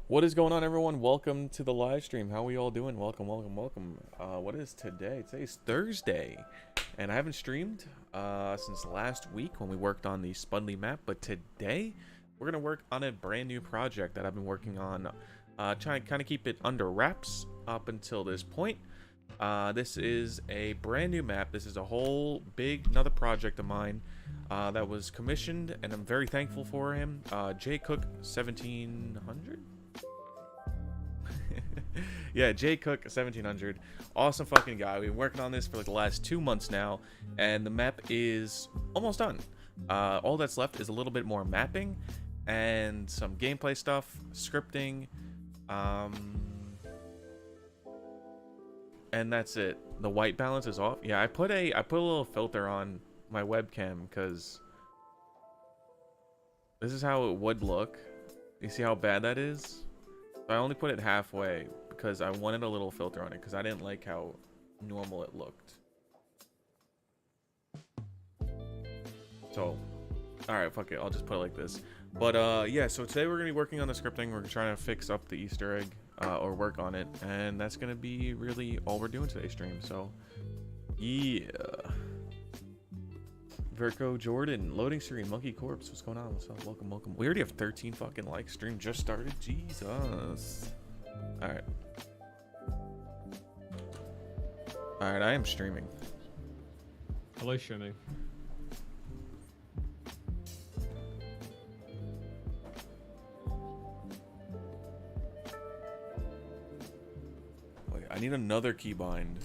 What is going on, everyone? Welcome to the live stream. How are we all doing? Welcome. What is today? Today's Thursday, and I haven't streamed since last week when we worked on the Spudley map. But today, we're gonna work on a brand new project that I've been working on, trying to kind of keep it under wraps up until this point. This is a brand new map. This is a whole another project of mine that was commissioned, and I'm very thankful for him. Cook 1700. Yeah, Cook 1700, awesome fucking guy. We've been working on this for like the last 2 months now, and the map is almost done. All that's left is a little bit more mapping and some gameplay stuff, scripting, and that's it. The white balance is off. Yeah, I put a little filter on my webcam because this is how it would look. You see how bad that is? I only put it halfway because I wanted a little filter on it because I didn't like how normal it looked. So, alright, fuck it. I'll just put it like this. But, yeah, so today we're going to be working on the scripting. We're trying to fix up the Easter egg, or work on it. And that's going to be really all we're doing today's stream. So, yeah. Verco Jordan, loading screen, Monkey Corpse, what's going on? What's up? Welcome. We already have 13 fucking likes. Stream just started. Jesus. Alright, I am streaming. Hello, streaming. Wait, I need another keybind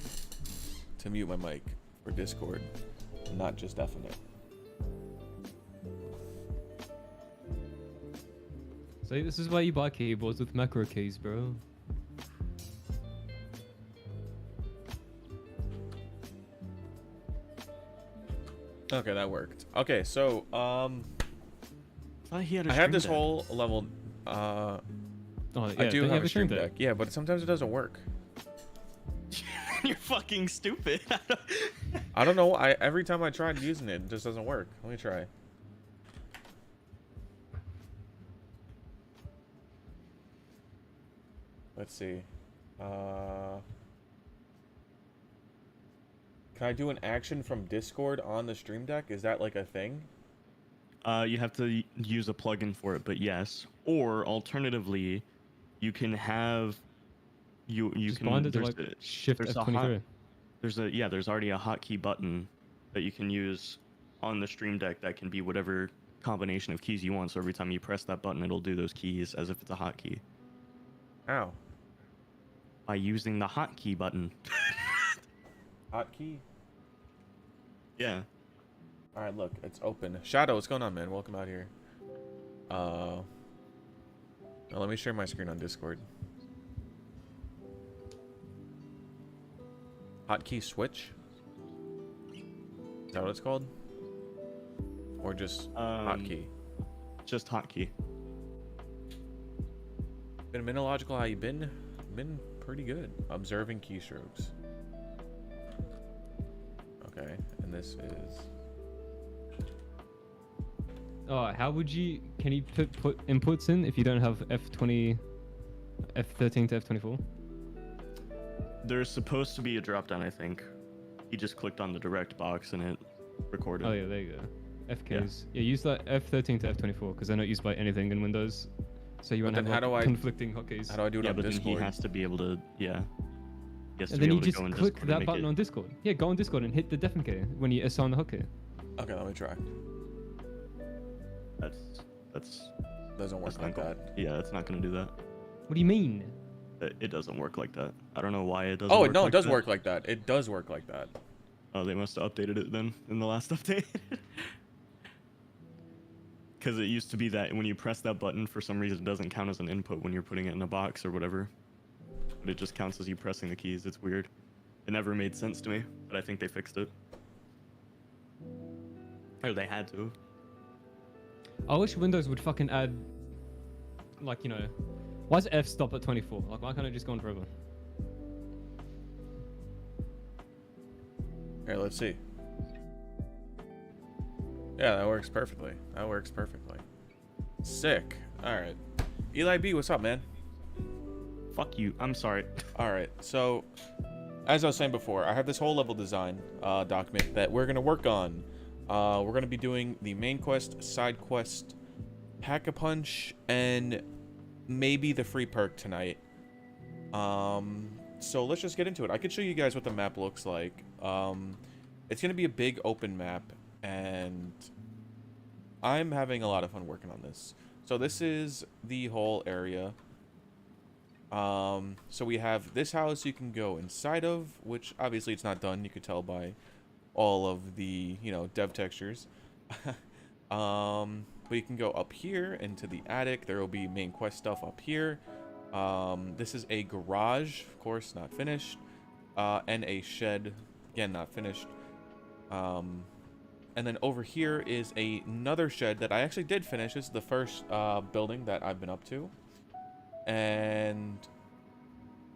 to mute my mic for Discord, not just Ethernet. So this is why you buy keyboards with macro keys, bro. Okay, that worked. Okay, so I have this whole level. Oh, yeah, I do you have a stream deck. Yeah, but sometimes it doesn't work. You're fucking stupid. I don't know. Every time I tried using it, it just doesn't work. Let me try. Let's see. Can I do an action from Discord on the stream deck? Is that like a thing? You have to use a plugin for it, but yes. Or alternatively, you can have you Just can bind it to there's like a- Shift there's F23. there's already a hotkey button that you can use on the stream deck that can be whatever combination of keys you want. So every time you press that button, it'll do those keys as if it's a hotkey. Ow. By using the hotkey button. Hotkey? Yeah. Alright, look, it's open. Shadow, what's going on, man? Welcome out here. Now let me share my screen on Discord. Hotkey switch? Is that what it's called? Or just hotkey? Just hotkey. Been minological, how you been? Been pretty good. Observing keystrokes. Okay, and this is... Oh, how would you? Can you put inputs in if you don't have F13 to F24? There's supposed to be a drop down, I think. He just clicked on the direct box and it recorded. Oh yeah, there you go. FKs. Yeah, use that F13 to F24 because they're not used by anything in Windows, so you won't But have then like, conflicting hotkeys. How do I do it Yeah, on but then Discord? he has to be able to, yeah. He has to And be then you able to just go in click Discord and that make button it- on Discord. Yeah, go on Discord and hit the deafen key when you assign the hotkey. Okay, let me try. That's Doesn't work that's like not that. Yeah, it's not gonna do that. What do you mean? It doesn't work like that. I don't know why it doesn't. Oh, work no, like it does that. work like that. It does work like that. Oh, they must have updated it then in the last update. Because it used to be that when you press that button, for some reason, it doesn't count as an input when you're putting it in a box or whatever. But it just counts as you pressing the keys. It's weird. It never made sense to me, but I think they fixed it. Or they had to. I wish Windows would fucking add, like, you know, why does F stop at 24? Like, why can't it just go on forever? Here, let's see. Yeah, that works perfectly. That works perfectly. Sick. All right. Eli B, what's up, man? Fuck you. I'm sorry. All right. So, as I was saying before, I have this whole level design document that we're gonna work on. We're gonna be doing the main quest, side quest, Pack-a-Punch, and maybe the free perk tonight. So let's just get into it. I could show you guys what the map looks like. It's gonna be a big open map, and I'm having a lot of fun working on this. So this is the whole area. So we have this house you can go inside of, which obviously it's not done. You could tell by all of the, you know, dev textures. But you can go up here into the attic. There will be main quest stuff up here. This is a garage, of course, not finished. And a shed, again, not finished. And then over here is another shed that I actually did finish. This is the first building that I've been up to. And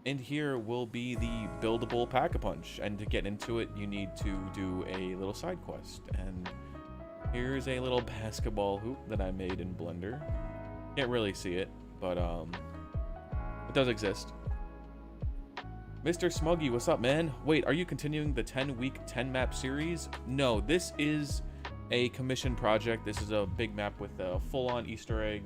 in here will be the buildable Pack-a-Punch. And to get into it, you need to do a little side quest. And here's a little basketball hoop that I made in Blender. Can't really see it, but it does exist. Mr. Smuggy, what's up, man? Wait, are you continuing the 10-week, 10-map series? No, this is a commission project. This is a big map with a full-on Easter egg,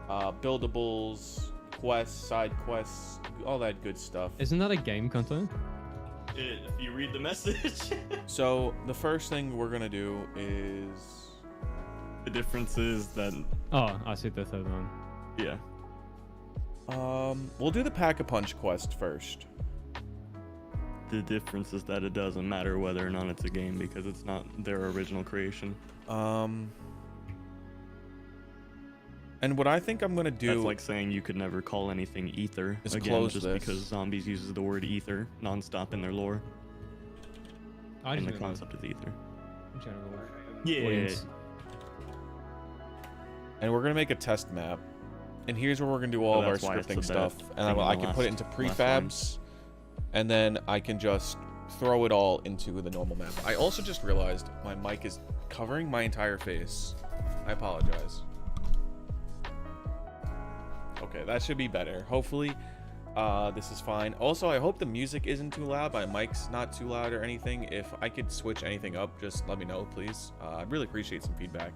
buildables, quests, side quests, all that good stuff. Isn't that a game, Kanto? If you read the message. So the first thing we're gonna do is The difference is that, Oh, I see the third one. yeah. we'll do the Pack-a-Punch quest first. The difference is that it doesn't matter whether or not it's a game because it's not their original creation. And what I think I'm gonna do, That's like saying you could never call anything ether is again close just this. because zombies uses the word ether nonstop in their lore. I And just the meant, concept is ether. like, general Yeah. audience. and we're gonna make a test map. And here's where we're gonna do all of our that's why it's scripting the stuff. best And thing in I the can put it last- into last line. prefabs, and then I can just throw it all into the normal map. I also just realized my mic is covering my entire face. I apologize. Okay, that should be better. Hopefully, this is fine. Also, I hope the music isn't too loud. My mic's not too loud or anything. If I could switch anything up, just let me know, please. I'd really appreciate some feedback.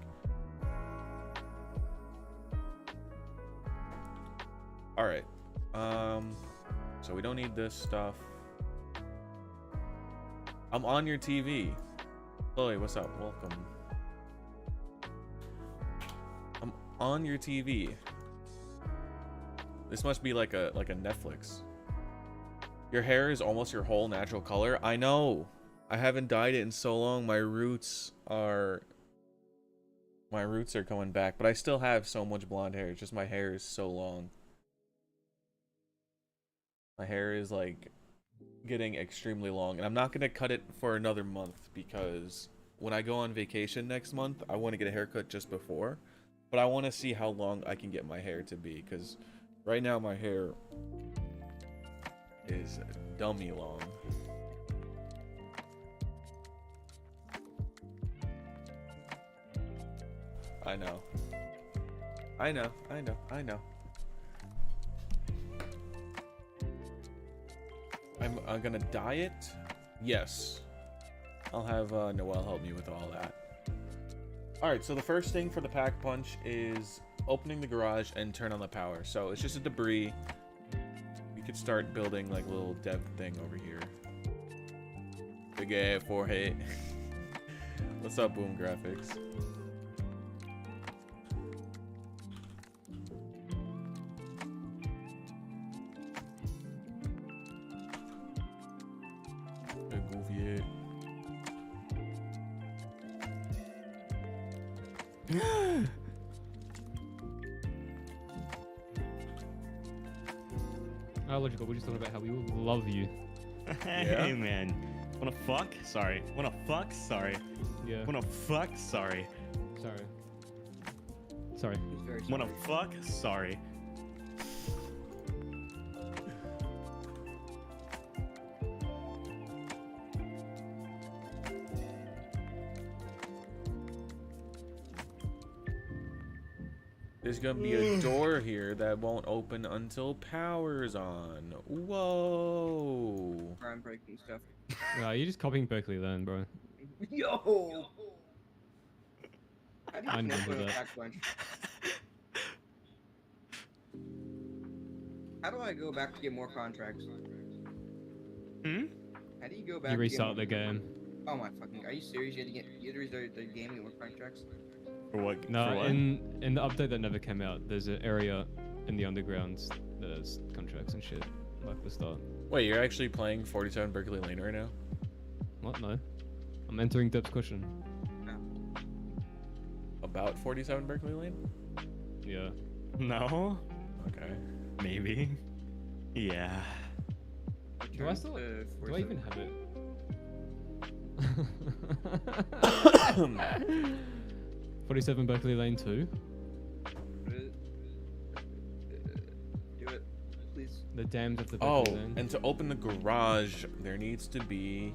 All right. So we don't need this stuff. I'm on your TV. Chloe, what's up? Welcome. I'm on your TV. This must be like a Netflix. Your hair is almost your whole natural color. I know. I haven't dyed it in so long. My roots are coming back, but I still have so much blonde hair. It's just my hair is so long. My hair is like getting extremely long, and I'm not gonna cut it for another month because when I go on vacation next month, I want to get a haircut just before, but I want to see how long I can get my hair to be, because right now my hair is dummy long. I know. I'm gonna dye it. Yes. I'll have Noelle help me with all that. Alright, so the first thing for the Pack-a-Punch is opening the garage and turn on the power. So it's just a debris. We could start building like a little dev thing over here. Big A forehead. What's up, Boom Graphics? Oh, logical. We're just talking about how we all love you. Hey man. Wanna fuck? Sorry. Wanna fuck? Sorry. Yeah. Wanna fuck? Sorry. Sorry. Sorry. He's very Wanna sorry. fuck? Sorry. There's gonna be a door here that won't open until power's on. Whoa. I'm breaking stuff. Wow, you're just copying Berkeley then, bro. Yo! How do you I come up remember with a that. pack lunch? How do I go back to get more contracts? Hmm? How do you go back You to restart the get more... game. Oh my fucking... Are you serious? You had to restart the game to get more contracts? For what? No, for what? in the update that never came out, there's an area in the underground that has contracts and shit. Like the start. Wait, you're actually playing 47 Berkeley Lane right now? What? No. I'm entering Deb's question. About 47 Berkeley Lane? Yeah. No. Okay. Maybe. Yeah. Do I still? Do I even have it? 47 Berkeley Lane 2. Do it, please. The dams of the Oh, Berkeley Lane. and to open the garage, there needs to be...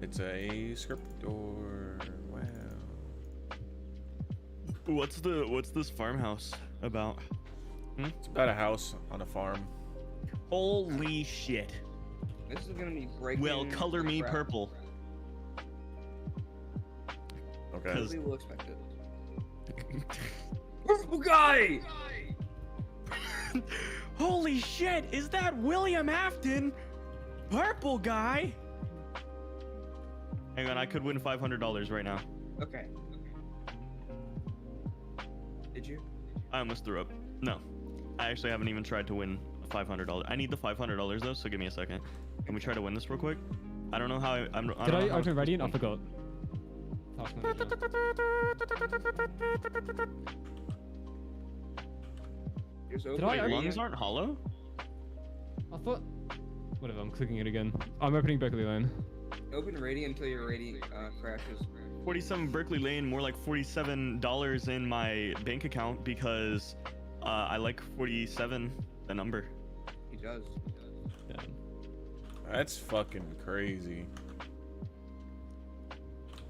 It's a script door. Wow. What's this farmhouse about? It's about a house on a farm. Holy shit. This is gonna be breaking. Well, color the me crap. purple. Okay. We will expect it. Purple guy! Holy shit, is that William Afton? Purple guy? Hang on, I could win $500 right now. Okay. Did you? I almost threw up. No. I actually haven't even tried to win $500. I need the $500 though, so give me a second. Can we try to win this real quick? I don't know how I don't Did know I how open it's Radiant? I supposed forgot. Task manager. Here's Did open I Wait, open- lungs aren't hollow? I thought. Whatever, I'm clicking it again. I'm opening Berkeley Lane. Open Radiant until your Radiant crashes. 47 Berkeley Lane, more like $47 in my bank account because I like 47, the number. He does. Yeah. That's fucking crazy.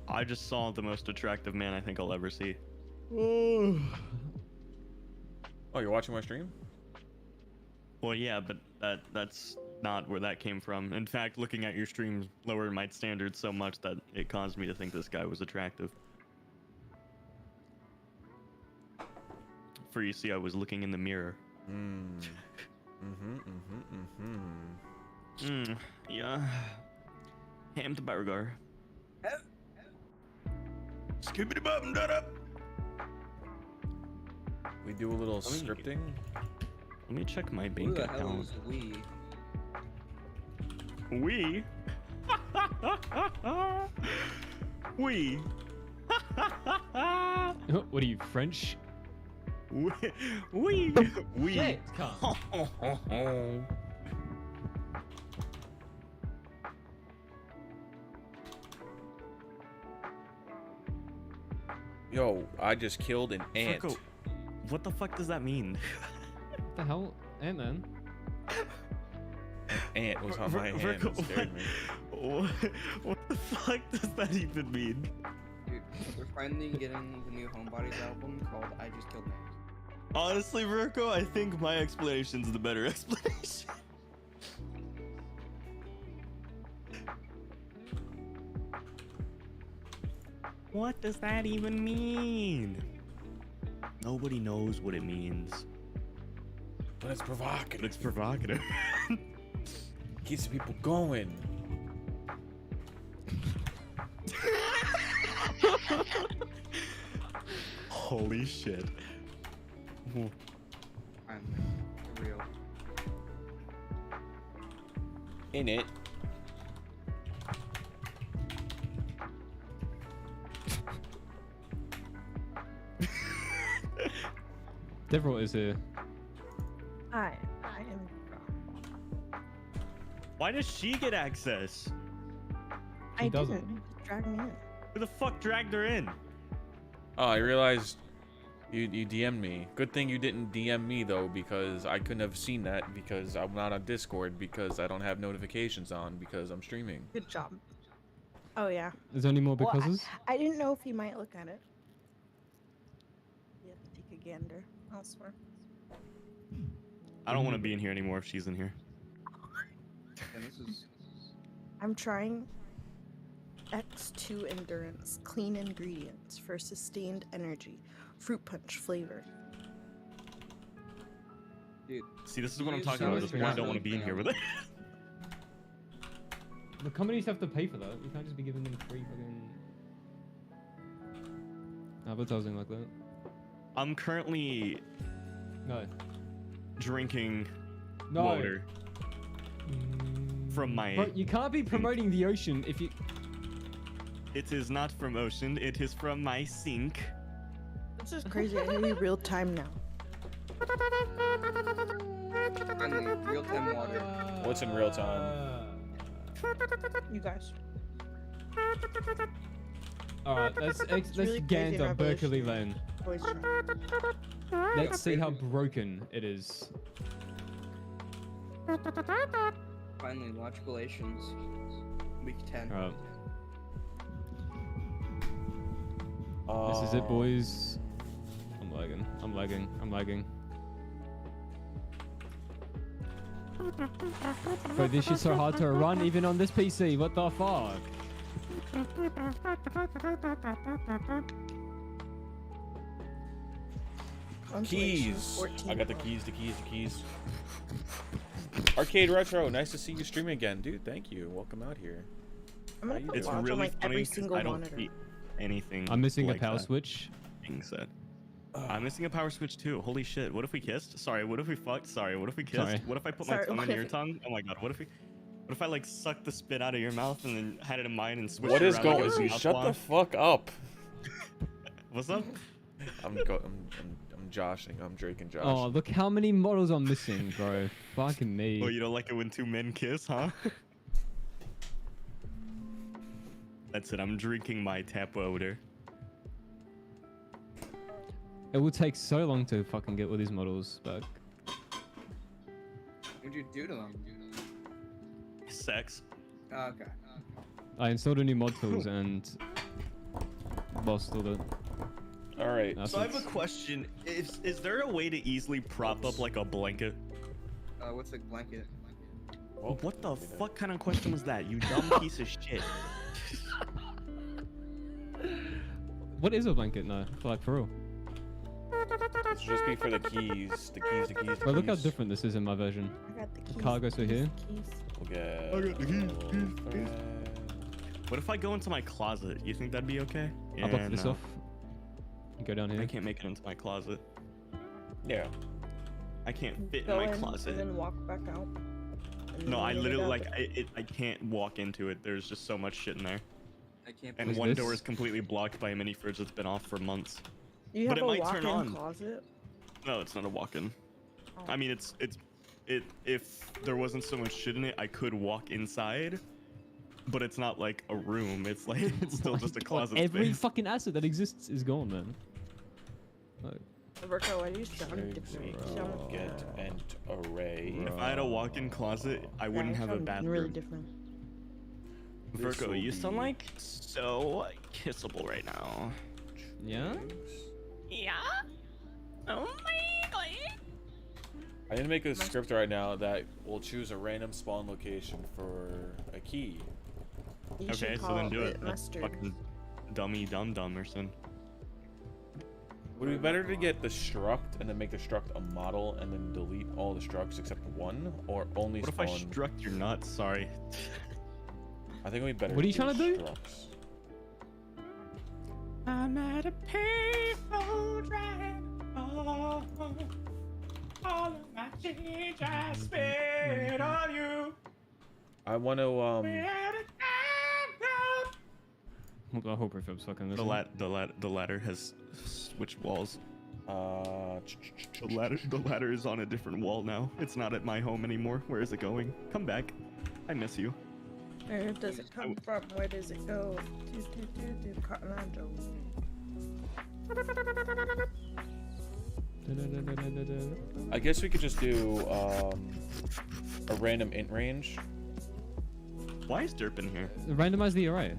I just saw the most attractive man I think I'll ever see. Oh, you're watching my stream? Well, yeah, but that's not where that came from. In fact, looking at your streams lowered my standards so much that it caused me to think this guy was attractive. For you see, I was looking in the mirror. Yeah. Ham to burger. Skibbity bum da da. We do a little Let me- scripting. Let me check my Who bank the hell account. is we? We? We? What are you, French? We? Shit, come. Yo, I just killed an ant. Virgo, what the fuck does that mean? What the hell? Ant-Man? An ant was on my hand Virgo, and scared me. what the fuck does that even mean? Dude, we're finally getting the new HOMEBODIES album called I Just Killed an Ant. Honestly, Virgo, I think my explanation's the better explanation. What does that even mean? Nobody knows what it means. But it's But provocative. it's provocative. Keeps the people going. Holy shit. I'm real. In it. Devereaux is here. I am. Why does she get access? I doesn't. didn't. You just dragged me in. Who the fuck dragged her in? Oh, I realized you DM'd me. Good thing you didn't DM me though, because I couldn't have seen that because I'm not on Discord because I don't have notifications on because I'm streaming. Good job. Oh yeah. Is there any more Well, becauses? I didn't know if you might look at it. Yeah. gander elsewhere. I don't want to be in here anymore if she's in here. And this is I'm trying X2 endurance, clean ingredients for sustained energy, fruit punch flavor. dude. See, this is what I'm You talking sound about. This is like why I you're don't want to be in here with it. The companies have to pay for that. You can't just be giving them free fucking advertising like that. I'm currently No. drinking No. water from my. Bro, you can't be promoting the ocean if you. It is not from ocean. It is from my sink. This is crazy. I hear you real time now. finally real-time water. What's in real time? You guys. Alright, let's really crazy gander and Berkeley Lane. Boys, Let's see how broken it is. Finally, logical Asians. Week 10. Alright. This is it, boys. I'm lagging. I'm lagging. I'm lagging. Bro, this shit's so hard to run even on this PC. What the fuck? Keys. I got the keys, the keys. Arcade Retro, nice to see you streaming again, dude. Thank you. Welcome out here. I'm gonna put It's watch really on like funny every 'cause single I don't monitor. see anything. I'm missing like a power that switch. being said. I'm missing a power switch too. Holy shit! What if we kissed? Sorry. What if we fucked? Sorry. What if we kissed? Sorry. What if I put my Sorry, tongue what in your if- tongue? Oh my god. What if I like sucked the spit out of your mouth and then had it in mine and switched What it is around going like it was on? Shut the mouthwash? fuck up. What's up? I'm joshing. I'm Drake and Josh. Oh, look how many models I'm missing, bro. Fucking me. Oh, you don't like it when two men kiss, huh? That's it. I'm drinking my tap water. It will take so long to fucking get all these models back. What'd you do to them? Sex. Oh, okay. I installed a new mod tools and lost all the All right. assets. So I have a question. Is there a way to easily prop up like a blanket? What's a blanket? Well, What the fuck kind of question was that? You dumb piece of shit. What is a blanket? No, like for real. This should just be for the keys. The keys. But look how different this is in my version. I got the keys. Cargo to here. Keys. We'll get. I got the keys, a keys, little keys. friend. What if I go into my closet? You think that'd be okay? I'll block this no. off. Go down I here. can't make it into my closet. Yeah. I can't fit in Go my in closet. and then walk back out. and No, then I get it literally out. like I can't walk into it. There's just so much shit in there. I can't. And What's one this? door is completely blocked by a mini fridge that's been off for months. You but have it a might turn walk-in on. closet. No, it's not a walk-in. Oh. I mean, it if there wasn't so much shit in it, I could walk inside. But it's not like a room. It's like it's still just a closet Every space. fucking asset that exists is gone, man. Like, Roberto, why do you sound Save different? You me. sound Get vent array. If I had a walk-in closet, I yeah, wouldn't you have a sound bathroom. Really different. Virgo, This'll you sound be- like so kissable right now. yeah? Yeah. Oh my god. I need to make a script right now that will choose a random spawn location for a key. You Okay, should so call then do it. That's Mustard. fucking dummy dum dum or something. Would it be better to get the struct and then make the struct a model and then delete all the structs except one, or only What if spawn? I struck your nuts? Sorry. I think it would be better. What are you do trying to do? structs. I'm at a payphone drive. Oh, all of my change I spent on you. I want to I hope it feels fucking this. The ladder has switched walls. uh The ladder is on a different wall now. It's not at my home anymore. Where is it going? Come back. I miss you. Where does it come from? Where does it go? Do, Cotton Eye Joe. I guess we could just do a random int range Why is Derp in here? Randomize the array.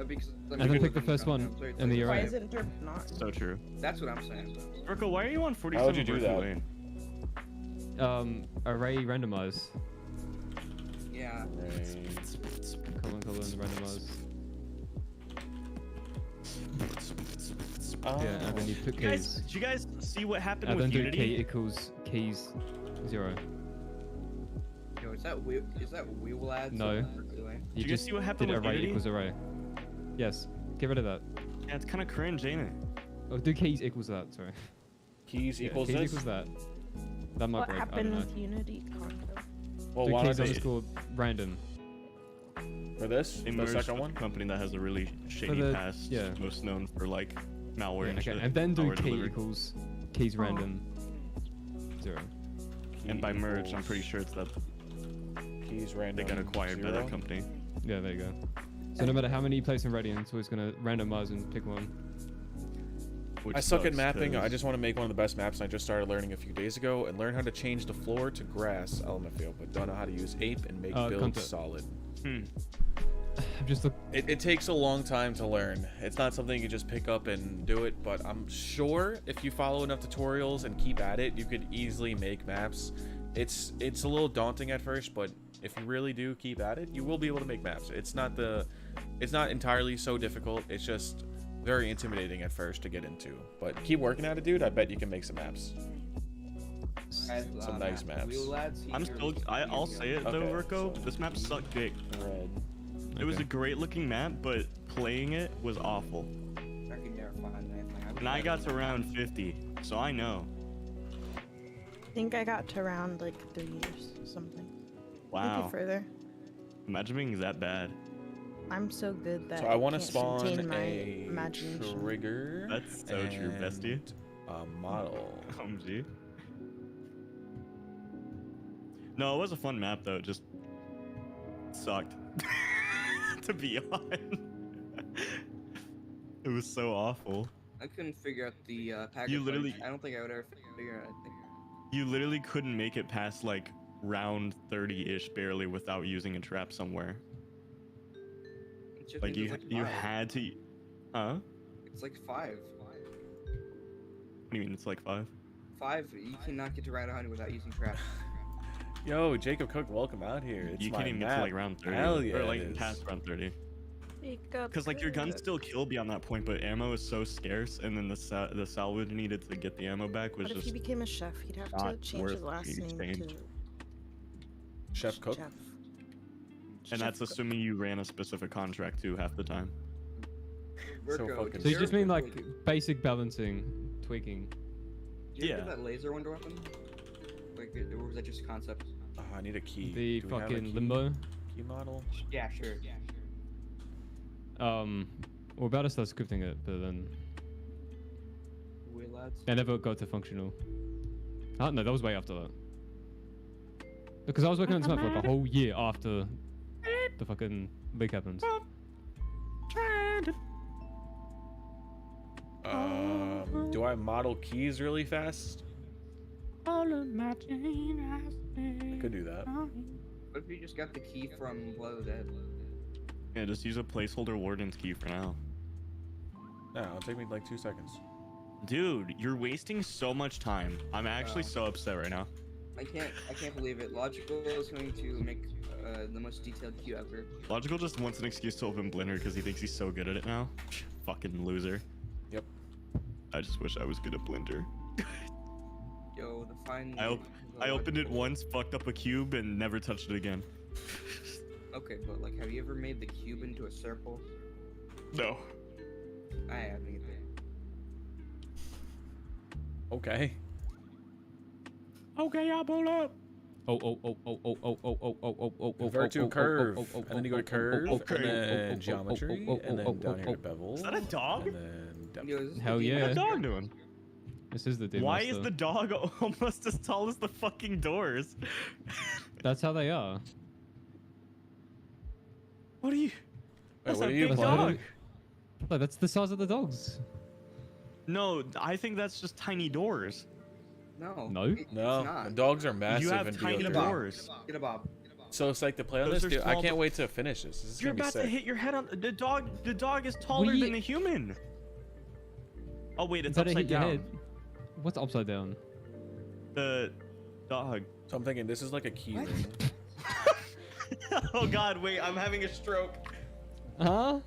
Because And then pick the first one in the Why array. isn't Derp not? So true. That's what I'm saying. Urko, why are you on 47? How would you do that? Lane? Array randomize. Yeah. Colon randomize. Oh. Yeah, and then you put Did you guys, keys. did you guys see what happened And with then do Unity? key equals keys 0. Yo, is that wheel lads? No. Really? You you guys just see what happened did with array Unity? equals array. Yes. Get rid of that. Yeah, it's kind of cringe, ain't it? Oh, do keys equals that. Sorry. Keys Yeah, equals keys this? equals that. That might What break. I happened don't know. with Unity Congo? Well, Do why keys don't they underscore random. for this? They The merged second with one? a company that has a really shady the- past, yeah. most known for like malware Yeah, and okay, shit. and then do malware key delivered. equals keys Oh. random 0. And by merge, I'm equals pretty sure it's that keys random. they got acquired by 0. that company. Yeah, there you go. So no matter how many you place in ready, it's always gonna randomize and pick one. Which I suck at sucks, mapping. 'cause I just want to make one of the best maps. I just started learning a few days ago and learn how to change the floor to grass element field, but don't know how to use ape and make builds content. solid. I'm just look. It takes a long time to learn. It's not something you just pick up and do it, but I'm sure if you follow enough tutorials and keep at it, you could easily make maps. It's a little daunting at first, but if you really do keep at it, you will be able to make maps. It's not entirely so difficult. It's just very intimidating at first to get into. But keep working at it, dude. I bet you can make some maps. Guys, Some nice maps. Wheel lads, I'm still. I'll say it though, Okay, Urko. so- This map sucked dick. Red. It was a Okay. great looking map, but playing it was awful. I could never find anything. And I got to round 50, so I know. I think I got to around like 3 years or something. Wow. Maybe further. Imagine being that bad. I'm so good that So I want to can't spawn contain my a imagination. trigger. That's so true, bestie. and a model. OMG. No, it was a fun map though. It just sucked. To be honest. It was so awful. I couldn't figure out the package. You literally- I don't think I would ever figure it out. I think. You literally couldn't make it past like round 30-ish barely without using a trap somewhere. It's just Like you it's you five. had to. Huh? It's like 5. What do you mean it's like 5? 5. You cannot get to round 100 without using traps. Yo, Jacob Cook, welcome out here. It's You my can't even get to map. like round 30. Hell yeah, or it like is. past round 30. Because Because like your guns still kill beyond that point, but ammo is so scarce, and then the salvage needed to get the ammo back was What if just he became a chef? He'd have to not change his worth last the name exchange. to Chef Cook. Chef. and Chef that's Cook. assuming you ran a specific contract too half the time. So Virgo, fucking- did So you ever just mean put, like basic balancing, tweaking. Did you ever Yeah. get that laser wonder weapon? Like, or was that just a concept? Oh, I need a key. The Do we have a fucking key? limbo. Key model. Yeah, sure. We're about to start scripting it, but then Wheel lads. I never got to functional. Oh no, that was way after that. Because I was working on this map for like a whole year after the fucking leak happened. Do I model keys really fast? I could do that. What if you just got the key from Blow Dead? Yeah, just use a placeholder warden's key for now. No, it'll take me like 2 seconds. Dude, you're wasting so much time. I'm actually so upset right now. I can't believe it. Logical is going to make the most detailed queue ever. Logical just wants an excuse to open Blender because he thinks he's so good at it now. Fucking loser. Yep. I just wish I was good at Blender. Yo, the fine. I opened it once, fucked up a cube, and never touched it again. Okay, but like, have you ever made the cube into a circle? No. I haven't either. Okay. Okay, I'll pull up. Convert to curve, and then you go to curve, and then geometry, and then down here to bevel. Is that a dog? And then depth. Yo, is this Hell the yeah. What's the dog doing? This is the Why is the dog almost as tall as the fucking doors? That's how they are. What are you? That's what a are you big playing? dog. Like, that's the size of the dogs. No, I think that's just tiny doors. No. No? It's No, not. the dogs are massive You have and tiny deodorant. doors. Get a bob. So it's like to play on Those this, are dude. I small, can't but- wait to finish this. This is You're gonna be about sick. to hit your head on the dog. The dog is taller We- than the human. Oh wait, it's Better upside hit your down. head. What's upside down? The dog. So I'm thinking this is like a key ring. Oh god, wait, I'm having a stroke. Huh?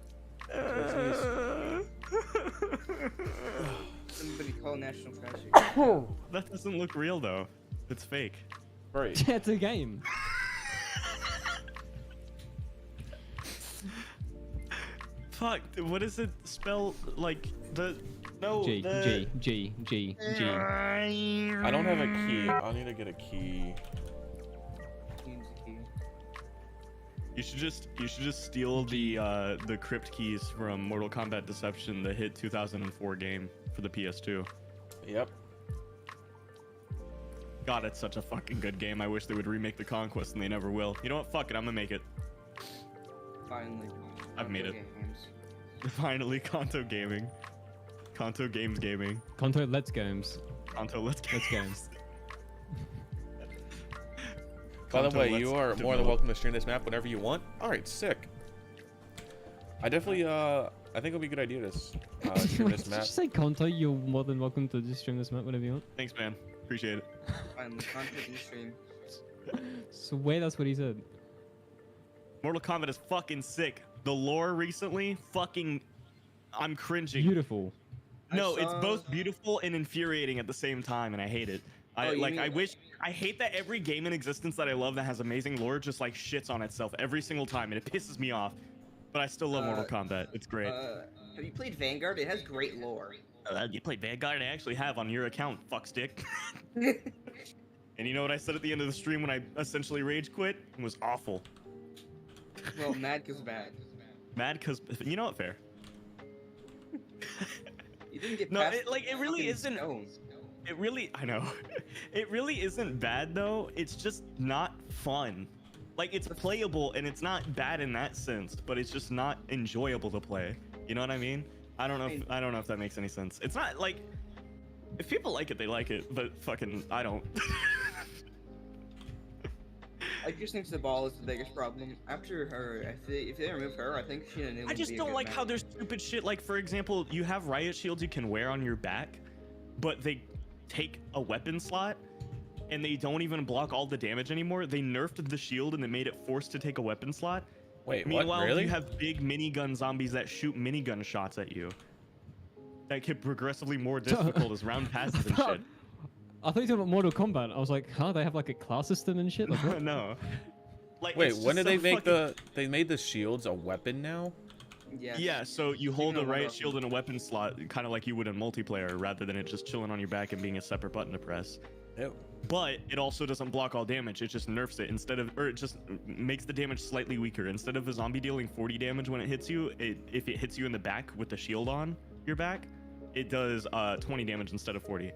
Somebody call National Treasure. That doesn't look real though. It's fake. Right. It's a game. Fuck, what does it spell like the no G, the... G, G, G, G. I don't have a key. I'll need to get a key. Means a key. You should just steal the crypt keys from Mortal Kombat Deception, the hit 2004 game for the PS2. Yep. God, it's such a fucking good game. I wish they would remake the Conquest, and they never will. You know what? Fuck it, I'm gonna make it. Finally. I've made it. Games. Finally, Kanto Gaming. Kanto Games Gaming. Conto Let's Games. Kanto Let's Let's Games. By the Kanto way, Let's you are more than Develop. welcome to stream this map whenever you want. All right, sick. I definitely, I think it'll be a good idea to stream Wait, this did map. you say Conto? You're more than welcome to just stream this map whenever you want. Thanks, man. Appreciate it. Finally, content in stream. Swear that's what he said. Mortal Kombat is fucking sick. The lore recently, fucking, I'm cringing. Beautiful. No, I it's saw- both beautiful and infuriating at the same time, and I hate it. Oh, you mean- I hate that every game in existence that I love that has amazing lore just like shits on itself every single time, and it pisses me off. But I still love Mortal Kombat. It's great. Have you played Vanguard? It has great lore. You played Vanguard? I actually have on your account, fuckstick. And you know what I said at the end of the stream when I essentially rage quit? It was awful. Well, mad cause bad. Mad because you know what? Fair. You didn't get No, past it really fucking isn't. stone. It really, I know. It really isn't bad though. It's just not fun. Like it's playable and it's not bad in that sense, but it's just not enjoyable to play. You know what I mean? I don't know if that makes any sense. It's not like if people like it, they like it, but fucking I don't. I just think the ball is the biggest problem. After her, if they remove her, I think she I just don't like how there's stupid shit. Like for example, you have riot shields you can wear on your back, but they take a weapon slot and they don't even block all the damage anymore. They nerfed the shield and they made it forced to take a weapon slot. Wait, Meanwhile, what? Really? you have big minigun zombies that shoot minigun shots at you. That get progressively more difficult as round passes and shit. I thought you were talking about Mortal Kombat. I was like, huh? They have like a class system and shit? Like, what? No. Like, Wait, it's when just did they so make fucking- they made the shields a weapon now? Yes. Yeah, so you hold Even a a riot weapon. shield in a weapon slot, kind of like you would in multiplayer, rather than it just chilling on your back and being a separate button to press. Ew. But it also doesn't block all damage. It just nerfs it or it just makes the damage slightly weaker. Instead of a zombie dealing 40 damage when it hits you, if it hits you in the back with the shield on your back, it does 20 damage instead of 40.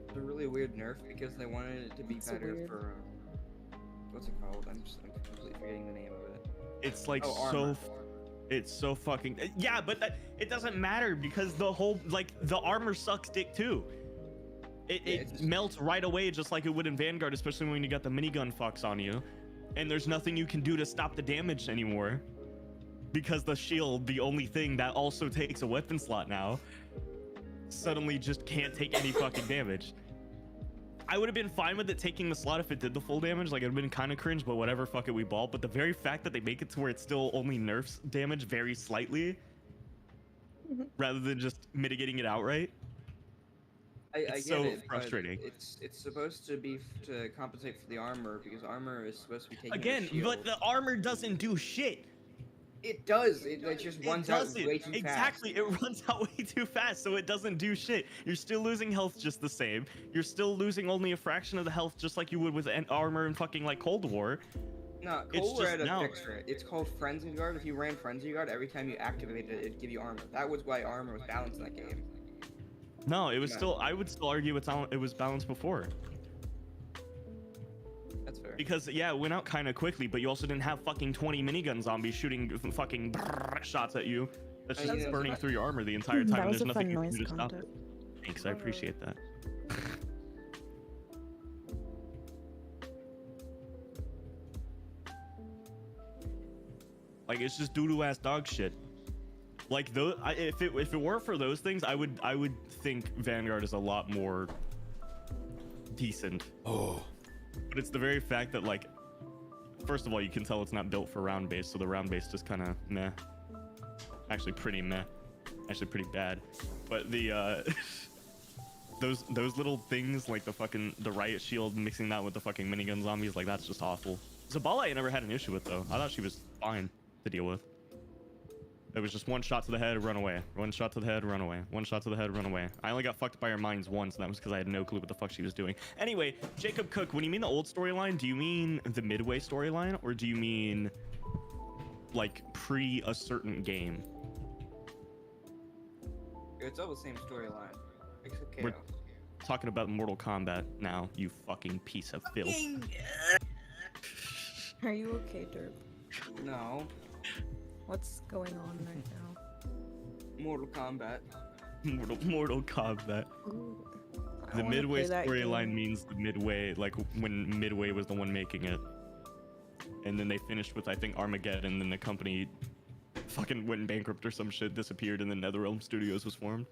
It's a really weird nerf because they wanted it to be It's so better weird. for what's it called? I'm completely forgetting the name of it. It's like Oh, so armor. it's so fucking yeah, but it doesn't matter because the whole like the armor sucks dick too. It Yeah, it's just- melts right away just like it would in Vanguard, especially when you got the minigun fucks on you, and there's nothing you can do to stop the damage anymore because the shield, the only thing that also takes a weapon slot now, suddenly just can't take any fucking damage. I would have been fine with it taking the slot if it did the full damage. Like, it would have been kind of cringe, but whatever, fuck it, we ball. But the very fact that they make it to where it still only nerfs damage very slightly, rather than just mitigating it outright. I It's get so it, but frustrating. It's supposed to be to compensate for the armor because armor is supposed to be taking Again, but the armor doesn't do shit. it does. It just It runs out doesn't. way too Exactly, it runs out way too fast, so it doesn't do shit. You're still losing health just the same. You're still losing only a fraction of the health, just like you would with armor and fucking like Cold War. fast. No, It's Cold War just had a now. fix for it. It's called Frenzy Guard. If you ran Frenzy Guard, every time you activated it, it'd give you armor. That was why armor was balanced in that game. No, it was Yeah. still. I would still argue it was balanced before. That's fair. Because yeah, it went out kind of quickly, but you also didn't have fucking 20 minigun zombies shooting fucking shots at you. That's I just mean, burning that's- through your armor the entire time. That and was there's a nothing fun you can noise do to stop content. it. Thanks, I appreciate that. Like it's just doo-doo ass dog shit. Like those, if it weren't for those things, I would think Vanguard is a lot more decent. Oh. But it's the very fact that, like, first of all, you can tell it's not built for round base, so the round base just kind of meh. Actually pretty meh. Actually pretty bad. But the those little things like the riot shield, mixing that with the fucking minigun zombies, like that's just awful. Zabala I never had an issue with though. I thought she was fine to deal with. It was just one shot to the head, run away. One shot to the head, run away. One shot to the head, run away. I only got fucked by her mines once, and that was because I had no clue what the fuck she was doing. Anyway, Jacob Cook, when you mean the old storyline, do you mean the Midway storyline, or do you mean like pre a certain game? It's all the same storyline. Except We're chaos. talking about Mortal Kombat now, you fucking piece of filth. Are you okay, Derp? No. What's going on right now? Mortal Kombat. Mortal Kombat. Ooh, I The wanna Midway play that storyline game. means the Midway, like when Midway was the one making it. And then they finished with, I think, Armageddon, and then the company fucking went bankrupt or some shit, disappeared, and then NetherRealm Studios was formed.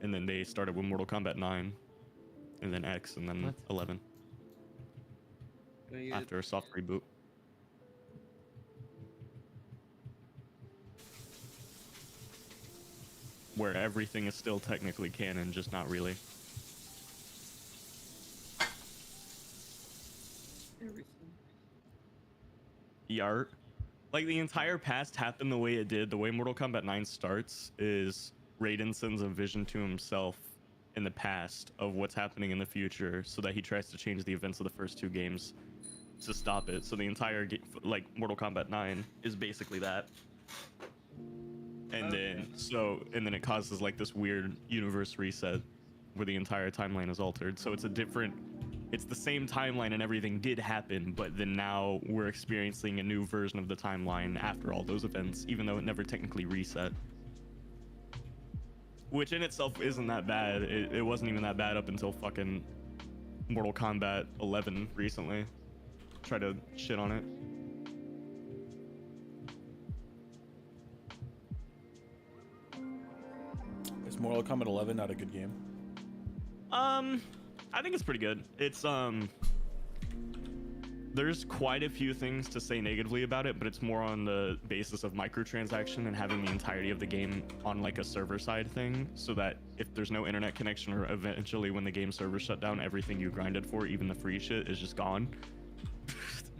And then they started with Mortal Kombat 9, and then X, and then What? 11, after a soft reboot. Where everything is still technically canon, just not really. Everything. Yart. Like the entire past happened the way it did. The way Mortal Kombat 9 starts is Raiden sends a vision to himself in the past of what's happening in the future, so that he tries to change the events of the first two games to stop it. So the entire like Mortal Kombat 9 is basically that. And then it causes like this weird universe reset where the entire timeline is altered. So it's the same timeline and everything did happen, but then now we're experiencing a new version of the timeline after all those events, even though it never technically reset. Which in itself isn't that bad. It wasn't even that bad up until fucking Mortal Kombat 11 recently. Try to shit on it. Is Mortal Kombat 11 not a good game? I think it's pretty good. It's there's quite a few things to say negatively about it, but it's more on the basis of microtransaction and having the entirety of the game on like a server side thing, so that if there's no internet connection or eventually when the game server shut down, everything you grinded for, even the free shit, is just gone.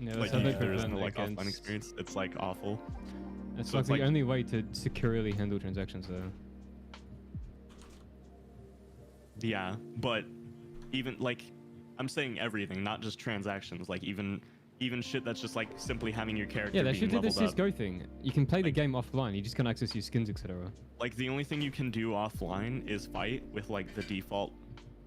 Yeah, Like that's how they there is prevent no like offline against- experience. It's like awful. It's So like it's the like- only way to securely handle transactions though. Yeah, but even like I'm saying everything, not just transactions, like even shit that's just like simply having your character Yeah, they being should do leveled this up. Cisco thing. You can play the Like- game offline. You just can't access your skins, etc. Like the only thing you can do offline is fight with like the default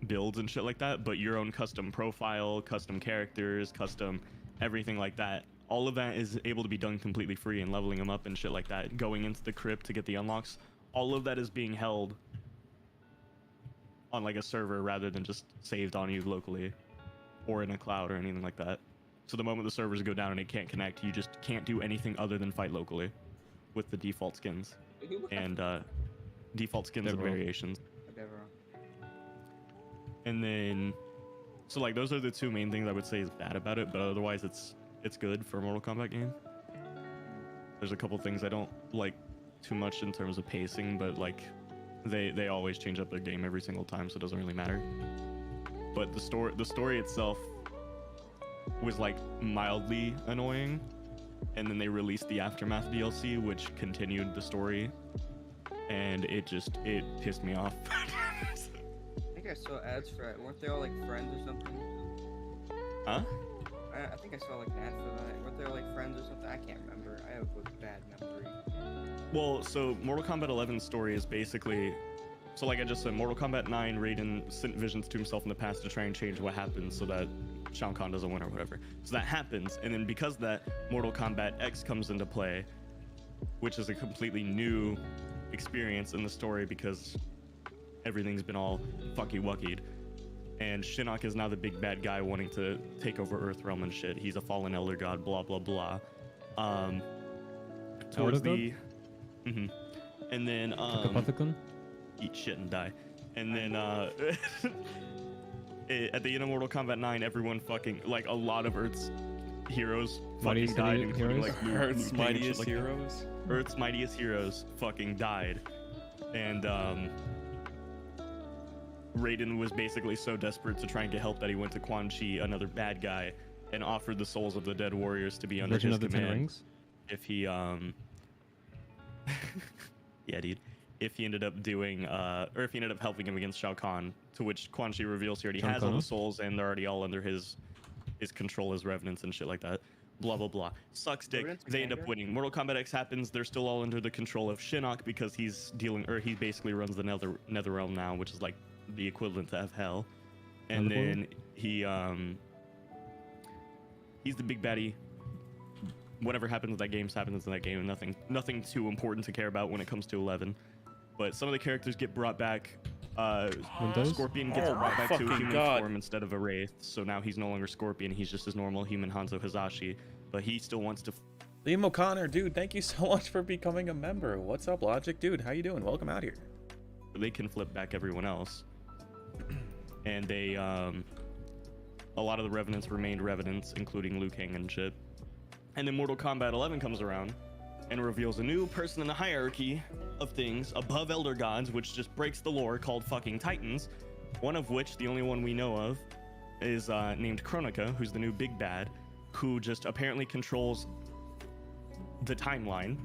builds and shit like that, but your own custom profile, custom characters, custom everything like that. All of that is able to be done completely free, and leveling them up and shit like that. Going into the crypt to get the unlocks, all of that is being held on like a server rather than just saved on you locally or in a cloud or anything like that. So the moment the servers go down and it can't connect, you just can't do anything other than fight locally with the default skins and default skins and Deborah. variations. Whatever. And then, so like those are the two main things I would say is bad about it, but otherwise it's good for a Mortal Kombat game. There's a couple things I don't like too much in terms of pacing, but like they always change up their game every single time, so it doesn't really matter. But the story itself was like mildly annoying, and then they released the Aftermath DLC, which continued the story, and it pissed me off. I think I saw ads for it. Weren't they all like friends or something? Huh? I think I saw like an ad for that. Weren't they all like friends or something? I can't remember. I have a bad memory. Well, so Mortal Kombat 11's story is basically, so like I just said, Mortal Kombat 9, Raiden sent visions to himself in the past to try and change what happens so that Shao Kahn doesn't win or whatever. So that happens, and then because of that, Mortal Kombat X comes into play, which is a completely new experience in the story because everything's been all fucky-wuckied. And Shinnok is now the big bad guy wanting to take over Earthrealm and shit. He's a fallen elder god, blah, blah, blah. towards Elder the. And then Apothecon? eat shit and die. And then at the end of Mortal Kombat 9, everyone fucking like a lot of Earth's heroes fucking Mightiest died, heroes? including like Earth's Liu Kang and shit mightiest like that. heroes. Earth's mightiest heroes fucking died, and Raiden was basically so desperate to try and get help that he went to Quan Chi, another bad guy, and offered the souls of the dead warriors to be under Legend his of the Ten command. Rings? If he yeah, dude. If he ended up doing or if he ended up helping him against Shao Kahn, to which Quan Chi reveals he already Shao has all Kahn? the souls and they're already all under his control as revenants and shit like that. Blah blah blah. Sucks dick. Revenants They end up anger? winning. Mortal Kombat X happens. They're still all under the control of Shinnok because he's dealing, or he basically runs the Nether Realm now, which is like the equivalent of hell. And Netherworld? then he's the big baddie. Whatever happens in that game happens in that game, and nothing too important to care about when it comes to 11. But some of the characters get brought back. Windows? Scorpion gets Oh brought my back to a fucking human God. form instead of a wraith, so now he's no longer Scorpion. He's just his normal human Hanzo Hazashi, but he still wants to. Liam O'Connor, dude, thank you so much for becoming a member. What's up, Logic? Dude, how you doing? Welcome out here. They can flip back everyone else, and they a lot of the revenants remained revenants, including Liu Kang and shit. And then Mortal Kombat 11 comes around and reveals a new person in the hierarchy of things above Elder Gods, which just breaks the lore, called fucking Titans. One of which, the only one we know of, is named Kronika, who's the new big bad, who just apparently controls the timeline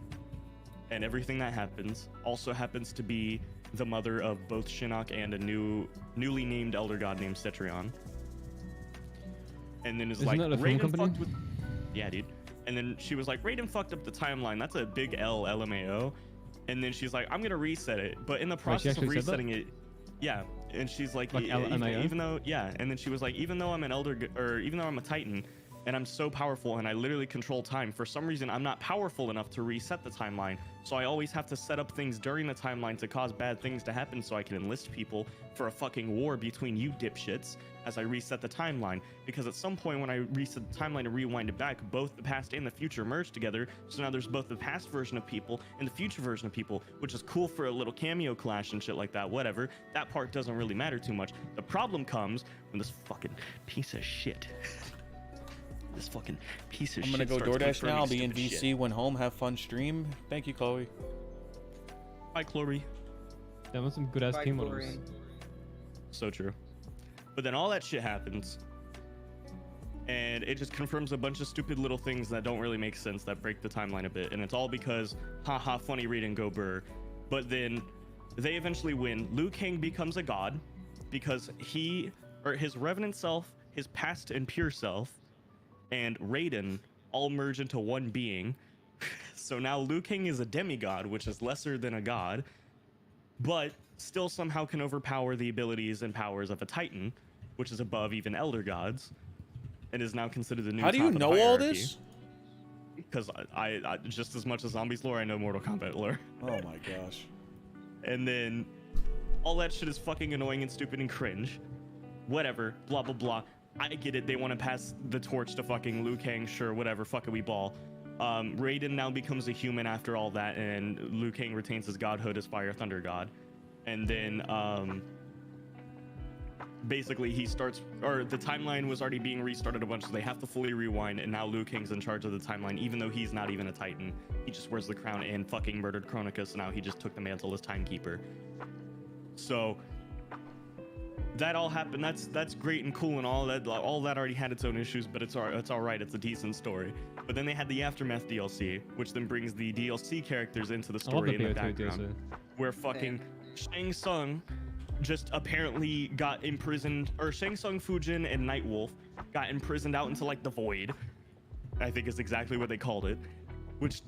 and everything that happens. Also happens to be the mother of both Shinnok and a newly named Elder God named Cetrion. And then is Isn't like, that a film Raiden company? fucked with... Yeah, dude. And then she was like, Raiden fucked up the timeline. That's a big LMAO. And then she's like, I'm gonna reset it. But in the process of actually said that? resetting it, yeah. And she's like, Like LMAO? even though, yeah. And then she was like, even though I'm an even though I'm a Titan, and I'm so powerful and I literally control time, for some reason I'm not powerful enough to reset the timeline. So I always have to set up things during the timeline to cause bad things to happen so I can enlist people for a fucking war between you dipshits as I reset the timeline. Because at some point when I reset the timeline and rewind it back, both the past and the future merge together. So now there's both the past version of people and the future version of people, which is cool for a little cameo clash and shit like that, whatever. That part doesn't really matter too much. The problem comes when this fucking piece of shit this fucking piece of I'm shit gonna go starts DoorDash now. I'll confirming be in stupid DC shit. when home. Have fun stream. Thank you, Chloe. Bye, Chloe. That was some good ass Bye, team models. Chlorine. So true. But then all that shit happens, and it just confirms a bunch of stupid little things that don't really make sense, that break the timeline a bit. And it's all because, haha, funny read and go burr. But then they eventually win. Liu Kang becomes a god because his revenant self, his past and pure self, and Raiden all merge into one being. So now Liu Kang is a demigod, which is lesser than a god, but still somehow can overpower the abilities and powers of a Titan, which is above even Elder Gods, and is now considered the new How do you top of the know all hierarchy. this? Because I just as much as zombies lore, I know Mortal Kombat lore. Oh my gosh. And then all that shit is fucking annoying and stupid and cringe. Whatever, blah blah blah. I get it, they want to pass the torch to fucking Liu Kang, sure, whatever, fuck it, we ball. Raiden now becomes a human after all that, and Liu Kang retains his godhood as Fire Thunder God. And then basically he starts, or the timeline was already being restarted a bunch, so they have to fully rewind, and now Liu Kang's in charge of the timeline, even though he's not even a Titan. He just wears the crown and fucking murdered Kronika, so now he just took the mantle as timekeeper. So that all happened. That's great and cool and all that already had its own issues, but it's all right. It's a decent story. But then they had the Aftermath DLC, which then brings the DLC characters into the I love story the in the PO2 background, DLC. where fucking Shang Tsung just apparently got imprisoned, or Shang Tsung, Fujin, and Nightwolf got imprisoned out into like the void, I think is exactly what they called it, which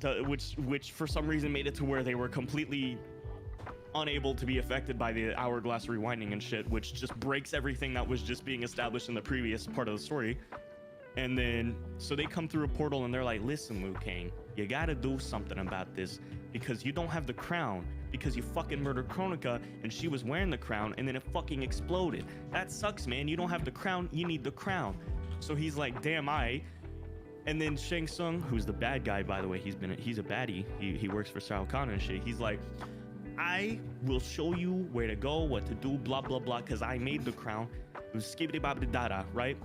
for some reason made it to where they were completely unable to be affected by the hourglass rewinding and shit, which just breaks everything that was just being established in the previous part of the story. And then so they come through a portal and they're like, listen, Liu Kang, you gotta do something about this, because you don't have the crown, because you fucking murdered Kronika and she was wearing the crown and then it fucking exploded. That sucks, man. You don't have the crown, you need the crown. So he's like, damn, And then Shang Tsung, who's the bad guy, by the way, he's a baddie. He works for Shao Kahn and shit. He's like, I will show you where to go, what to do, blah blah blah, because I made the crown. It was skibbity bobbity dada, right?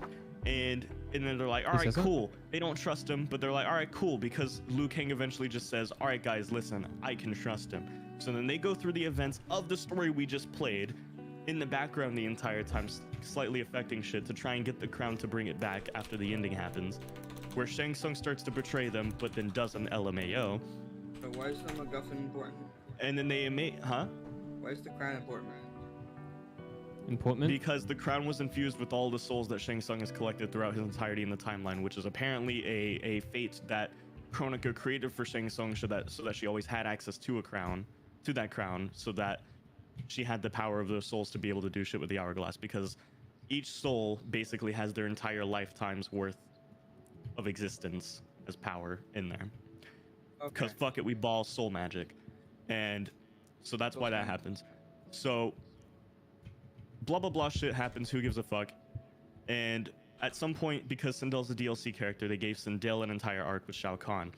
And then they're like, all right, cool. They don't trust him, but they're like, all right, cool, because Liu Kang eventually just says, all right, guys, listen, I can trust him. So then they go through the events of the story we just played in the background the entire time, slightly affecting shit to try and get the crown to bring it back after the ending happens, where Shang Tsung starts to betray them, but then does an LMAO. But why is the MacGuffin important? And then they huh? Why is the crown important? Important? Because the crown was infused with all the souls that Shang Tsung has collected throughout his entirety in the timeline, which is apparently a fate that Kronika created for Shang Tsung so that she always had access to that crown, so that she had the power of those souls to be able to do shit with the hourglass, because each soul basically has their entire lifetime's worth of existence as power in there. Because fuck it, we ball soul magic. And so that's why that happens. So blah blah blah shit happens, who gives a fuck. And at some point, because Sindel's a DLC character, they gave Sindel an entire arc with Shao Kahn.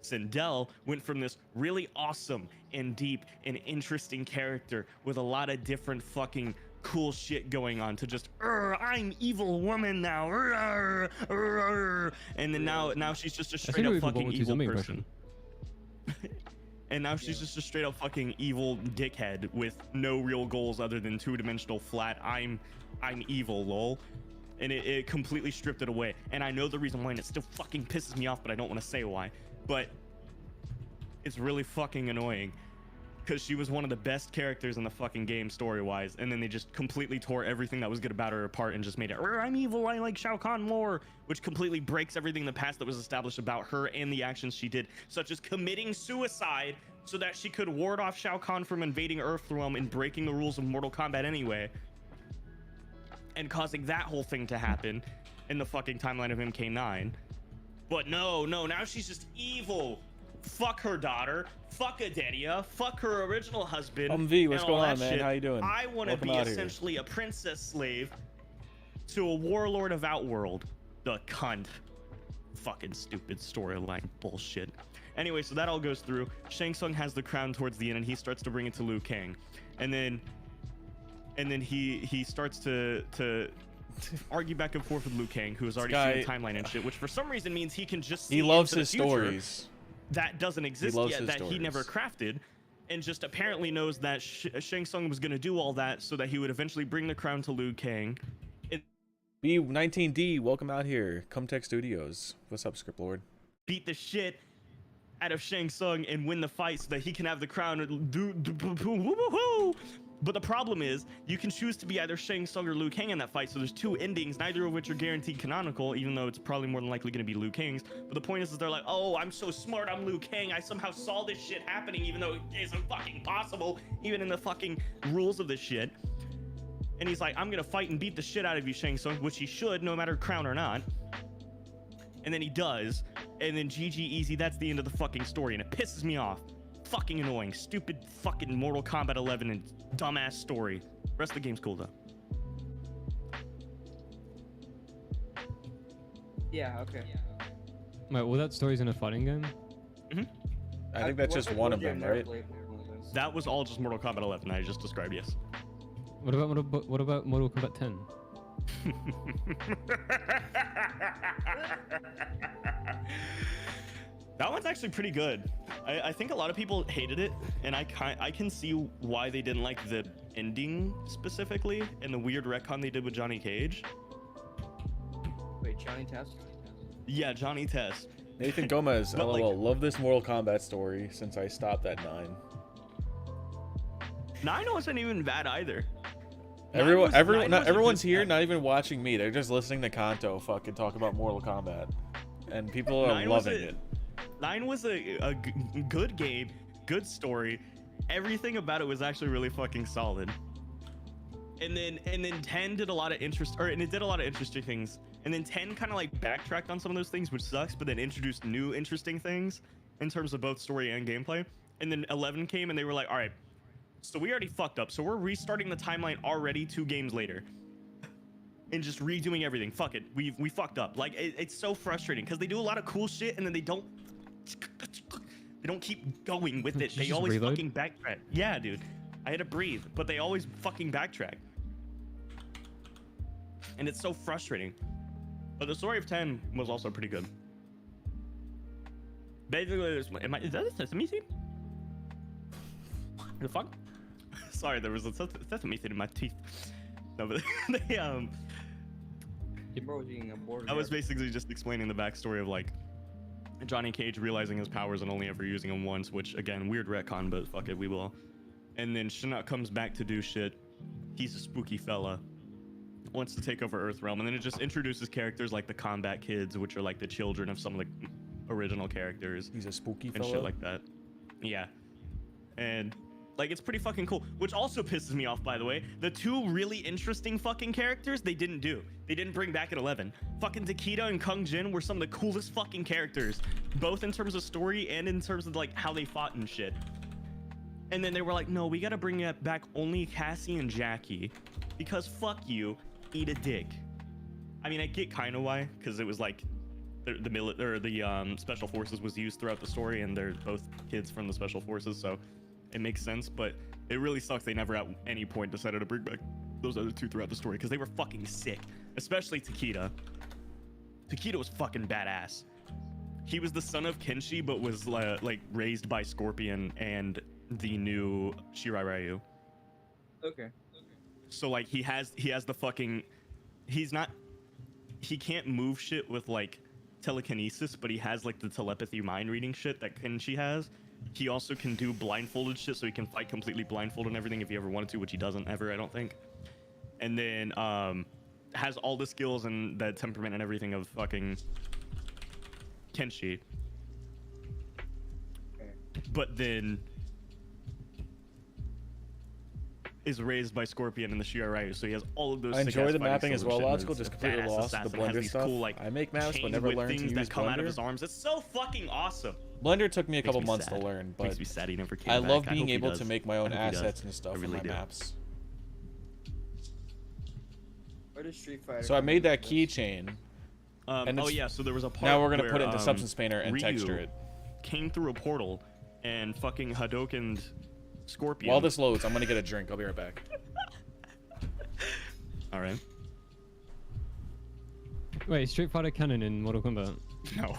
Sindel went from this really awesome and deep and interesting character with a lot of different fucking cool shit going on to just I'm evil woman now, and then now she's just a straight up fucking evil person. And now she's just a straight up fucking evil dickhead with no real goals other than two-dimensional flat I'm evil lol. And it completely stripped it away. And I know the reason why, and it still fucking pisses me off, but I don't want to say why. But it's really fucking annoying, because she was one of the best characters in the fucking game story-wise, and then they just completely tore everything that was good about her apart and just made it, I'm evil, I like Shao Kahn more, which completely breaks everything in the past that was established about her and the actions she did, such as committing suicide so that she could ward off Shao Kahn from invading Earthrealm and breaking the rules of Mortal Kombat anyway, and causing that whole thing to happen in the fucking timeline of MK9. But no, now she's just evil. Fuck her daughter, fuck Adelia, fuck her original husband. V, what's going on, man? Shit. How you doing? I want to be essentially a princess slave to a warlord of Outworld. The cunt. Fucking stupid storyline bullshit. Anyway, so that all goes through. Shang Tsung has the crown towards the end, and he starts to bring it to Liu Kang, and then he starts to argue back and forth with Liu Kang, who has already seen the timeline and shit, which for some reason means he can just see he loves into his the future stories that doesn't exist yet, that he never crafted, and just apparently knows that Shang Tsung was going to do all that so that he would eventually bring the crown to Liu Kang. B19D, welcome out here. Comtech Studios. What's up, Script Lord? Beat the shit out of Shang Tsung and win the fight so that he can have the crown. But the problem is, you can choose to be either Shang Tsung or Liu Kang in that fight, so there's two endings, neither of which are guaranteed canonical, even though it's probably more than likely going to be Liu Kang's. But the point is they're like, oh, I'm so smart, I'm Liu Kang, I somehow saw this shit happening, even though it isn't fucking possible, even in the fucking rules of this shit. And he's like, I'm going to fight and beat the shit out of you, Shang Tsung, which he should, no matter crown or not. And then he does, and then GG easy, that's the end of the fucking story, and it pisses me off. Fucking annoying, stupid fucking Mortal Kombat 11 and dumbass story. Rest of the game's cool though. Yeah, okay. Wait, all that story's in a fighting game? I think that's just one of them, right? That was all just Mortal Kombat 11 I just described, yes. What about Mortal Kombat 10? That one's actually pretty good. I think a lot of people hated it, and I can see why they didn't like the ending specifically and the weird retcon they did with Johnny Cage. Wait, Johnny Test? Yeah, Johnny Test. Nathan Gomez, But, LOL, like, love this Mortal Kombat story since I stopped at 9. 9 wasn't even bad either. Everyone's here, not even watching me. They're just listening to Kanto fucking talk about Mortal Kombat, and people are loving it. 9 was a good game, good story. Everything about it was actually really fucking solid. And then 10 did a lot of interesting things. And then 10 kind of like backtracked on some of those things, which sucks, but then introduced new interesting things in terms of both story and gameplay. And then 11 came and they were like, all right, so we already fucked up, so we're restarting the timeline already 2 games later. and just redoing everything. Fuck it, we fucked up. Like it's so frustrating because they do a lot of cool shit and then they don't keep going with it. Did you They just always reload? fucking backtrack. Yeah, dude, I had to breathe, but they always fucking backtrack, and it's so frustrating. But the story of 10 was also pretty good. Basically, is that a sesame seed? The fuck? Sorry, there was a sesame seed in my teeth. No, but they Bro was eating a border. I was basically just explaining the backstory of like Johnny Cage realizing his powers and only ever using them once, which again, weird retcon, but fuck it, we will. And then Shinnok comes back to do shit. He's a spooky fella. Wants to take over Earthrealm, and then it just introduces characters like the Kombat kids, which are like the children of some of the original characters. He's a spooky and fellow. shit like that. Yeah. And like it's pretty fucking cool. Which also pisses me off, by the way. The two really interesting fucking characters they didn't do. They didn't bring back at 11. Fucking Takeda and Kung Jin were some of the coolest fucking characters, both in terms of story and in terms of like how they fought and shit. And then they were like, no, we gotta bring back only Cassie and Jackie because fuck you, eat a dick. I mean, I get kind of why, because it was like the special forces was used throughout the story, and they're both kids from the special forces, so it makes sense. But it really sucks they never at any point decided to bring back those other two throughout the story, because they were fucking sick, especially Takeda. Takeda was fucking badass. He was the son of Kenshi, but was like raised by Scorpion and the new Shirai Ryu. Okay. So like he has the fucking, he can't move shit with like telekinesis, but he has like the telepathy mind reading shit that Kenshi has. He also can do blindfolded shit, so he can fight completely blindfolded and everything if he ever wanted to, which he doesn't ever, I don't think. And then has all the skills and the temperament and everything of fucking Kenshi. Okay. But then is raised by Scorpion and the Shirai Ryu, so he has all of those. I enjoy sick-ass the fighting mapping as skills well, and shit, logical. and Just it's a completely badass lost the assassin, has Blender these stuff. cool, like, I make maps, but chain never whip learned to things use that come out of Blender. his arms. It's so fucking awesome. Blender took me a Makes couple me months sad. to learn, Makes but me sad he never came I back. love I being hope he able does. to make my own I hope he assets does. and stuff I for really my do. maps. Where does Street Fighter? So I made that come into this? keychain. And Oh it's- yeah, so there was a part Now we're gonna where, put it into Substance Painter and Ryu texture it. came through a portal and fucking Hadoukened Scorpion. While this loads, I'm gonna get a drink. I'll be right back. All right. Wait, Street Fighter canon in Mortal Kombat? No.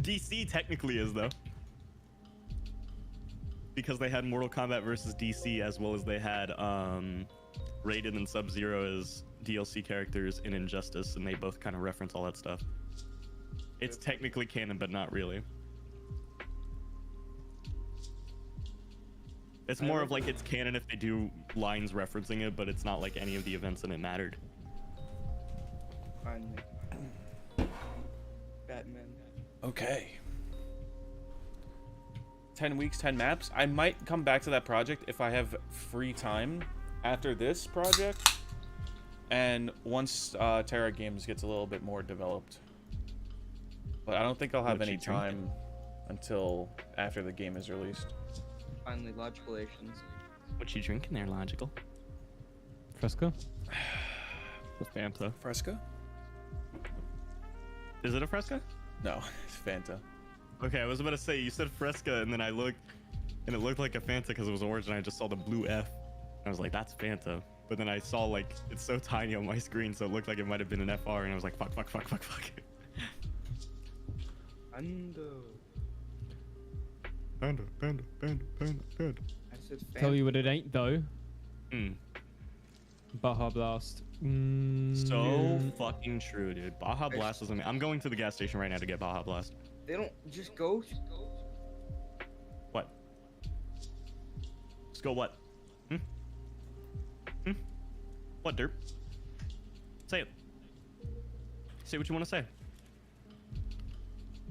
DC technically is though. Because they had Mortal Kombat versus DC, as well as they had Raiden and Sub-Zero as DLC characters in Injustice, and they both kind of reference all that stuff. It's technically canon, but not really. It's more of like it's canon if they do lines referencing it, but it's not like any of the events in it mattered. Finally. Batman. Okay. 10 weeks, 10 maps. I might come back to that project if I have free time after this project. And once Terra Games gets a little bit more developed. But I don't think I'll have What any you drink? time until after the game is released. Finally, logical Asians. What you drinking there, Logical? Fresco? The Fanta. Fresca? Is it a Fresca? No, it's Fanta. Okay, I was about to say, you said Fresca, and then I looked, and it looked like a Fanta because it was orange, and I just saw the blue F. And I was like, that's Fanta. But then I saw, like, it's so tiny on my screen, so it looked like it might have been an FR, and I was like, fuck. Panda. Panda. I said Tell you what it ain't though. Mm. Baja Blast. So fucking true, dude. Baja Blast is amazing. I'm going to the gas station right now to get Baja Blast. They don't just go. What? Let's go what? What, derp? Say it. Say what you want to say.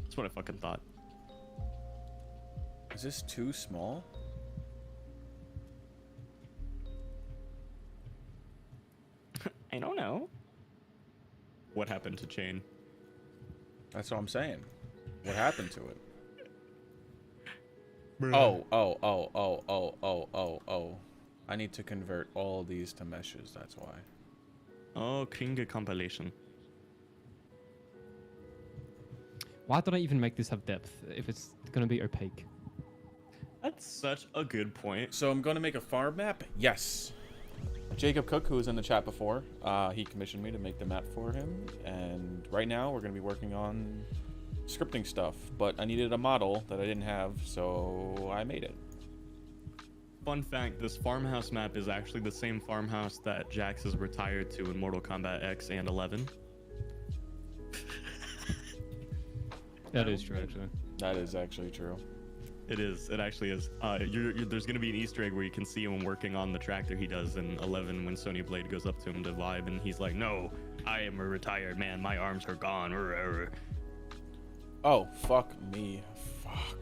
That's what I fucking thought. Is this too small? I don't know. What happened to Chain? That's what I'm saying. What happened to it? Bro. Oh. I need to convert all these to meshes, that's why. Oh, Kringa compilation. Why did I even make this have depth if it's gonna be opaque? That's such a good point. So I'm going to make a farm map. Yes. Jacob Cook, who was in the chat before, he commissioned me to make the map for him. And right now we're going to be working on scripting stuff. But I needed a model that I didn't have, so I made it. Fun fact, this farmhouse map is actually the same farmhouse that Jax is retired to in Mortal Kombat X and 11. That is true, actually. That is actually true. It is. It actually is. There's going to be an Easter egg where you can see him working on the tractor he does in 11 when Sonya Blade goes up to him to vibe, and he's like, "No, I am a retired man. My arms are gone." Oh, fuck me. Fuck.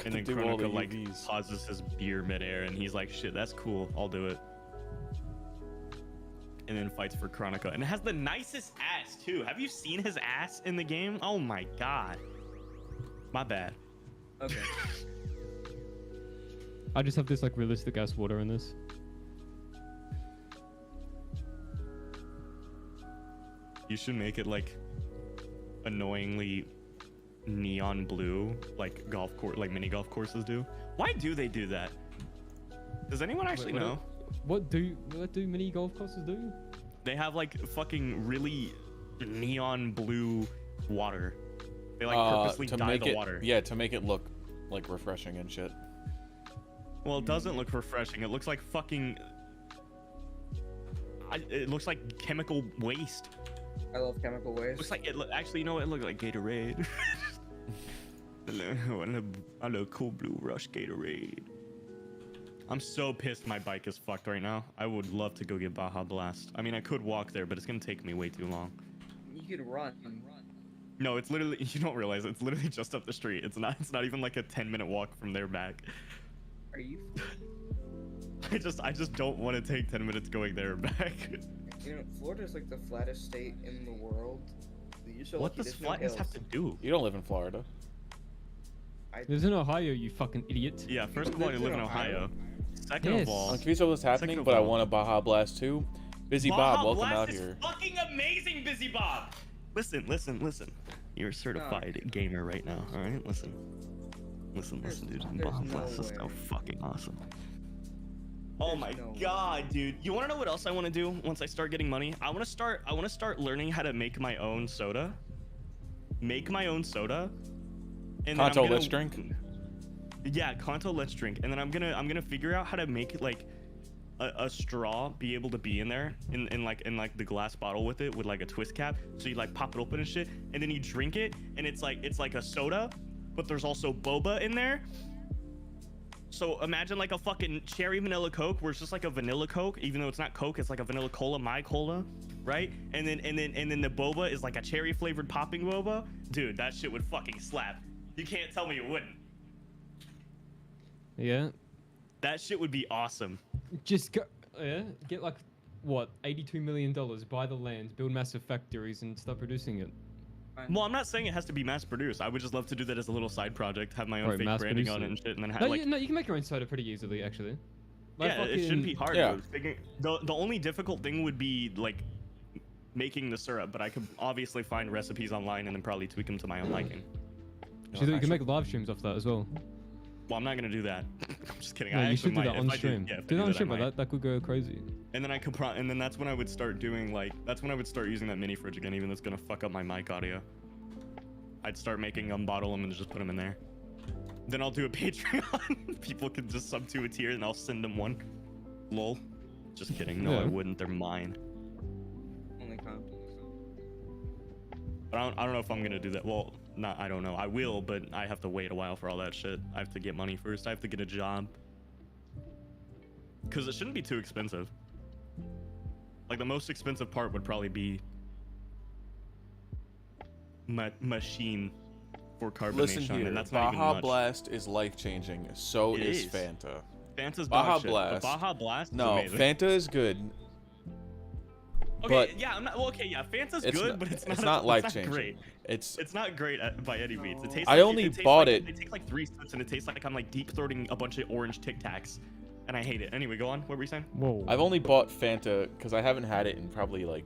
And then Do all the Kronika like UVs. pauses his beer midair, and he's like, "Shit, that's cool. I'll do it." And then fights for Kronika, and it has the nicest ass too. Have you seen his ass in the game? Oh my god. My bad. Okay. I just have this like realistic ass water in this. You should make it like annoyingly neon blue, like golf course, like mini golf courses do. Why do they do that? Does anyone actually know? What do mini golf courses do? They have like fucking really neon blue water. They like purposely to dye make the it, water. Yeah, to make it look like refreshing and shit. Well, it doesn't look refreshing. It looks like fucking. It looks like chemical waste. I love chemical waste. Looks like it. Actually, you know what? It looked like Gatorade. I love cool blue rush Gatorade. I'm so pissed my bike is fucked right now. I would love to go get Baja Blast. I mean, I could walk there, but it's gonna take me way too long. You could run. No, it's literally, you don't realize it's literally just up the street. It's not even like a 10-minute walk from there back. Are you? I just don't want to take 10 minutes going there and back. You know, Florida's like the flattest state in the world. You're so What lucky does there's no flatness have hills. to do? You don't live in Florida. There's in Ohio, you fucking idiot. Yeah, first of all, you live in Ohio. Second Yes. of all, I'm confused what's happening, of but I all- want a Baja Blast too. Busy Bob, welcome Blast out is here. fucking amazing, Busy Bob. Listen. You're a certified gamer right now. All right, listen, dude. There's Baja no Blast is so way. fucking awesome. Oh my no way. god, dude! You want to know what else I want to do once I start getting money? I want to start learning how to make my own soda. Make my own soda. And then I'm Kanto, gonna- let's drink. Yeah, Kanto, let's drink. And then I'm gonna figure out how to make it like a straw be able to be in there in like the glass bottle with it with like a twist cap. So you like pop it open and shit, and then you drink it, and it's like a soda, but there's also boba in there. So imagine like a fucking cherry vanilla Coke, where it's just like a vanilla Coke, even though it's not Coke, it's like a vanilla cola, my cola, right? And then the boba is like a cherry flavored popping boba. Dude, that shit would fucking slap. You can't tell me it wouldn't. Yeah. That shit would be awesome. Just go, get like, what, $82 million, buy the land, build massive factories, and start producing it. Well, I'm not saying it has to be mass produced. I would just love to do that as a little side project, have my own Right, fake mass branding produce on it it. and shit, and then have No, like. you can make your own soda pretty easily, actually. Like Yeah, it shouldn't be hard. Yeah. The only difficult thing would be like making the syrup, but I could obviously find recipes online and then probably tweak them to my own liking. You can make live streams off that as well. Well, I'm not gonna do that. I'm just kidding. No, I you should do actually that might. on If I stream. yeah, if I Do that on I stream, but might. that could go crazy. And then and then that's when I would start doing like, that's when I would start using that mini fridge again, even though it's gonna fuck up my mic audio. I'd start making them, bottle them, and just put them in there. Then I'll do a Patreon. People can just sub to a tier, and I'll send them one. Lol. Just kidding. No, Yeah. I wouldn't. They're mine. Only count. But I don't know if I'm gonna do that. Well, I don't know. I will, but I have to wait a while for all that shit. I have to get money first. I have to get a job. Because it shouldn't be too expensive. Like, the most expensive part would probably be machine for carbonation. Listen here, and that's not even Baja much. Blast is life-changing. So It is is. Fanta. Fanta's Baja dog shit, but Blast. Baja Blast is No, amazing. Fanta is good. Okay, but yeah, I'm not. Well, okay, yeah, Fanta's it's good, not- but it's it's not great. life-changing. It's not great by any means. It tastes I like, only it tastes bought like, it- It tastes like 3 sips, and it tastes like I'm like deep throating a bunch of orange Tic Tacs, and I hate it. Anyway, go on. What were you saying? Whoa. I've only bought Fanta because I haven't had it in probably like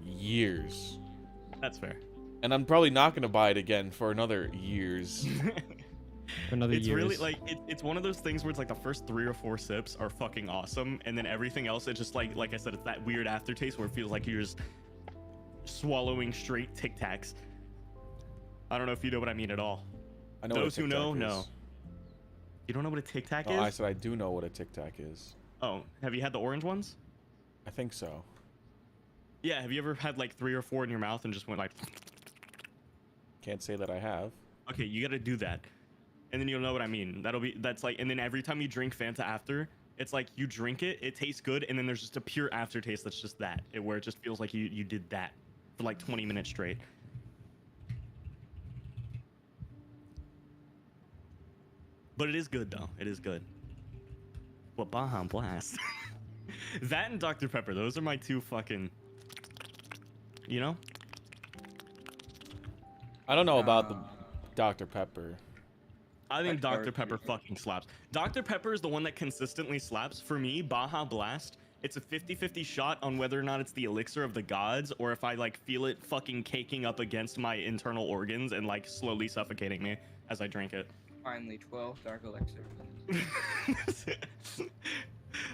years. That's fair. And I'm probably not gonna buy it again for another years. For another It's years. really like it's one of those things where it's like the first 3 or 4 sips are fucking awesome, and then everything else it just like I said, it's that weird aftertaste where it feels like you're just swallowing straight Tic Tacs. I don't know if you know what I mean at all. I know Those what a who Tic know Tac know. is. You don't know what a Tic Tac Oh, is? I said I do know what a Tic Tac is. Oh, have you had the orange ones? I think so. Yeah. Have you ever had like 3 or 4 in your mouth and just went like? Can't say that I have. Okay, you gotta do that, and then you'll know what I mean. That's like, and then every time you drink Fanta after, it's like you drink it, it tastes good, and then there's just a pure aftertaste that's just that, where it just feels like you did that for like 20 minutes straight. But it is good though. It is good. What Baja Blast? That and Dr. Pepper. Those are my 2 fucking. You know. I don't know about the Dr. Pepper. I think Like Dr. Pepper fucking slaps. Dr. Pepper is the one that consistently slaps. For me, Baja Blast, it's a 50-50 shot on whether or not it's the elixir of the gods or if I like feel it fucking caking up against my internal organs and like slowly suffocating me as I drink it. Finally, 12 dark elixir.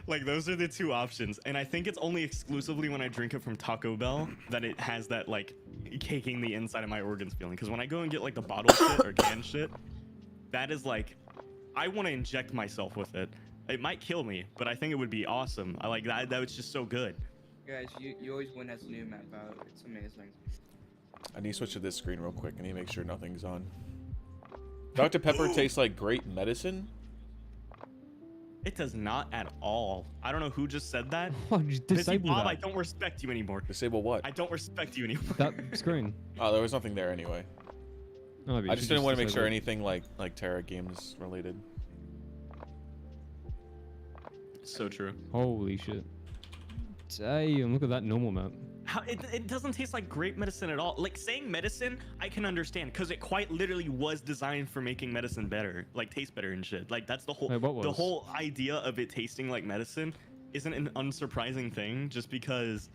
Like those are the 2 options, and I think it's only exclusively when I drink it from Taco Bell that it has that like caking the inside of my organs feeling. Because when I go and get like the bottle shit or canned shit, that is like I want to inject myself with it. It might kill me, but I think it would be awesome. I like that. That was just so good. Guys, you always win as a new map out. It's amazing. I need to switch to this screen real quick. I need to make sure nothing's on. Dr. Pepper tastes like great medicine. It does not at all. I don't know who just said that. Oh, just Busy disable Bob, that. I don't respect you anymore. Disable what? I don't respect you anymore. That screen. Oh, there was nothing there anyway. Oh, maybe I you just should didn't want to make disable sure it. anything like Terra Games related. So true. Holy shit. Damn, look at that normal map. How it doesn't taste like grape medicine at all. Like saying medicine, I can understand because it quite literally was designed for making medicine better, like taste better and shit. Like that's the whole Wait, what the was? whole idea of it tasting like medicine isn't an unsurprising thing just because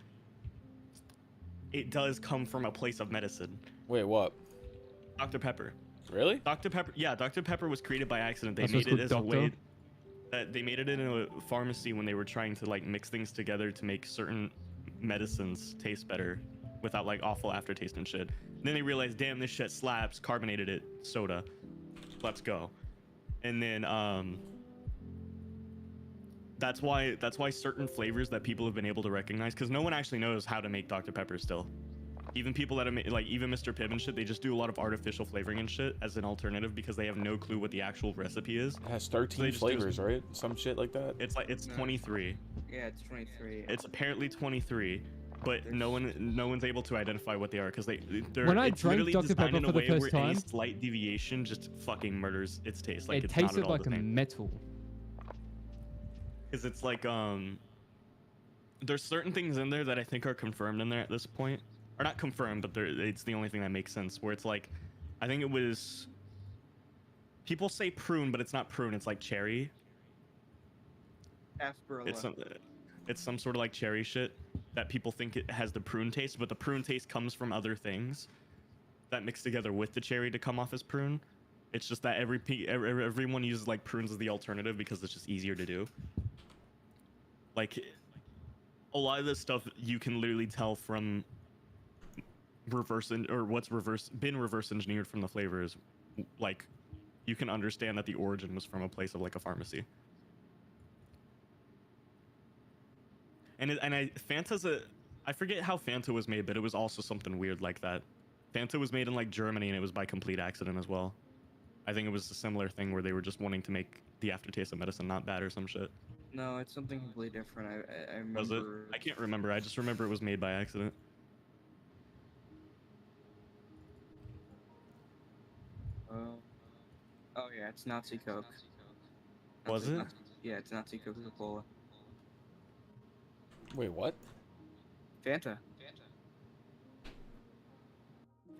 it does come from a place of medicine. Wait, what? Dr. Pepper. Really? Dr. Pepper. Yeah, Dr. Pepper was created by accident. They That's made what's it as called a way Doctor? that they made it in a pharmacy when they were trying to like mix things together to make certain medicines taste better without like awful aftertaste and shit. And then they realized, damn, this shit slaps, carbonated it, soda. Let's go. And then that's why certain flavors that people have been able to recognize, because no one actually knows how to make Dr. Pepper still. Even people that have like even Mr. Pibb and shit, they just do a lot of artificial flavoring and shit as an alternative because they have no clue what the actual recipe is. It has So 13 they just do- flavors, right? Some shit like that. It's like it's No. 23. Yeah, it's 23. It's apparently 23, but no one's able to identify what they are because they're When I it's drank literally Dr. designed Pepper in a for the way first where time, any slight deviation just fucking murders its taste. Like it it's not tasted at all like the a same. metal. Because it's like there's certain things in there that I think are confirmed in there at this point, or not confirmed, but it's the only thing that makes sense. Where it's like, I think it was. People say prune, but it's not prune. It's like cherry. Asperilla. It's some sort of like cherry shit that people think it has the prune taste, but the prune taste comes from other things that mix together with the cherry to come off as prune. It's just that everyone uses like prunes as the alternative because it's just easier to do. Like a lot of this stuff you can literally tell from been reverse engineered from the flavors. Like you can understand that the origin was from a place of like a pharmacy. Fanta's I forget how Fanta was made, but it was also something weird like that. Fanta was made in like Germany and it was by complete accident as well. I think it was a similar thing where they were just wanting to make the aftertaste of medicine not bad or some shit. No, it's something completely different. I remember. Was it? I can't remember. I just remember it was made by accident. Oh yeah, it's Nazi Coke. Was it? Yeah, it's Nazi Coca-Cola. Wait, what? Fanta.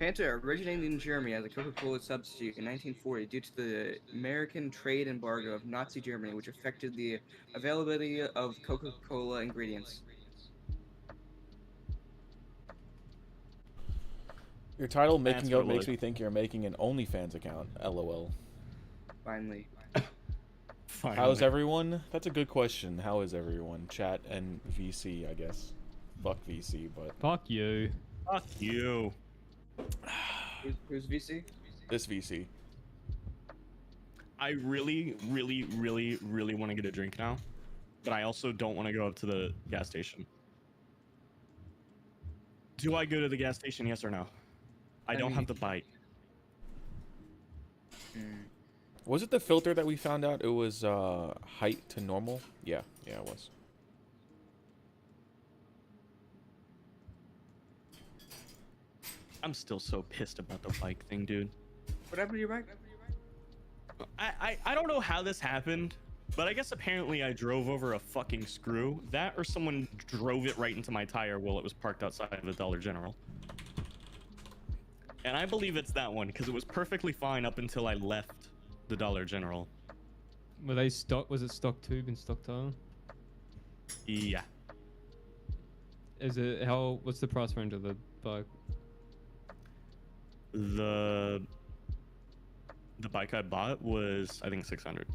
Fanta originated in Germany as a Coca-Cola substitute in 1940 due to the American trade embargo of Nazi Germany, which affected the availability of Coca-Cola ingredients. Your title, That's Making what Out, it makes was. me think you're making an OnlyFans account. LOL. Finally. Finally. How's everyone? That's a good question. How is everyone? Chat and VC, I guess. Fuck VC, but Fuck you. Fuck you. Who's VC? this VC. I really, really, really, really want to get a drink now, but I also don't want to go up to the gas station. Do I go to the gas station? Yes or no? I don't have the bite. Was it the filter that we found out? It was height to normal? Yeah, it was. I'm still so pissed about the bike thing, dude. What happened to your bike? I don't know how this happened, but I guess apparently I drove over a fucking screw. That or someone drove it right into my tire while it was parked outside of the Dollar General. And I believe it's that one because it was perfectly fine up until I left the Dollar General. Were they stock? Was it stock tube and stock tire? Yeah. Is it how? What's the price range of the bike? The bike I bought was, I think, 600.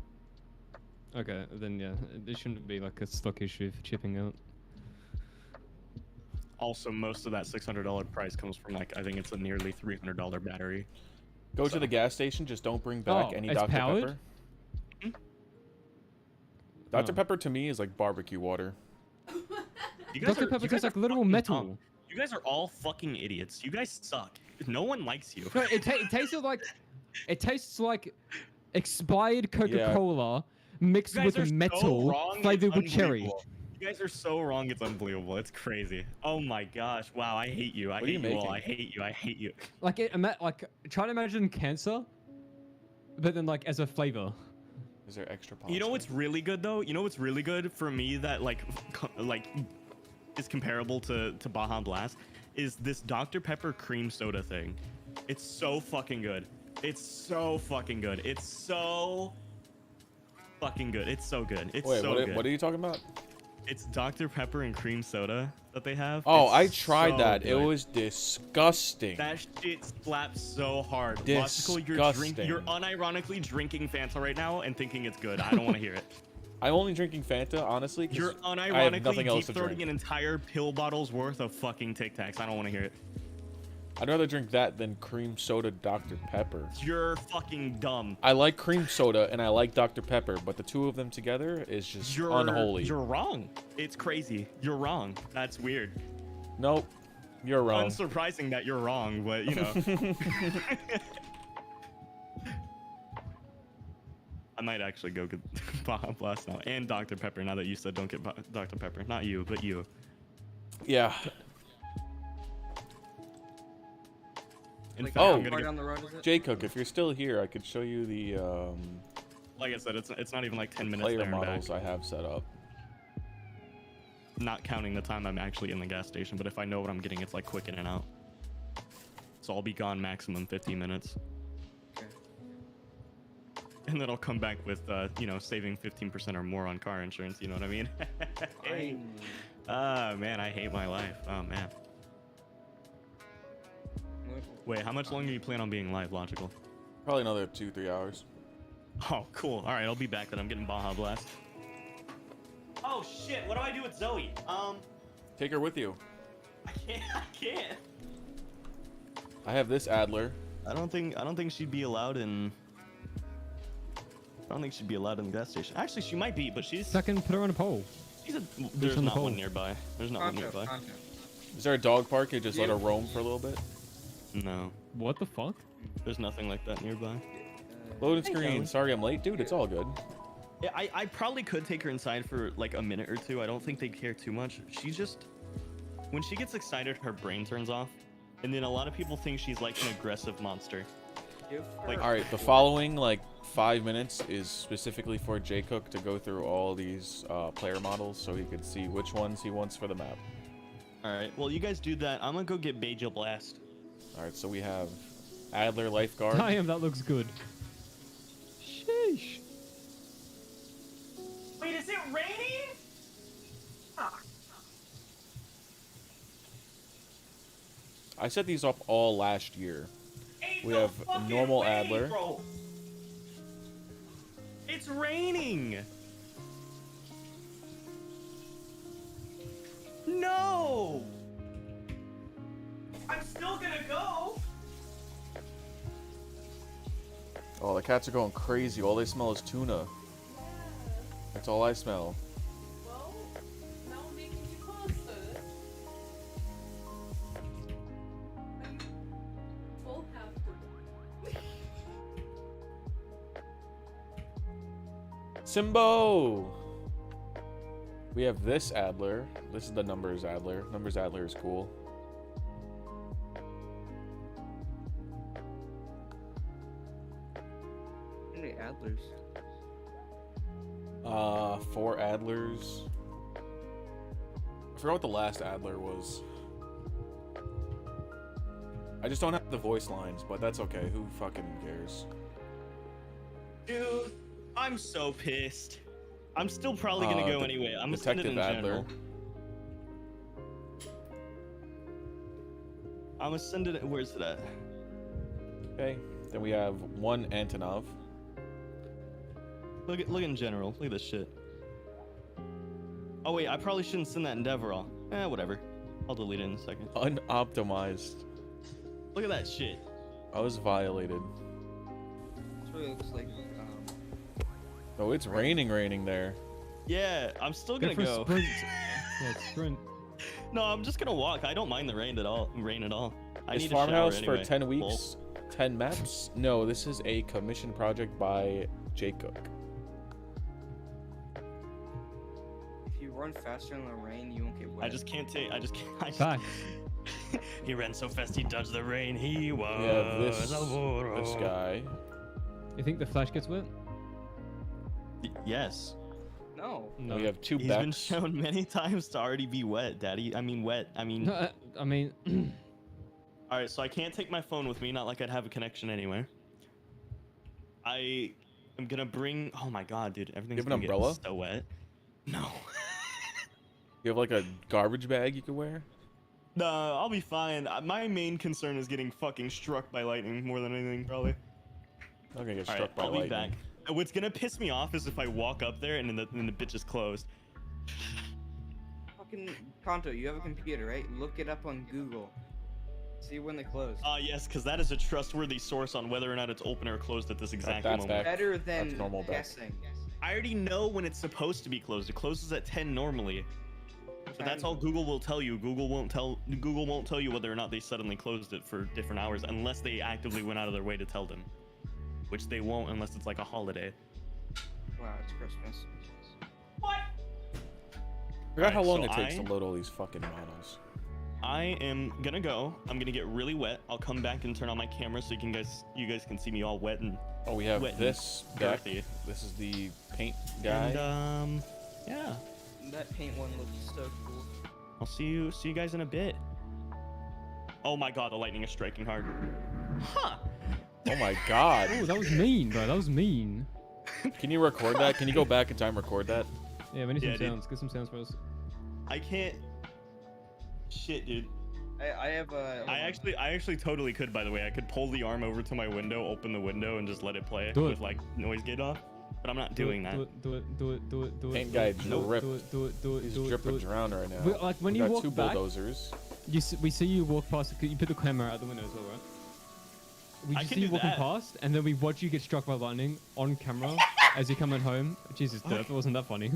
Okay, then yeah, it shouldn't be like a stock issue for chipping out. Also, most of that $600 price comes from, like, I think it's a nearly $300 battery. Go to the gas station, just don't bring back any Dr. powered? Pepper. Hmm? Dr. Oh. Pepper to me is like barbecue water. You guys Dr. are- Pepper you tastes guys are like literal fucking metal. dumb. You guys are all fucking idiots. You guys suck. No one likes you. No, it tastes like expired Coca-Cola mixed You guys with are so metal wrong, flavored it's with cherry. unbelievable. You guys are so wrong, it's unbelievable. It's crazy. Oh my gosh. Wow, I hate you. I What are you hate you all. making? I hate you. I hate you. Like try to imagine cancer, but then like as a flavor. Is there extra pasta? You know what's really good though? You know what's really good for me that like is comparable to Baja Blast is this Dr. Pepper cream soda thing. It's so fucking good. It's so fucking good. It's so fucking good. It's so good. It's Wait, so good. what are you talking about? It's Dr. Pepper and cream soda that they have. Oh, It's I tried so that. It good. was disgusting. That shit slaps so hard. Disgusting. Logical, you're unironically drinking Fanta right now and thinking it's good. I don't want to hear it. I'm only drinking Fanta, honestly. 'cause You're I have unironically nothing else deep to throating drink. an entire pill bottle's worth of fucking Tic Tacs. I don't want to hear it. I'd rather drink that than cream soda Dr. Pepper. You're fucking dumb. I like cream soda and I like Dr. Pepper, but the two of them together is just unholy. You're wrong. It's crazy. You're wrong. That's weird. Nope. You're wrong. Unsurprising that you're wrong, but you know. I might actually go get Baja Blast now and Dr. Pepper now that you said don't get Dr. Pepper. Not you, but you. Yeah. In Like, fact, Oh. I'm how gonna far get, down the road is it? Jay Cook, if you're still here, I could show you the like I said, it's not even like 10 minutes player there and models back. I have set up. Not counting the time I'm actually in the gas station, but if I know what I'm getting, it's like quick in and out. So I'll be gone maximum 50 minutes. Okay. And then I'll come back with, you know, saving 15% or more on car insurance. You know what I mean? Hey. Oh, man, I hate my life. Oh, man. Wait, how much longer do you plan on being live, Logical? Probably another 2-3 hours. Oh, cool. All right, I'll be back then. I'm getting Baja Blast. Oh, shit. What do I do with Zoe? Take her with you. I can't. I have this Adler. I don't think she'd be allowed in... I don't think she'd be allowed in the gas station. Actually, she might be, but she's... Second, put her on a pole. There's on the not one pole. nearby. There's not one nearby. Is there a dog park you just let Yeah. her roam for a little bit? No. What the fuck? There's nothing like that nearby. Loading Hey, screen. Zoe. Sorry I'm late. Dude, it's all good. Yeah, I probably could take her inside for like a minute or two. I don't think they care too much. She's just... When she gets excited, her brain turns off. And then a lot of people think she's like an aggressive monster. Like, All right, the following like 5 minutes is specifically for Jay Cook to go through all these player models so he could see which ones he wants for the map. Alright, well, you guys do that. I'm gonna go get Baja Blast. Alright, so we have Adler Lifeguard. Damn, that looks good. Sheesh. Wait, is it raining? Ah. I set these up all last year. Ain't We no have fucking normal way, Adler. bro. It's raining. No. I'm still gonna go. Oh, the cats are going crazy. All they smell is tuna. That's all I smell. Well, now I'm making you closer. And both have to. Simbo! We have this Adler. This is the Numbers Adler. Numbers Adler is cool. How many Adlers? 4 Adlers. I forgot what the last Adler was. I just don't have the voice lines, but that's okay. Who fucking cares? Dude, I'm so pissed. I'm still probably gonna go anyway. I'm gonna send it in Detective Adler. general. I'm gonna send it. Where's it at? Okay. Then we have 1 Antonov. Look in general. Look at this shit. Oh wait, I probably shouldn't send that in Deverall. Whatever. I'll delete it in a second. Unoptimized. Look at that shit. I was violated. That's what it looks like. Oh, it's raining there. Yeah, I'm still Go gonna for a go. sprint. Yeah, sprint. No, I'm just gonna walk. I don't mind the rain at all. I Is need Farmhouse a shower anyway. for 10 Lol. weeks, 10 maps? No, this is a commission project by J Cook. If you run faster in the rain, you won't get wet. I just can't take. I just can't. Back. He ran so fast he dodged the rain. He was. We have this a guy. You think the flash gets wet? Yes. No. No. We have 2 He's been Becks. shown many times to already be wet, Daddy. I mean wet. I mean. No, I mean, All right, so I can't take my phone with me. Not like I'd have a connection anywhere. I am gonna bring. Oh my god, dude! Everything's You have an gonna get umbrella? so wet. No. You have like a garbage bag you could wear? No, I'll be fine. My main concern is getting fucking struck by lightning more than anything, probably. I'm gonna get All struck right, by I'll lightning. be back. What's gonna piss me off is if I walk up there and then the bitch is closed. Fucking Kanto, you have a computer, right? Look it up on Google. See when they close. Yes, because that is a trustworthy source on whether or not it's open or closed at this exact that's moment. back. Better than That's normal back. guessing. I already know when it's supposed to be closed. It closes at 10 normally. So that's all Google will tell you. Google won't tell you whether or not they suddenly closed it for different hours unless they actively went out of their way to tell them. Which they won't unless it's like a holiday. Wow, it's Christmas. What? I forgot how long so it takes I- to load all these fucking models. I am gonna go. I'm gonna get really wet. I'll come back and turn on my camera so you guys can see me all wet and Oh, we have wet and this deck. girthy. This is the paint guy. And yeah. That paint one looks so cool. I'll see you guys in a bit. Oh my god, the lightning is striking hard. Huh. Oh my god. oh, that was mean, bro. That was mean. Can you record that? Can you go back in time and record that? Yeah, we need Yeah, some dude. sounds. Get some sounds for us. I can't. Shit, dude. I have a. I actually totally could. By the way, I could pull the arm over to my window, open the window, and just let it play Do it. with like noise gate off. But I'm not doing that. Do it. Paint guy Nope. drip. Do it. He's dripping drown right now. Like when We you got walk 2 back, bulldozers. we see you walk past. You put the camera out the window as well, right? We I just can see you do walking that. past, and then we watch you get struck by lightning on camera as you're coming home. Jesus, Derp, it wasn't that funny.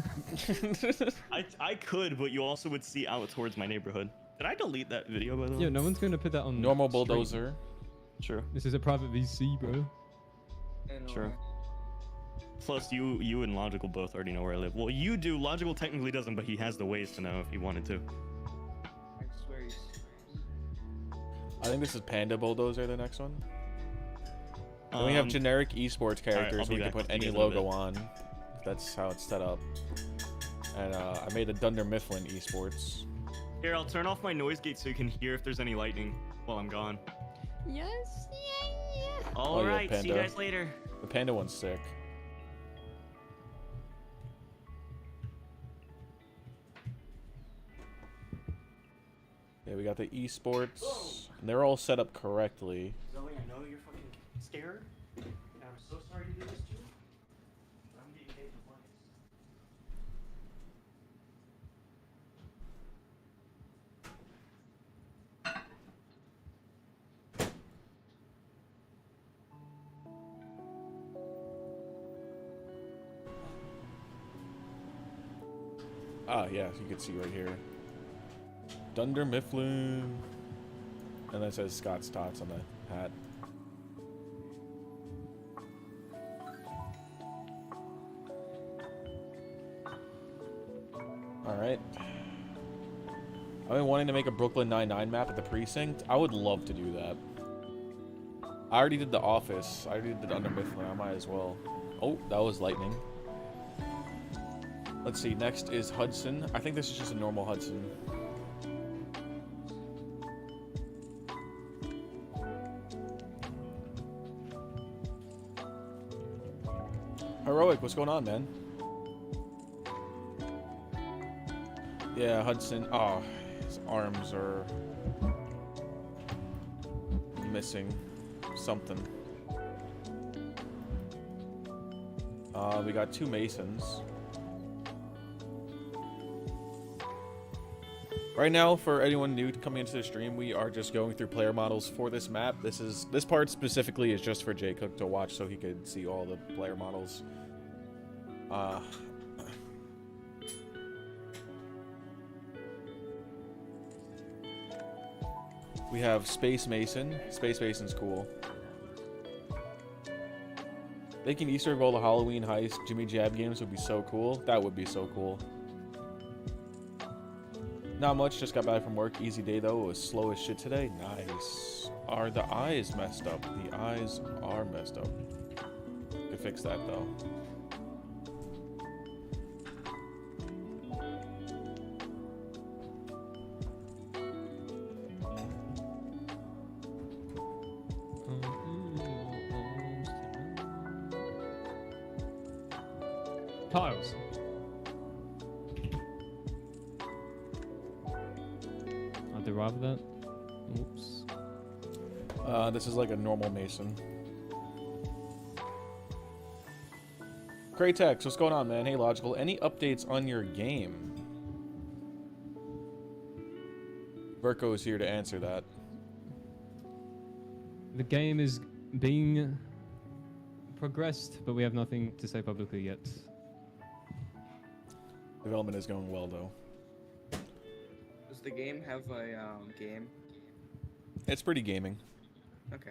I could, but you also would see out towards my neighborhood. Did I delete that video by the way? Yeah, no one's gonna put that on. Normal stream. bulldozer. Sure. This is a private VC, bro. Sure. Plus, you and Logical both already know where I live. Well, you do. Logical technically doesn't, but he has the ways to know if he wanted to. I swear he's. I think this is Panda Bulldozer, the next one. Then we have Um, generic esports characters I'll be we can back. put I'll see any you guys in a logo on. That's how it's set up. And I made a Dunder Mifflin esports. Here, I'll turn off my noise gate so you can hear if there's any lightning while I'm gone. Yes, yeah. Oh, All yeah, right, see you Panda. guys later. The panda one's sick. Yeah, we got the esports. And they're all set up correctly. Zoe, I know you're fucking scared, and I'm so sorry to do this to you. But I'm getting paid to play. Ah, yeah, you can see right here. Dunder Mifflin. And that says Scott's Tots on the hat. Alright. I've been wanting to make a Brooklyn Nine-Nine map at the precinct. I would love to do that. I already did The Office. I already did Dunder Mifflin. I might as well. Oh, that was lightning. Let's see, next is Hudson. I think this is just a normal Hudson. Heroic, what's going on, man? Yeah, Hudson. Oh, his arms are missing something. We got 2 Masons. Right now, for anyone new coming into the stream, we are just going through player models for this map. This part specifically is just for Jay Cook to watch so he could see all the player models. We have Space Mason. Space Mason's cool. Making Easter egg all the Halloween heist Jimmy Jab games would be so cool. That would be so cool. Not much, just got back from work. Easy day though. It was slow as shit today. Nice. Are the eyes messed up? The eyes are messed up. Could fix that though. Tiles. I'll derive that. Oops. This is like a normal mason. Craytex, what's going on, man? Hey, Logical. Any updates on your game? Verko is here to answer that. The game is being progressed, but we have nothing to say publicly yet. Development is going well, though. Does the game have a game? It's pretty gaming. Okay.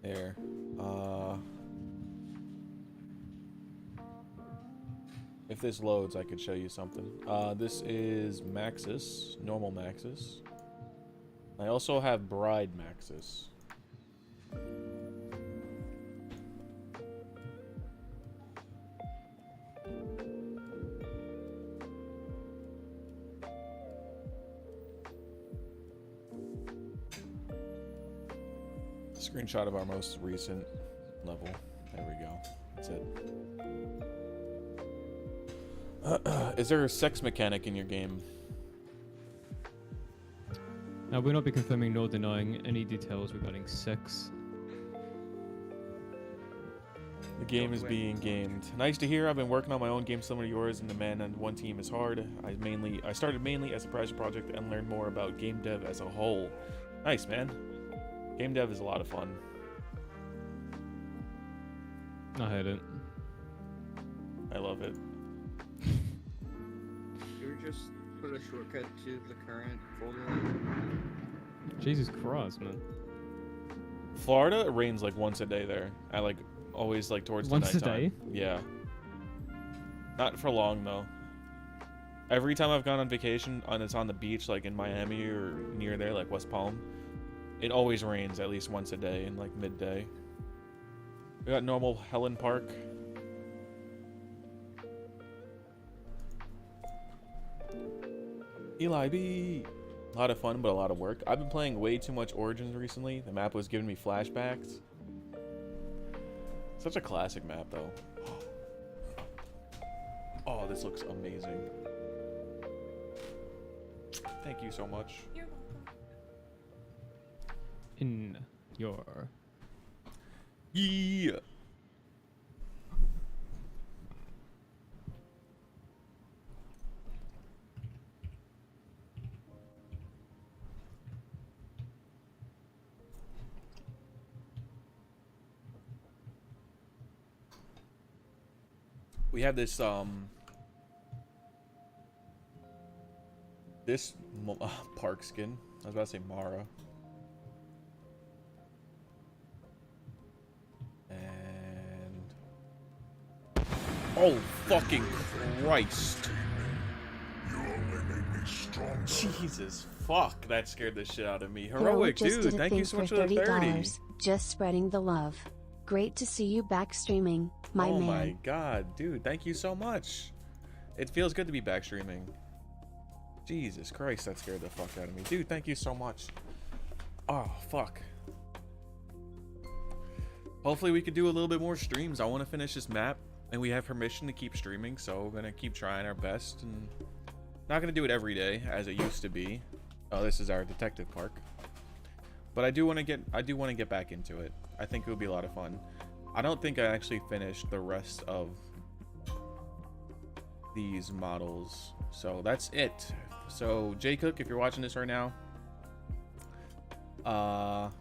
There. If this loads, I could show you something. This is Maxis, normal Maxis. I also have Bride Maxis. Screenshot of our most recent level. There we go. That's it. Is there a sex mechanic in your game? Now, we'll not be confirming nor denying any details regarding sex. The game is being gamed. Nice to hear. I've been working on my own game similar to yours, and the man on one team is hard. I started mainly as a private project and learned more about game dev as a whole. Nice, man. Game dev is a lot of fun. I hate it. I love it. You were just put a shortcut to the current folder. Jesus Christ, man. Florida, it rains like once a day there. I like always like towards the Once a nighttime. day? Yeah. Not for long though. Every time I've gone on vacation and it's on the beach, like in Miami or near there, like West Palm, it always rains at least once a day in like midday. We got normal Helen Park. Eli B. A lot of fun, but a lot of work. I've been playing way too much Origins recently. The map was giving me flashbacks. Such a classic map, though. Oh, this looks amazing. Thank you so much. You're welcome. In your Yeah. We have this park skin. I was about to say Mara. And oh fucking Christ. Jesus fuck, that scared the shit out of me. Heroic just dude, did a thank thing you so much for for the 30. $30. Just spreading the love. Great to see you back streaming, my Oh man. my god, dude, thank you so much. It feels good to be back streaming. Jesus Christ, that scared the fuck out of me. Dude, thank you so much. Oh, fuck. Hopefully we could do a little bit more streams. I want to finish this map, and we have permission to keep streaming, so we're going to keep trying our best. And not going to do it every day, as it used to be. Oh, this is our detective park. But I do want to get back into it. I think it would be a lot of fun. I don't think I actually finished the rest of these models. So that's it. So J Cook, if you're watching this right now,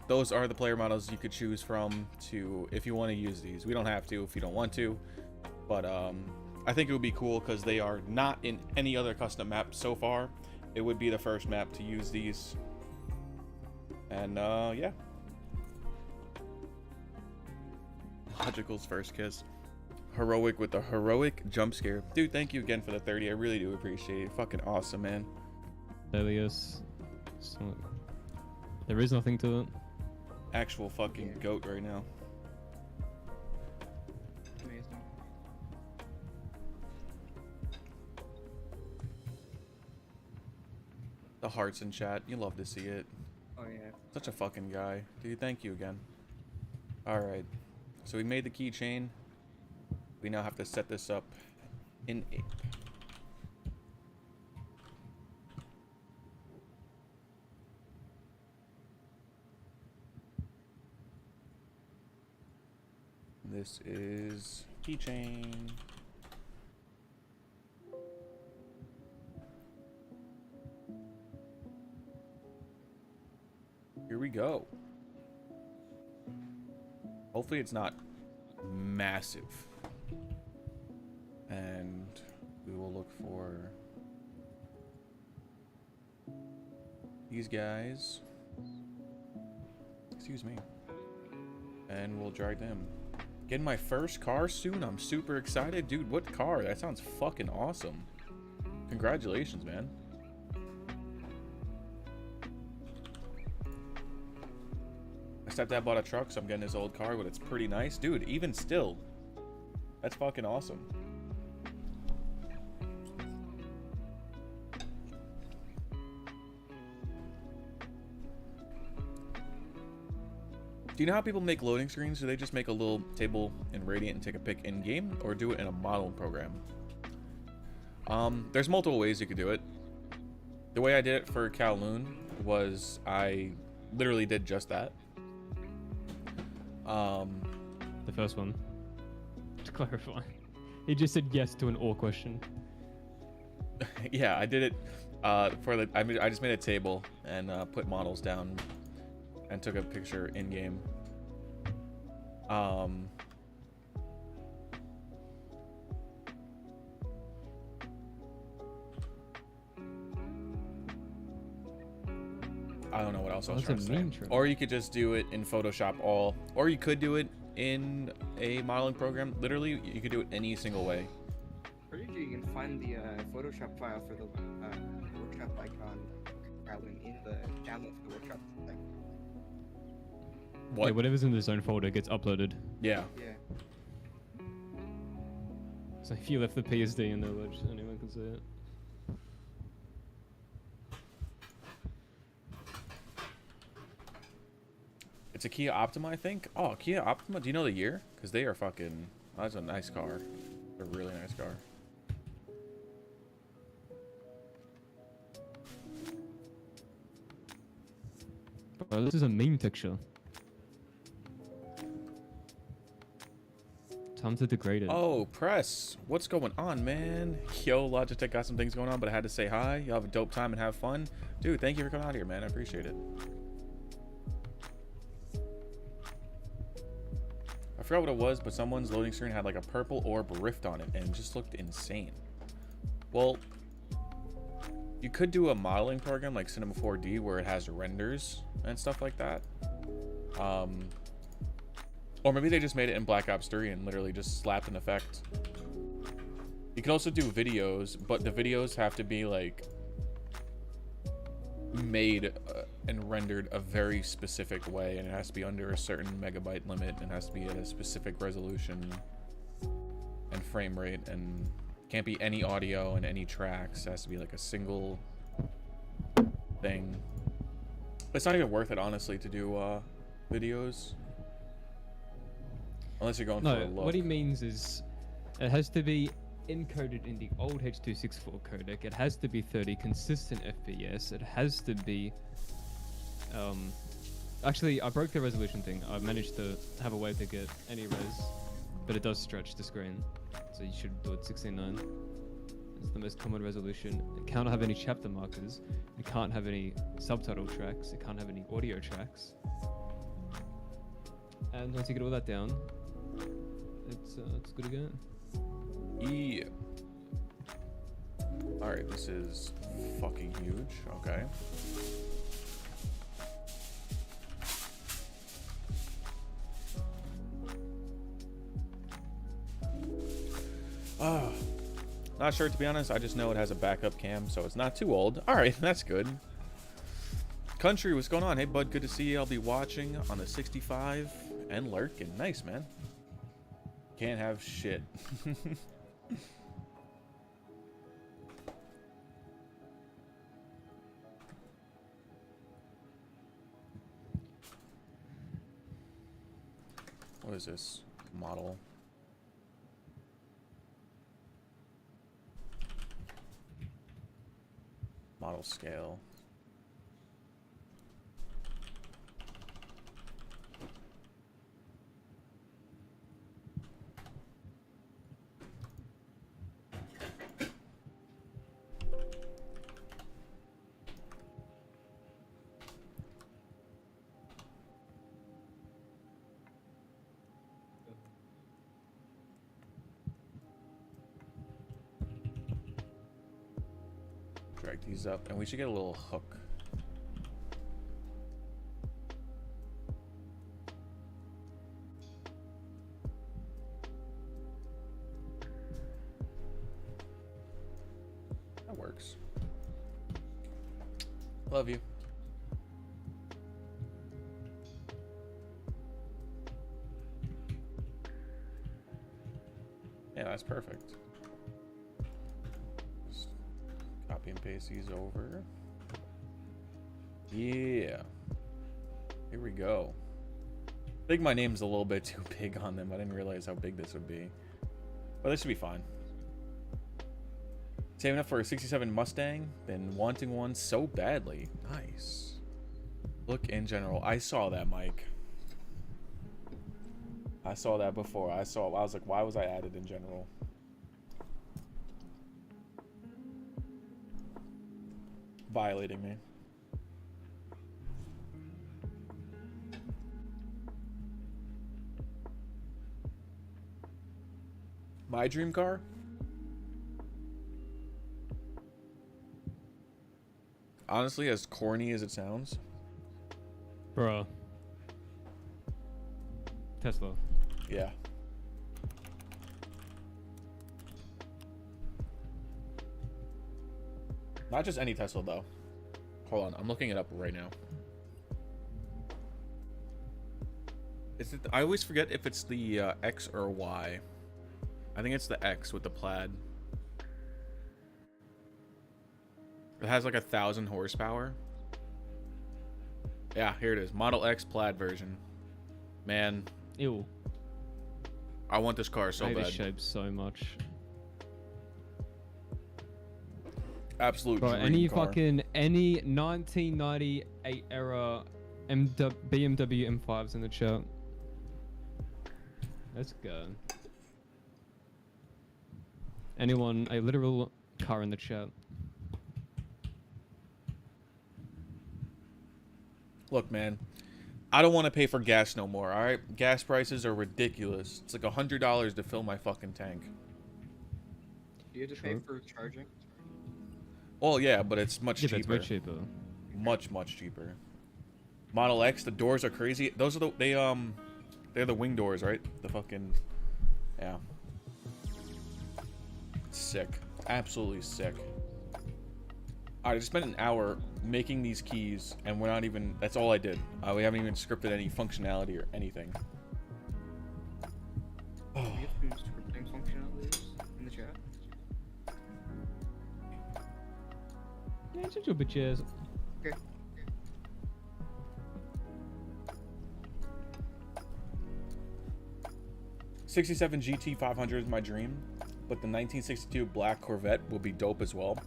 those are the player models you could choose from to if you want to use these. We don't have to if you don't want to, but I think it would be cool because they are not in any other custom map so far. It would be the first map to use these. And yeah. Logical's first kiss. Heroic with the heroic jump scare. Dude, thank you again for the 30. I really do appreciate it. Fucking awesome, man. Elias. There is nothing to it. Actual fucking goat right now. Amazing. The hearts in chat. You love to see it. Oh yeah. Such a fucking guy. Dude, thank you again. Alright. So we made the keychain. We now have to set this up in M.O.A.B. This is keychain. Here we go. Hopefully it's not massive. And we will look for these guys. Excuse me. And we'll drag them. Getting my first car soon. I'm super excited. Dude, what car? That sounds fucking awesome. Congratulations, man. My stepdad bought a truck, so I'm getting his old car, but it's pretty nice. Dude, even still, that's fucking awesome. Do you know how people make loading screens? Do they just make a little table in Radiant and take a pic in-game, or do it in a modeling program? There's multiple ways you could do it. The way I did it for Kowloon was I literally did just that. The first one. To clarify. He just said yes to an or question. Yeah, I did it for the. I just made a table and put models down and took a picture in game. I don't know what else I was trying to say. Or you could just do it in Photoshop all, or you could do it in a modeling program. Literally, you could do it any single way. pretty sure you can find the Photoshop file for the workshop icon compiling in the download for the workshop thing. Yeah, whatever's in the zone folder gets uploaded. Yeah. Yeah. So if you left the PSD in there, anyone can see it. It's a Kia Optima, I think. Oh, Kia Optima. Do you know the year? Because they are fucking... That's a nice car. A really nice car. Bro, this is a meme picture. Time to degrade it. Oh, press. What's going on, man? Yo, Logitech got some things going on, but I had to say hi. Y'all have a dope time and have fun. Dude, thank you for coming out here, man. I appreciate it. I forgot what it was, but someone's loading screen had like a purple orb rift on it, and it just looked insane. Well, you could do a modeling program like Cinema 4D where it has renders and stuff like that. Or maybe they just made it in Black Ops 3 and literally just slapped an effect. You can also do videos, but the videos have to be like made and rendered a very specific way, and it has to be under a certain megabyte limit, and has to be at a specific resolution and frame rate, and can't be any audio and any tracks. It has to be like a single thing. It's not even worth it, honestly, to do videos. Unless you're going for a look. What he means is it has to be encoded in the old H.264 codec. It has to be 30 consistent FPS. It has to be... Actually, I broke the resolution thing. I managed to have a way to get any res, but it does stretch the screen. So you should do it 16:9. It's the most common resolution. It can't have any chapter markers. It can't have any subtitle tracks. It can't have any audio tracks. And once you get all that down, it's good to go. Yeah. Alright, this is fucking huge. Okay. Not sure, to be honest. I just know it has a backup cam, so it's not too old. Alright, that's good. Country, what's going on? Hey, bud, good to see you. I'll be watching on the 65 and lurking. Nice, man. Can't have shit. What is this? Model. Model scale. Drag these up, and we should get a little hook. That works. Love you. Yeah, that's perfect. Copy and paste these over. Yeah. Here we go. I think my name's a little bit too big on them. I didn't realize how big this would be. But this should be fine. Saving up for a 67 Mustang. Been wanting one so badly. Nice. Look in general. I saw that, Mike. I saw that before. I was like, why was I added in general? Violating me. My dream car? Honestly, as corny as it sounds. Bruh. Tesla. Yeah. Not just any Tesla though. Hold on, I'm looking it up right now. Is it? I always forget if it's the X or Y. I think it's the X with the plaid. It has like 1,000 horsepower. Yeah, here it is. Model X plaid version. Man. Ew. I want this car so I hate bad. this shape so much. Absolute Bro, dream any car. any 1998 era BMW M5s in the chat. Let's go. Anyone, a literal car in the chat. Look, man, I don't want to pay for gas no more, all right? Gas prices are ridiculous. It's like $100 to fill my fucking tank. Do you have to pay for charging? Well, yeah, but it's much Yeah, cheaper. it's way cheaper. Much cheaper. Model X, the doors are crazy. Those are they're the wing doors, right? The fucking, yeah. Sick. Absolutely sick. I just spent an hour making these keys, and we're not even, that's all I did. We haven't even scripted any functionality or anything. Do you have some scripting functionalities in the chat? Yeah, it's a bit cheers. Okay. 67 GT 500 is my dream, but the 1962 black Corvette will be dope as well.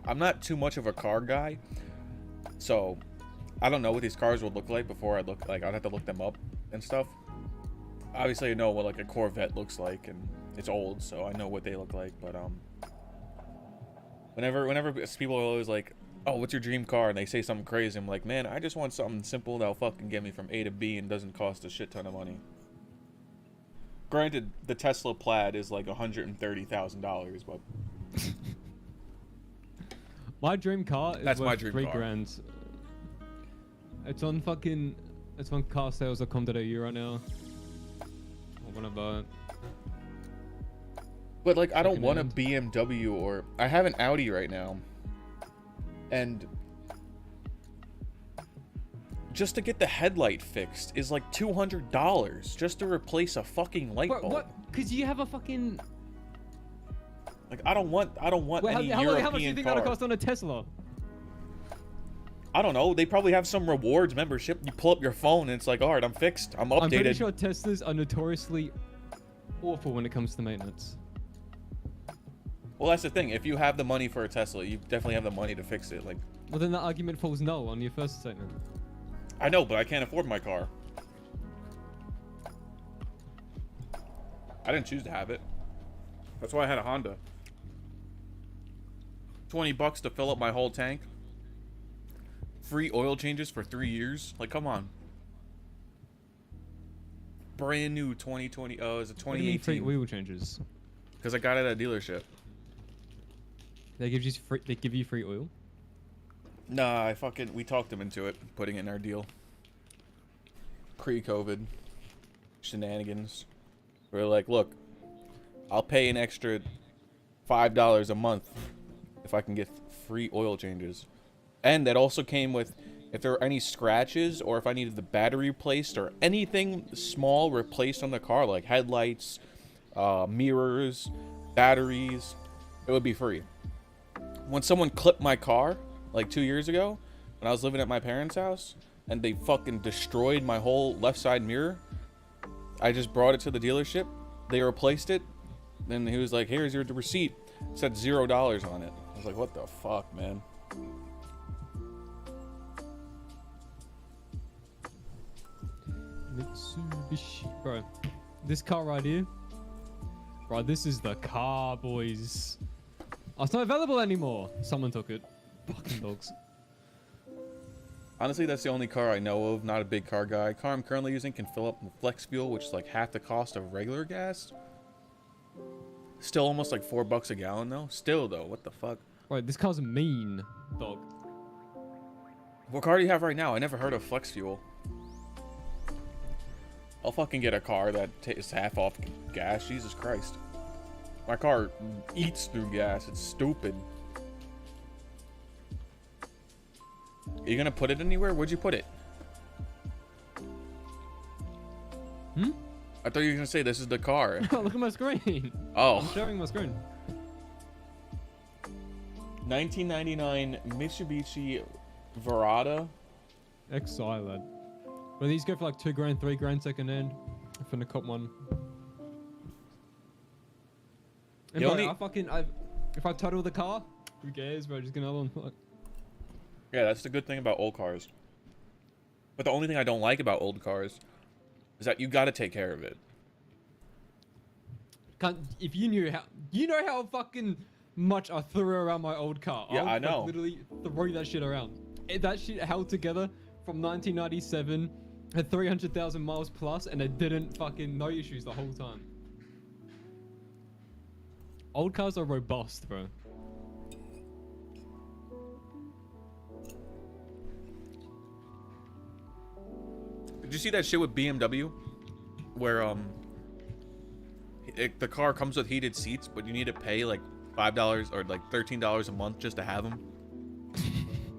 I'm not too much of a car guy, so I don't know what these cars would look like before I'd have to look them up and stuff. Obviously I know what like a Corvette looks like, and it's old, so I know what they look like, but whenever people are always like, oh, what's your dream car, and they say something crazy, I'm like, man, I just want something simple that'll fucking get me from A to B and doesn't cost a shit ton of money. Granted, the Tesla Plaid is like $130,000, but my dream car is That's worth my dream car. $3,000. It's on carsales.com.au right now. I wanna buy it. But like, I don't want a Secondhand. BMW, or I have an Audi right now, and just to get the headlight fixed is like $200 just to replace a fucking light Bro, bulb. what? Cause you have a fucking. Like, I don't want Wait, any how European much do you think car. that'll cost on a Tesla? I don't know. They probably have some rewards membership. You pull up your phone and it's like, all right, I'm fixed. I'm updated. I'm pretty sure Teslas are notoriously awful when it comes to maintenance. Well, that's the thing. If you have the money for a Tesla, you definitely have the money to fix it. Like, Well, then that argument falls no on your first statement. I know, but I can't afford my car. I didn't choose to have it. That's why I had a Honda. 20 bucks to fill up my whole tank. Free oil changes for 3 years. Like, come on. Brand new 2020. Oh, is it What do you mean free 2018? wheel changes? Because I got it at a dealership. They give you free oil. Nah, we talked them into it, putting it in our deal. Pre-COVID shenanigans. We were like, look, I'll pay an extra $5 a month if I can get free oil changes. And that also came with, if there were any scratches, or if I needed the battery replaced, or anything small replaced on the car, like headlights, mirrors, batteries, it would be free. When someone clipped my car, like 2 years ago, when I was living at my parents' house, and they fucking destroyed my whole left side mirror, I just brought it to the dealership. They replaced it. Then he was like, here's your receipt. It said $0 on it. I was like, what the fuck, man? Mitsubishi. Bro, this car right here. Bro, this is the car, boys. Oh, it's not available anymore. Someone took it. Fucking dogs. Honestly, that's the only car I know of. Not a big car guy. Car I'm currently using can fill up with flex fuel, which is like half the cost of regular gas. Still almost like $4 a gallon though. Still though, what the fuck? Right, this car's mean, dog. What car do you have right now? I never heard of flex fuel. I'll fucking get a car that is half off gas. Jesus Christ. My car eats through gas. It's stupid. You gonna put it anywhere? Where'd you put it? Hmm? I thought you were gonna say this is the car. Look at my screen. Oh. I'm sharing my screen. 1999 Mitsubishi Verada. XI, lad. Well, these go for like 2 grand, 3 grand second hand. I'm finna cop one. And The bro, only- if I total the car, who cares, bro? Just get another one. Fuck. Yeah, that's the good thing about old cars. But the only thing I don't like about old cars is that you gotta take care of it. If you knew how fucking much I threw around my old car. Yeah, would, I know. Like, literally throw that shit around. That shit held together from 1997, had 300,000 miles plus, and it didn't fucking no issues the whole time. Old cars are robust, bro. Did you see that shit with BMW? Where, the car comes with heated seats, but you need to pay like $5 or like $13 a month just to have them?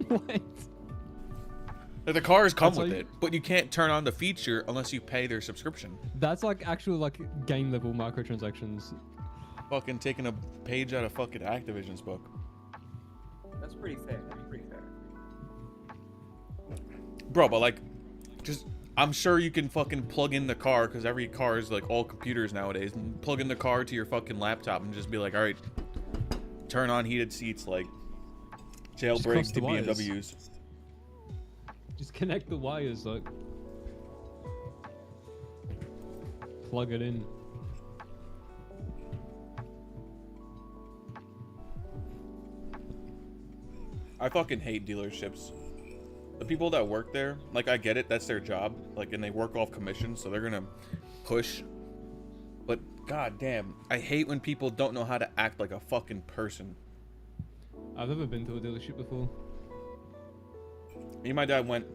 What? Like, the cars come That's with like- it, but you can't turn on the feature unless you pay their subscription. That's like actual like game level microtransactions. Fucking taking a page out of fucking Activision's book. That's pretty fair. That's pretty fair. Bro, but like, just, I'm sure you can fucking plug in the car, because every car is like all computers nowadays, and plug in the car to your fucking laptop and just be like, alright, turn on heated seats, like, jailbreak cross the the wires. BMWs. Just connect the wires, like. Plug it in. I fucking hate dealerships. The people that work there, like, I get it, that's their job, like, and they work off commission, so they're gonna push. But goddamn, I hate when people don't know how to act like a fucking person. I've never been to a dealership before. Me and my dad went,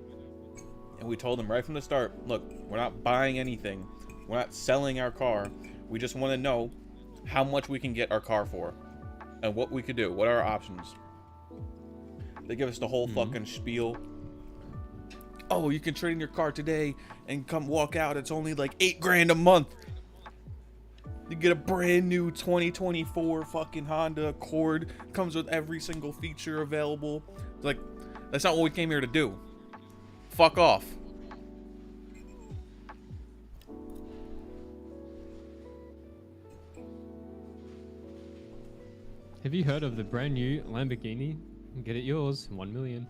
and we told him right from the start, look, we're not buying anything, we're not selling our car, we just want to know how much we can get our car for, and what we could do, what are our options. They give us the whole fucking spiel. Oh, you can trade in your car today and come walk out. It's only like $8 grand a month. You get a brand new 2024 fucking Honda Accord. Comes with every single feature available. Like, that's not what we came here to do. Fuck off. Have you heard of the brand new Lamborghini? Get it yours, 1 million.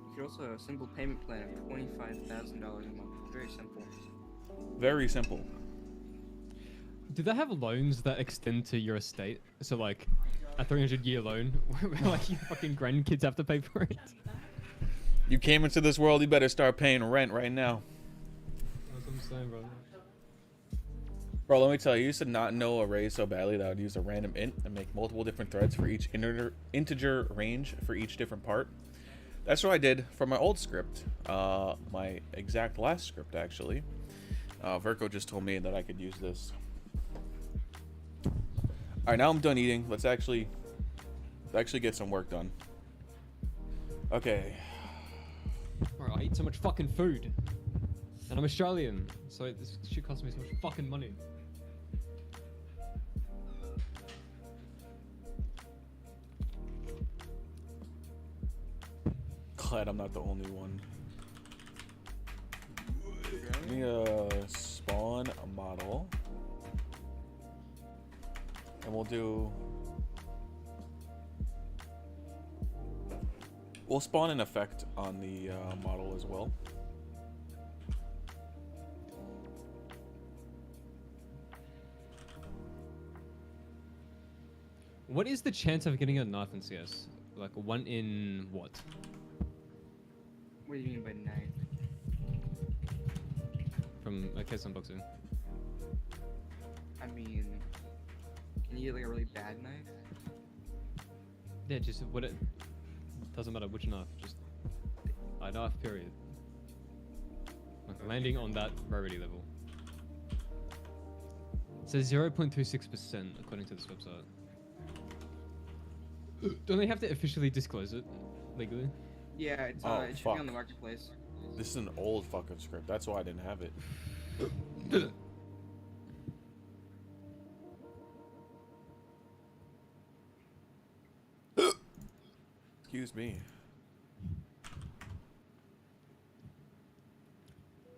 You could also have a simple payment plan of $25,000 a month. Very simple. Very simple. Do they have loans that extend to your estate? So like a 300-year loan where like your fucking grandkids have to pay for it? You came into this world, you better start paying rent right now. That's what I'm saying, bro. Bro, let me tell you, I used to not know array so badly that I would use a random int and make multiple different threads for each integer range for each different part. That's what I did for my old script, my exact last script actually. Verco just told me that I could use this. All right, now I'm done eating. Let's actually get some work done. Okay. Bro, I eat so much fucking food. And I'm Australian, so this shit costs me so much fucking money. Glad I'm not the only one. Let me spawn a model. And we'll spawn an effect on the model as well. What is the chance of getting a knife in CS? Like 1 in what? What do you mean by knife? From a case unboxing. I mean, can you get like a really bad knife? Yeah, just what it doesn't matter which knife, just a knife period. Like landing on that rarity level. says 0.26% according to this website. Don't they have to officially disclose it legally? Yeah, it's Oh, it should be on fuck. the marketplace. This is an old fucking script. That's why I didn't have it. Excuse me.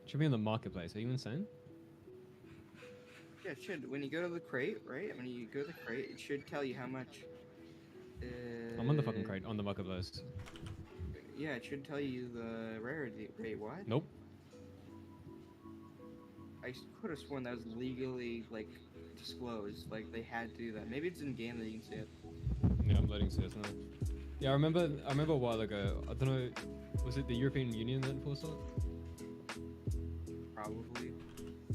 Should be on the marketplace. Are you insane? Yeah, it should. When you go to the crate, right? When you go to the crate, it should tell you how much. I'm on the fucking crate on the marketplace. Yeah, it should tell you the rarity. Wait, what? Nope. I could have sworn that was legally like disclosed. Like they had to do that. Maybe it's in game that you can see it. Yeah, I'm loading CS now. Yeah, I remember a while ago. I don't know. Was it the European Union that enforced it? Probably.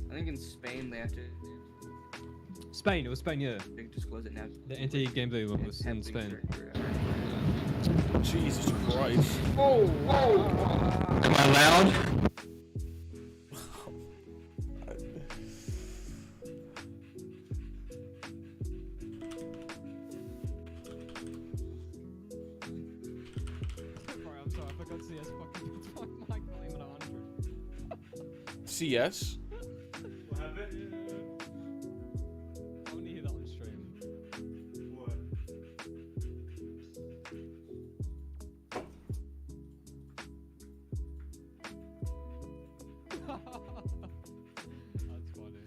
I think in Spain they have to Spain. It was Spain. Yeah. disclose it now. The anti-gameplay one was in Spain. Jesus Christ. Am I loud? Sorry, I'm sorry. I forgot CS fucking puts my mic volume at 100. CS? What happened? I want to hear that on stream. What? That's funny.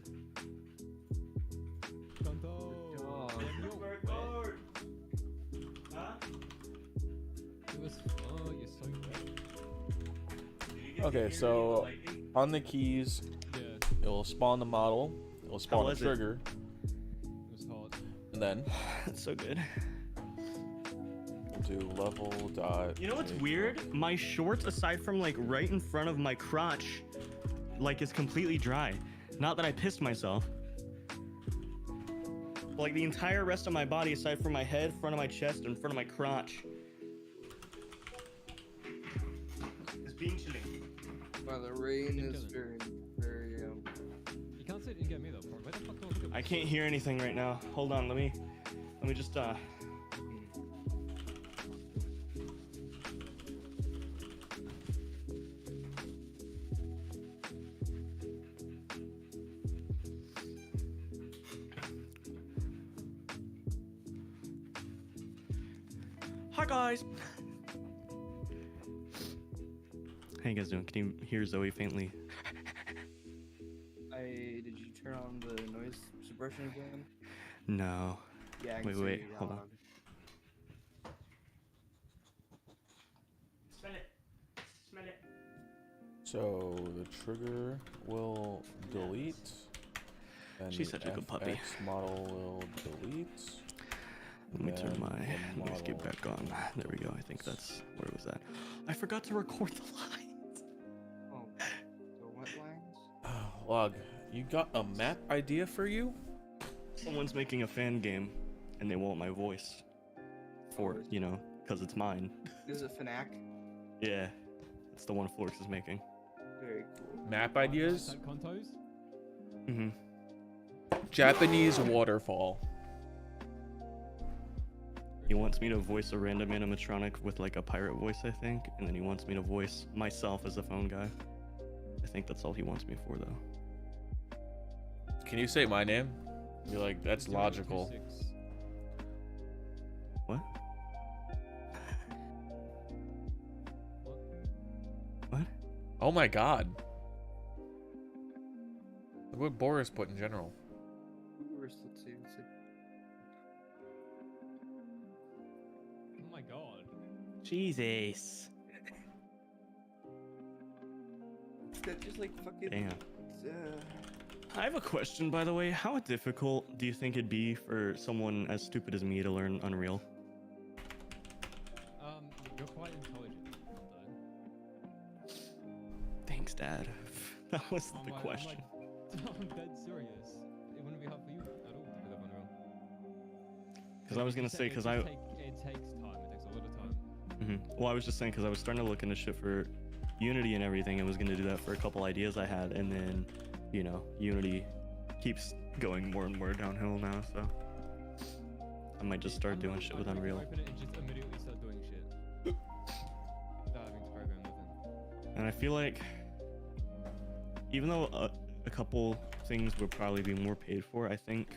Tonto. Record. Huh? It was. Oh, you're so good. Okay, so on the keys, Yeah. it will spawn the model, it will spawn the was it? trigger, It was hot. and then That's so good. we'll do level dot. You know what's make weird? My shorts, aside from like right in front of my crotch, like is completely dry. Not that I pissed myself. Like the entire rest of my body, aside from my head, front of my chest, and front of my crotch, is being chilly. Wow, the rain Keep is killing. very. You can't sit and get me though, bro. Where the fuck do I look at I can't hear anything right now. Hold on, let me just Hi guys. How you guys doing? Can you hear Zoe faintly? Did you turn on the noise suppression again? No. Yeah. I can Wait, see wait, you hold on. loud. Smell it. Smell it. So the trigger will delete. And She's the such a good puppy. FX model will delete. Let me turn then my the noise gate model- back on. There we go. I think that's where was that. I forgot to record the lines. Oh, so what lines? Log, you got a map idea for you? Someone's making a fan game, and they want my voice for because it's mine. Is it Fnac? Yeah, it's the one Florx is making. Very cool. Map ideas? Contos? Mm-hmm. Japanese waterfall. He wants me to voice a random animatronic with like a pirate voice, I think, and then he wants me to voice myself as a phone guy. I think that's all he wants me for, though. Can you say my name? You're like, that's logical. 026. What? What? Oh my god. Look what Boris put in general. Let's see. Oh my god. Jesus. That just like fucking. Damn. I have a question, by the way. How difficult do you think it'd be for someone as stupid as me to learn Unreal? You're quite intelligent, though. Thanks, Dad. That was the question. I'm dead serious. It wouldn't be hard for you at all to pick up Unreal. Because I was gonna say, because it takes time. It takes a lot of time. Well, I was just saying because I was starting to look into shit for Unity and everything, and was gonna do that for a couple ideas I had, and then, Unity keeps going more and more downhill now, so I might just start doing shit with Unreal. Open it and just immediately start doing shit without having to program nothing. And I feel like, even though a couple things would probably be more paid for, I think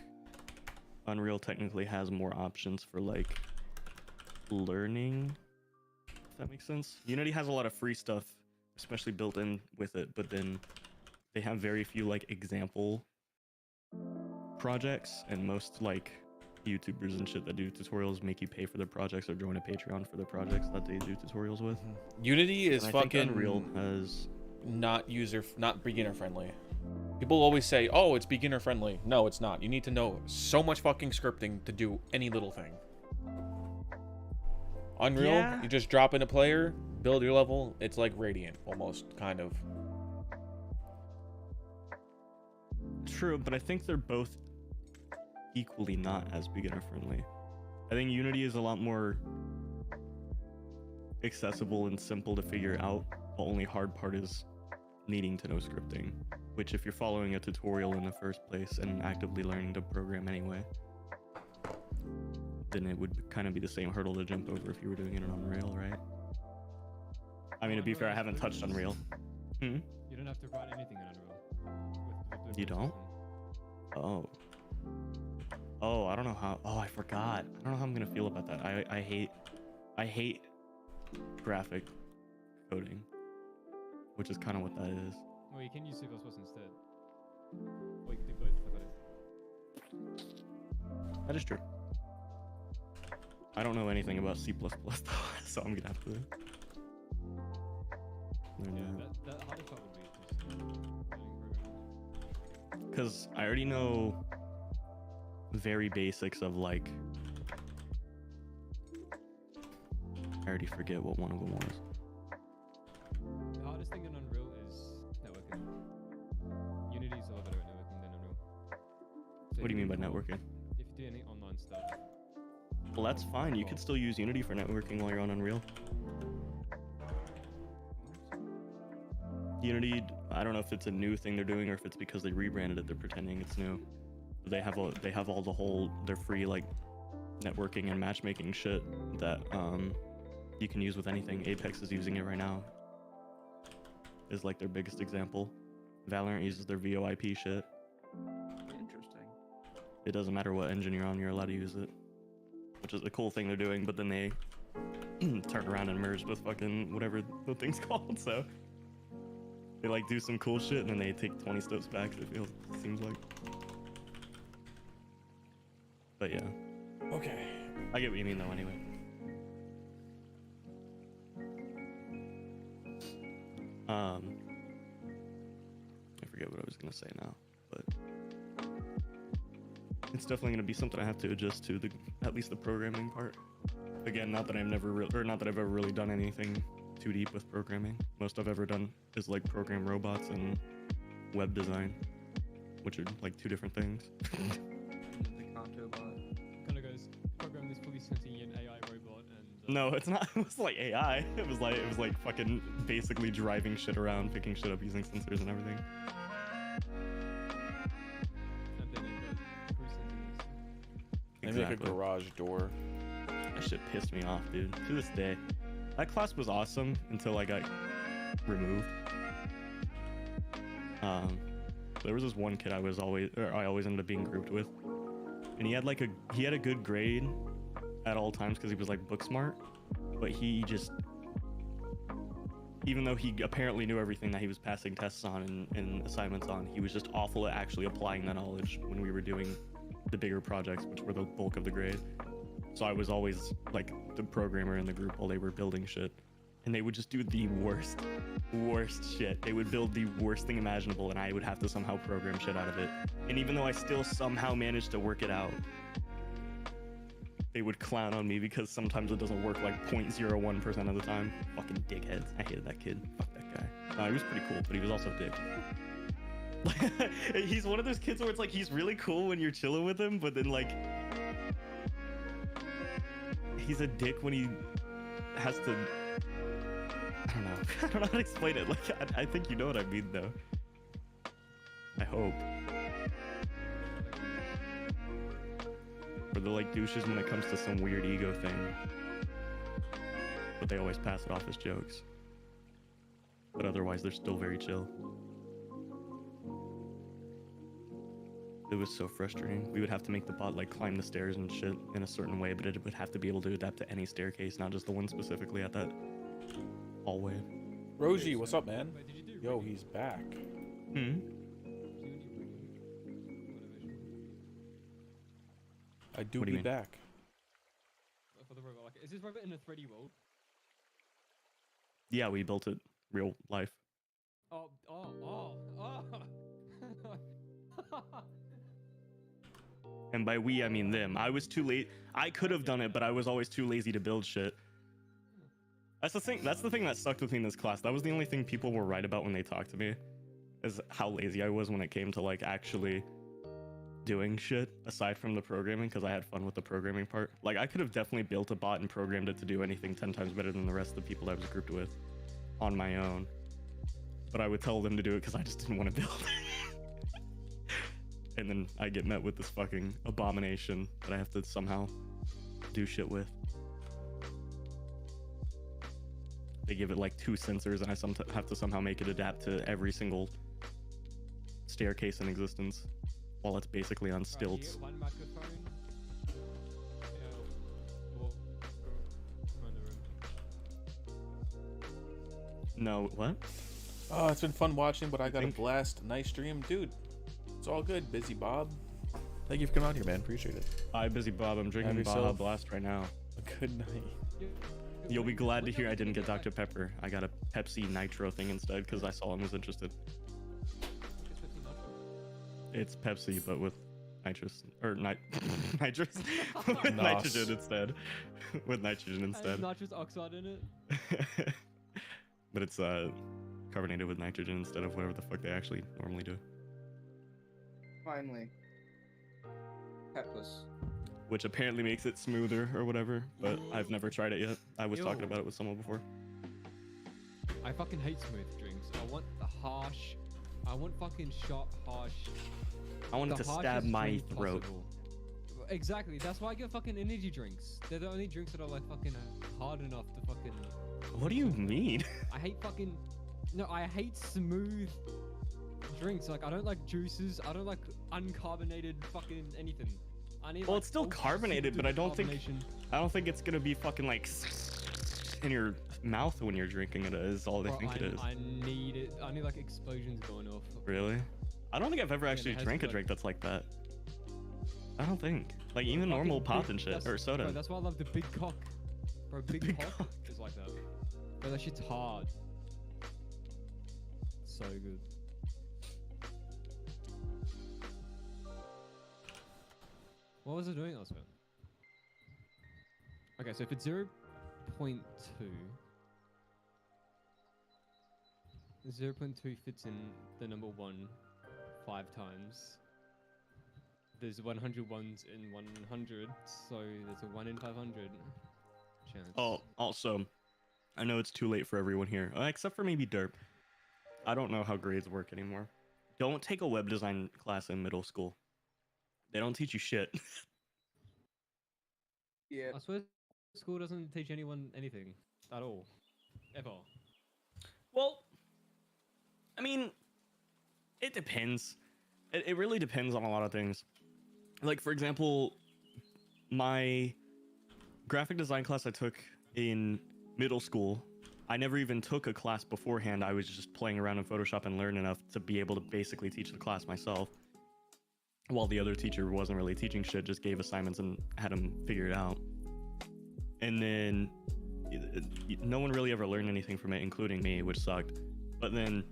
Unreal technically has more options for like learning, if that makes sense. Unity has a lot of free stuff, especially built in with it, but then they have very few like example projects, and most like YouTubers and shit that do tutorials make you pay for their projects or join a Patreon for the projects that they do tutorials with. Unity is And I think fucking Unreal has not beginner friendly. People always say, "Oh, it's beginner friendly." No, it's not. You need to know so much fucking scripting to do any little thing. Unreal, Yeah. you just drop in a player, build your level. It's like Radiant, almost, kind of. true, but I think they're both equally not as beginner friendly. I think Unity is a lot more accessible and simple to figure out. The only hard part is needing to know scripting, which if you're following a tutorial in the first place and actively learning to program anyway, then it would kind of be the same hurdle to jump over if you were doing it on Unreal, right? I mean, to be fair, I haven't touched Unreal. You don't have to write anything in Unreal. With You don't? Oh. Oh, I don't know how. Oh, I forgot. I don't know how I'm gonna feel about that. I hate graphic coding, which is kind of what that is. Well, you can use C++ instead. Or you can do both. I got it. That is true. I don't know anything about C++ though, so I'm gonna have to learn That hardest part would be just learning programming. because I already know very basics of like. I already forget what one of them was. The hardest thing in Unreal is networking. Unity is a lot better at networking than Unreal. So What do you mean by if networking? If you do any online stuff. Well, that's fine. You could still use Unity for networking while you're on Unreal. Unity, I don't know if it's a new thing they're doing or if it's because they rebranded it, they're pretending it's new. They have all the whole their free like networking and matchmaking shit that you can use with anything. Apex is using it right now. Is like their biggest example. Valorant uses their VoIP shit. Interesting. It doesn't matter what engine you're on, you're allowed to use it. Which is a cool thing they're doing, but then they turn around and merge with fucking whatever the thing's called, so they like do some cool shit and then they take 20 steps back, it seems like. But yeah. Okay. I get what you mean though anyway. I forget what I was gonna say now, but it's definitely gonna be something I have to adjust to, at least the programming part. Again, not that I've ever really done anything too deep with programming. Most I've ever done is like program robots and web design, which are like two different things. The Kanto bot. Kind of goes program this fully sentient AI robot and. No, it's not. It was like AI. It was like fucking basically driving shit around, picking shit up using sensors and everything. And then it goes cruise sentience. Maybe like a garage door. That shit pissed me off, dude. To this day. That class was awesome until I got removed. There was this one kid I always ended up being grouped with, and he had a good grade at all times because he was like book smart, but he just, even though he apparently knew everything that he was passing tests on and assignments on, he was just awful at actually applying that knowledge when we were doing the bigger projects, which were the bulk of the grade. So I was always like the programmer in the group while they were building shit. And they would just do the worst shit. They would build the worst thing imaginable and I would have to somehow program shit out of it. And even though I still somehow managed to work it out, they would clown on me because sometimes it doesn't work like 0.01% of the time. Fucking dickheads. I hated that kid. Fuck that guy. No, he was pretty cool, but he was also a dick. He's one of those kids where it's like he's really cool when you're chilling with him, but then like he's a dick when he has to. I don't know. I don't know how to explain it. Like I think you know what I mean, though. I hope. or they're like douches when it comes to some weird ego thing. But they always pass it off as jokes. But otherwise, they're still very chill. It was so frustrating. We would have to make the bot like climb the stairs and shit in a certain way, but it would have to be able to adapt to any staircase, not just the one specifically at that hallway. Roji, what's up, man? Yo, he's back. Hmm. I do What do be you mean? back. For the robot, like, is this robot in a 3D world? Yeah, we built it real life. Oh. And by we, I mean them. I was too late. I could have done it, but I was always too lazy to build shit. That's the thing. That's the thing that stuck with me in this class. That was the only thing people were right about when they talked to me, is how lazy I was when it came to like actually doing shit aside from the programming, because I had fun with the programming part. Like I could have definitely built a bot and programmed it to do anything 10 times better than the rest of the people I was grouped with on my own. But I would tell them to do it because I just didn't want to build it. And then I get met with this fucking abomination that I have to somehow do shit with. They give it like 2 sensors and I have to somehow make it adapt to every single staircase in existence while it's basically on stilts. One microphone. No, what? Oh, it's been fun watching, but I got a blast. Nice stream, dude. It's all good. Busy Bob. Thank you for coming out here, man. Appreciate it. Hi, Busy Bob. I'm drinking Have Baja yourself Blast right now. a good night. You'll be glad to hear I didn't get Dr. Pepper. I got a Pepsi Nitro thing instead because I saw him was interested. It's Pepsi, but with nitrous or nitrous with nitrogen instead. With nitrogen instead. Nitrous oxide in it. But it's carbonated with nitrogen instead of whatever the fuck they actually normally do. Finally. Pepless. Which apparently makes it smoother or whatever, but I've never tried it yet. I was talking Ew. about it with someone before. I fucking hate smooth drinks. I want the harsh. I want fucking sharp, harsh. I want it the to stab harshest my drink throat. possible. Exactly. That's why I get fucking energy drinks. They're the only drinks that are like fucking hard enough to fucking. What do you mean? I hate fucking. No, I hate smooth drinks. Like I don't like juices. I don't like uncarbonated fucking anything. I need. Well, like, it's still carbonated, but I don't think carbonation. it's gonna be fucking like in your mouth when you're drinking it. Is all they Bro, think it is. I need it. I need like explosions going off. Really? I don't think I've ever actually it has drank to a be, drink that's like that. I don't think. Like even normal pop and shit or soda. Bro, that's why I love the big cock. Bro, big cock, cock. is like that. Bro, that shit's hard. So good. What was it doing last time? Okay, so if it's 0.2, 0.2 fits in the number 1 5 times. There's 100 ones in 100, so there's a 1 in 500 chance. Oh, also, I know it's too late for everyone here, except for maybe Derp. I don't know how grades work anymore. Don't take a web design class in middle school. They don't teach you shit. Yeah. I swear school doesn't teach anyone anything at all. Ever. Well, I mean, it depends. It really depends on a lot of things. Like, for example, my graphic design class I took in middle school, I never even took a class beforehand. I was just playing around in Photoshop and learned enough to be able to basically teach the class myself. While the other teacher wasn't really teaching shit, just gave assignments and had them figure it out. And then no one really ever learned anything from it, including me, which sucked. But then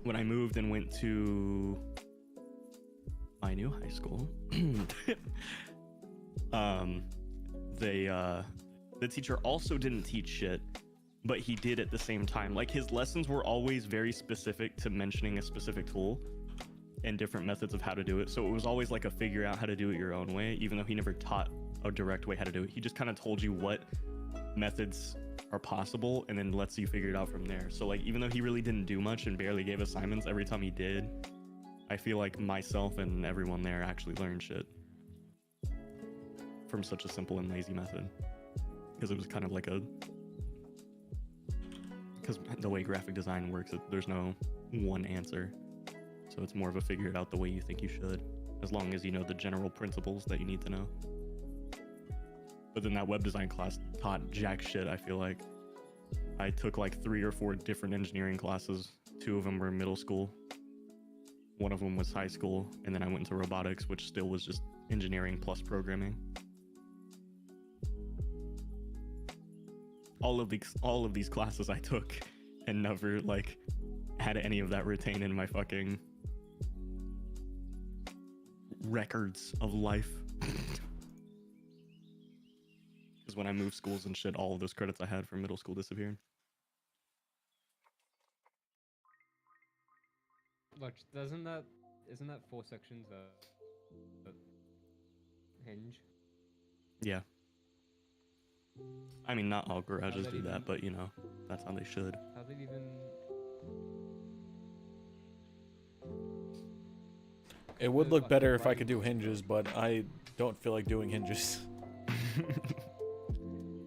when I moved and went to my new high school, the teacher also didn't teach shit, but he did at the same time. Like his lessons were always very specific to mentioning a specific tool and different methods of how to do it. So it was always like a figure out how to do it your own way, even though he never taught a direct way how to do it. He just kind of told you what methods are possible and then lets you figure it out from there. So like, even though he really didn't do much and barely gave assignments, every time he did, I feel like myself and everyone there actually learned shit. from such a simple and lazy method, because it was kind of like because the way graphic design works, there's no one answer, so it's more of a figure it out the way you think you should, as long as you know the general principles that you need to know. But then that web design class taught jack shit. I feel like I took like 3 or 4 different engineering classes. 2 of them were middle school, 1 of them was high school, and then I went into robotics, which still was just engineering plus programming. All of these classes I took and never like had any of that retained in my fucking records of life. Because when I moved schools and shit, all of those credits I had from middle school disappeared. Like, isn't that 4 sections that hinge? Yeah. I mean, not all garages How do they that, even- but you know, that's how they should. How they even? It would the look fucking better if I writing could do was hinges, but I don't feel like doing hinges.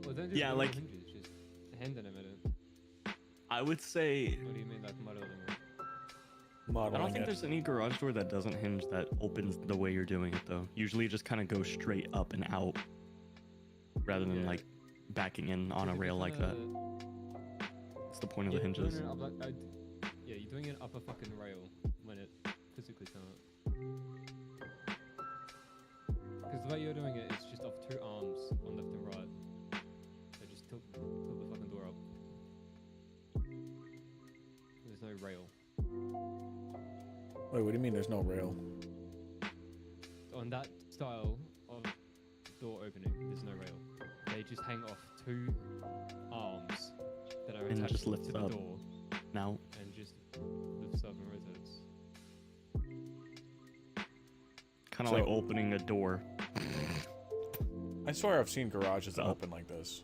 Well, don't do Yeah, real like- hinges, just hand animate it. I would say What do you mean, like modeling it? I Modeling don't think it. there's any garage door that doesn't hinge that opens the way you're doing it though. Usually it just kind of goes straight up and out rather than Yeah. like backing in on a Because if rail it's like on that. That's the point of Yeah, the hinges. doing it up like, yeah, you're doing it up a fucking rail when it physically can't. Because the way you're doing it is just off 2 arms on left and right. So just tilt the fucking door up. There's no rail. Wait, what do you mean there's no rail? On that style of door opening, there's no rail. They just hang off 2 arms that are And attached just to lifts the up. door Now, and just lifts up and rotates. kind of So- like opening a door. I swear I've seen garages that Oh. open like this.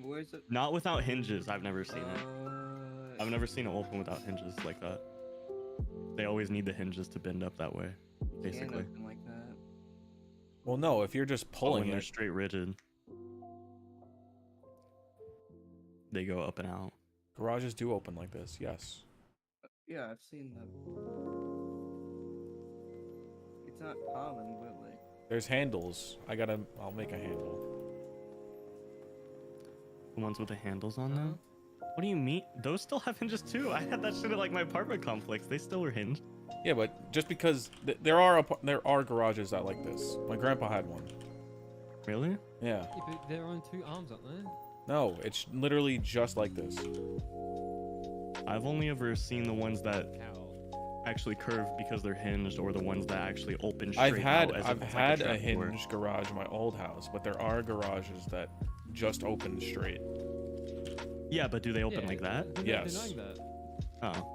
Where is it? Not without hinges. I've never seen it. I've never seen it open without hinges like that. They always need the hinges to bend up that way, basically. Can't open like that. Well, no, if you're just But pulling when they're it. straight rigid, they go up and out. Garages do open like this, yes. Yeah, I've seen that. It's not common, but like. There's handles. I'll make a handle. The ones with the handles on them? What do you mean? Those still have hinges too. I had that shit at like my apartment complex. They still were hinged. Yeah, but just because there are garages that like this. My grandpa had one. Really? Yeah. Yeah, but they're on 2 arms, aren't they? No, it's literally just like this. I've only ever seen the ones that How? actually curve because they're hinged, or the ones that actually open straight I've had out as if I've it's had like a a trapdoor. hinged garage in my old house, but there are garages that just open straight. Yeah, but do they open Yeah, like that? they're not Yes. denying that. Oh.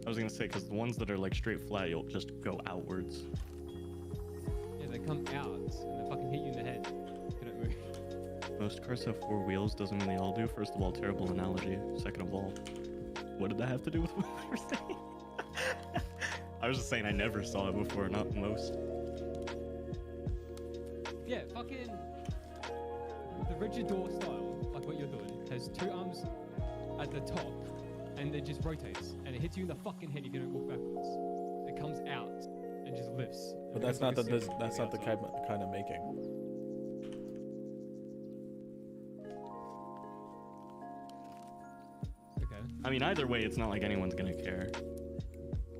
I was gonna say, because the ones that are like straight flat, you'll just go outwards. Yeah, they come out and they fucking hit you in the head. You don't move. Most cars have 4 wheels, doesn't mean they all do. First of all, terrible analogy. Second of all, what did that have to do with what we were saying? I was just saying I never saw it before, not most. Yeah, fucking the rigid door style, like what you're doing, has 2 arms at the top, and it just rotates, and it hits you in the fucking head if you don't walk backwards. It comes out and just lifts. But that's not the kind of making. Okay. I mean, either way, it's not like anyone's gonna care.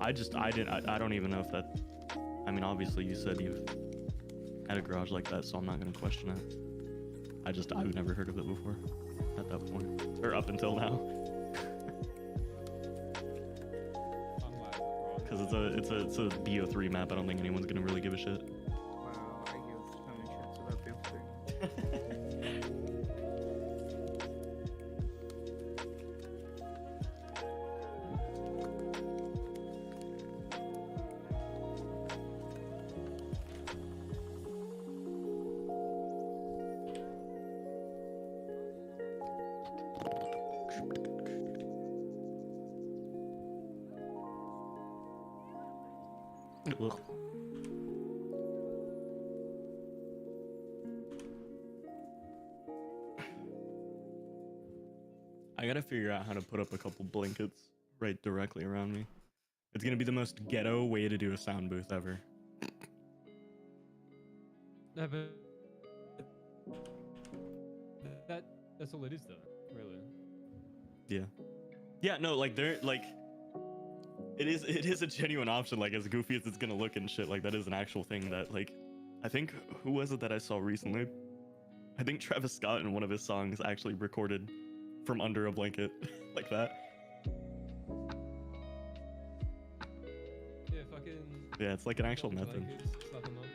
I don't even know if that. I mean, obviously, you said you've had a garage like that, so I'm not gonna question it. I've never heard of it before at that point, or up until now. Because it's a BO3 map. I don't think anyone's gonna really give a shit. Wow, I give so many shits about BO3. Ugh. I gotta figure out how to put up a couple blankets right directly around me. It's gonna be the most ghetto way to do a sound booth ever. No, but that's all it is, though. Really. Yeah. Yeah. No, like they're like, it is a genuine option. Like as goofy as it's gonna look and shit, like that is an actual thing that like, I think who was it that I saw recently? I think Travis Scott in one of his songs actually recorded from under a blanket like that. Yeah, fucking. Yeah, it's like an actual method. Slap them up.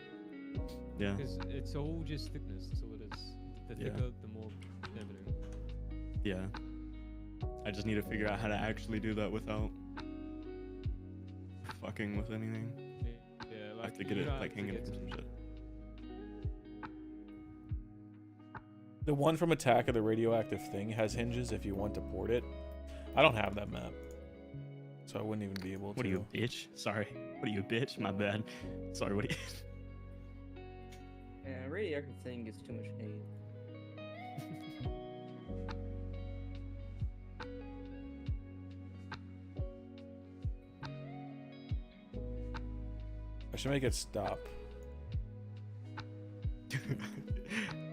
Yeah. Because it's all just thickness. That's all it is. The Yeah. thicker, the more everything. Yeah. I just need to figure out how to actually do that without fucking with anything. Yeah, I like have to get you it don't like have to hanging get from some to- shit. The one from Attack of the Radioactive Thing has hinges if you want to port it. I don't have that map, so I wouldn't even be able to. What are you, bitch? Sorry. What are you, bitch? My bad. Sorry, what are you? Yeah, radioactive thing gets too much hate. I should make it stop.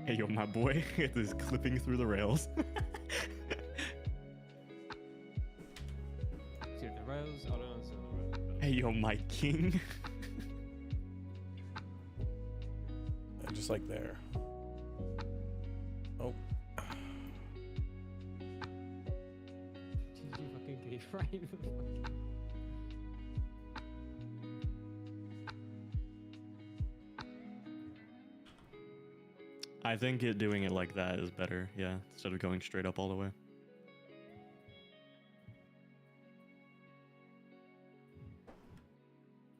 Hey, yo, my boy. It is clipping through the rails. See if the rails. I don't understand the rails. Hey, yo, my king. And just like there. Oh. Did you fucking get right? I think doing it like that is better, yeah, instead of going straight up all the way.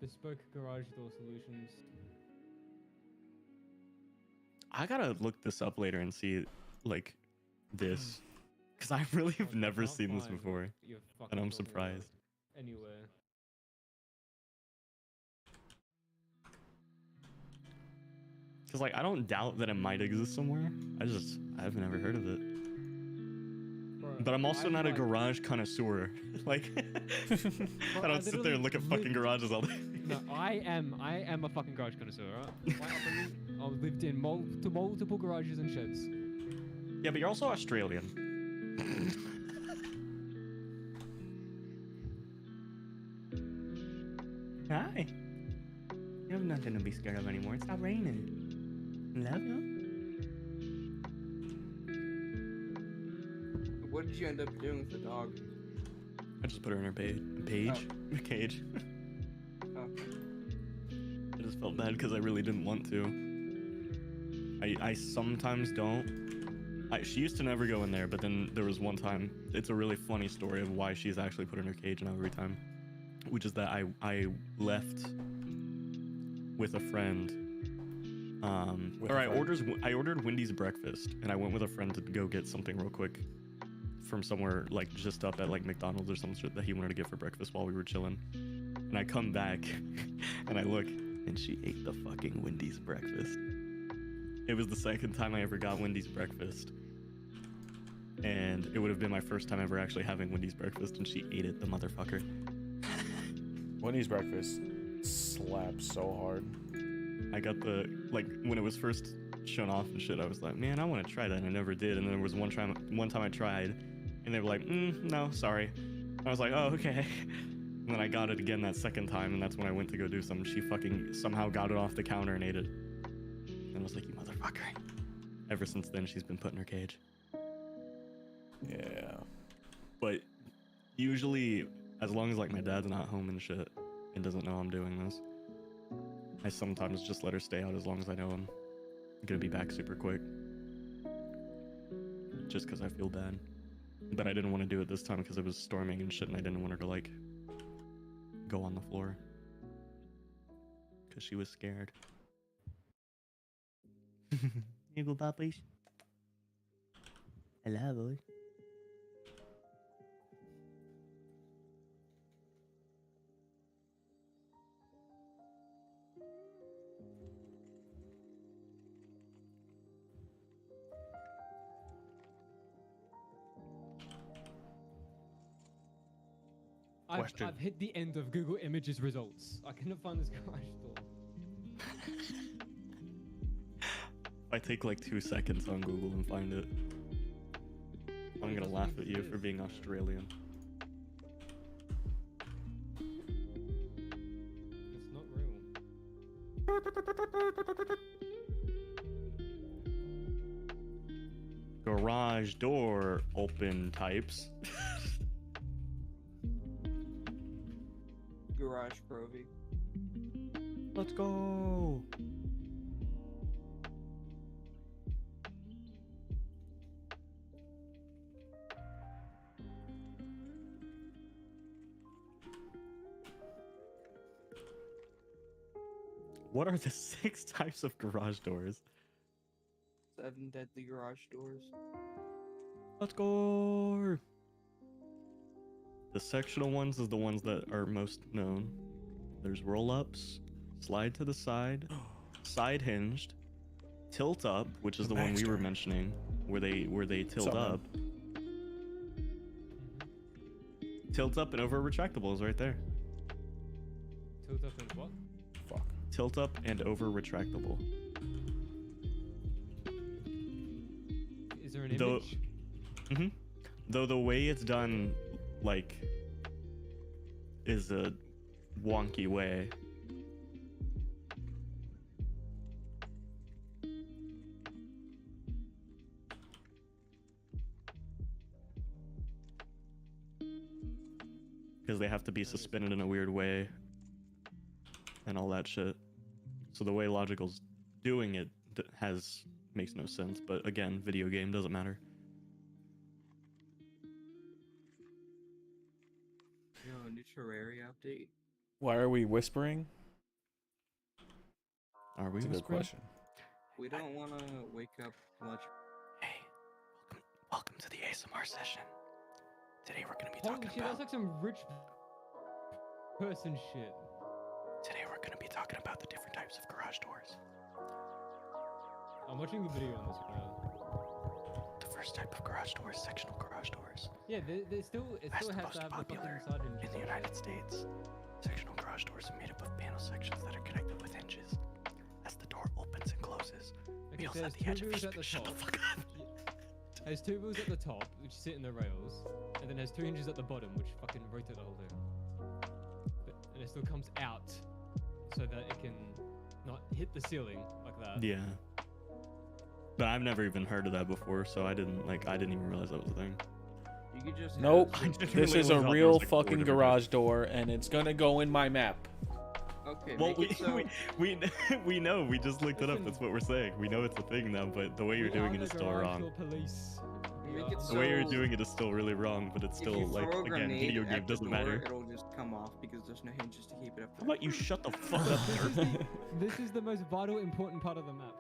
Bespoke garage door solutions. I gotta look this up later and see, like, this. Because I really have never Can't seen this find before. what you're And fucking I'm talking about surprised. Anywhere. Because, like, I don't doubt that it might exist somewhere. I've never heard of it. Bro, But I'm also not a like- garage connoisseur. Like, Bro, I don't sit there and look at fucking lived- garages all day. No, I am a fucking garage connoisseur, alright? I've lived in multiple garages and sheds. Yeah, but you're also Australian. Hi. You have nothing to be scared of anymore. It's not raining. Love you. What did you end up doing with the dog? I just put her in her cage. Oh. I just felt bad because I really didn't want to. I sometimes don't. She used to never go in there, but then there was one time. It's a really funny story of why she's actually put in her cage now every time. Which is that I left with a friend. I ordered Wendy's breakfast, and I went with a friend to go get something real quick from somewhere like just up at like McDonald's or some shit that he wanted to get for breakfast while we were chilling. And I come back and I look, and she ate the fucking Wendy's breakfast. It was the second time I ever got Wendy's breakfast, and it would have been my first time ever actually having Wendy's breakfast, and she ate it, the motherfucker. Wendy's breakfast slaps so hard. I got like when it was first shown off and shit, I was like, man, I want to try that, and I never did. And then there was one time I tried, and they were like, no, sorry. I was like, oh, okay. And then I got it again that second time, and that's when I went to go do something. She fucking somehow got it off the counter and ate it. And I was like, you motherfucker. Ever since then, she's been put in her cage. Yeah. But usually, as long as like my dad's not home and shit, and doesn't know I'm doing this, I sometimes just let her stay out as long as I know I'm gonna be back super quick. Just because I feel bad. But I didn't want to do it this time because it was storming and shit, and I didn't want her to like go on the floor. Because she was scared. You go, puppies. Hello, boy. question. I've hit the end of Google Images results. I cannot find this garage door. I take like 2 seconds on Google and find it. I'm gonna laugh at you for being Australian. It's not real. Garage door open types. Garage Provy. Let's go. What are the 6 types of garage doors? 7 deadly garage doors. Let's go. The sectional ones is the ones that are most known. There's roll-ups, slide to the side, side hinged, tilt up, which is the one we were mentioning, where they tilt up. Tilt up and over retractable is right there. Tilt up and what? Fuck. Tilt up and over retractable. Is there an Though- image? Though the way it's done, like, is a wonky way. Because they have to be suspended in a weird way and all that shit. So the way Logical's doing it makes no sense, but again, video game doesn't matter. Yo, new Terraria update. Why are we whispering? Are we? That's a good whispering? question. We don't want to wake up much. Hey, welcome to the ASMR session. Today we're gonna be Holy talking shit, about. that's like some rich person shit. Today we're gonna be talking about the different types of garage doors. I'm watching the video on this now. The first type of garage door is sectional garage doors. Yeah, it still That's has the to most have the popular fucking side in the United States. Sectional garage doors are made up of panel sections that are connected with hinges. As the door opens and closes, Okay, wheels so at there's the edge two of wheels each. at the Shut the top. fuck up. There's 2 wheels at the top, which sit in the rails, and then there's 2 hinges at the bottom, which fucking rotate the whole thing. And it still comes out, so that it can not hit the ceiling like that. Yeah. But I've never even heard of that before, so I didn't even realize that was a thing. You could just. Nope. have This Really is a thought there real was, like, 4 fucking different garage door, and it's gonna go in my map. Okay. Well, make it so. we know. We just looked it up. Listen. That's what we're saying. We know it's a thing now, but the way you're We doing are it the is still garage wrong. door police. We Make are it The way you're so- doing it is still really wrong, but it's If still you like throw a again, grenade video at game the doesn't door, matter. It'll just come off because there's no hinges to keep it up. How about you shut the fuck This up, is, sir? this is the most vital, important part of the map.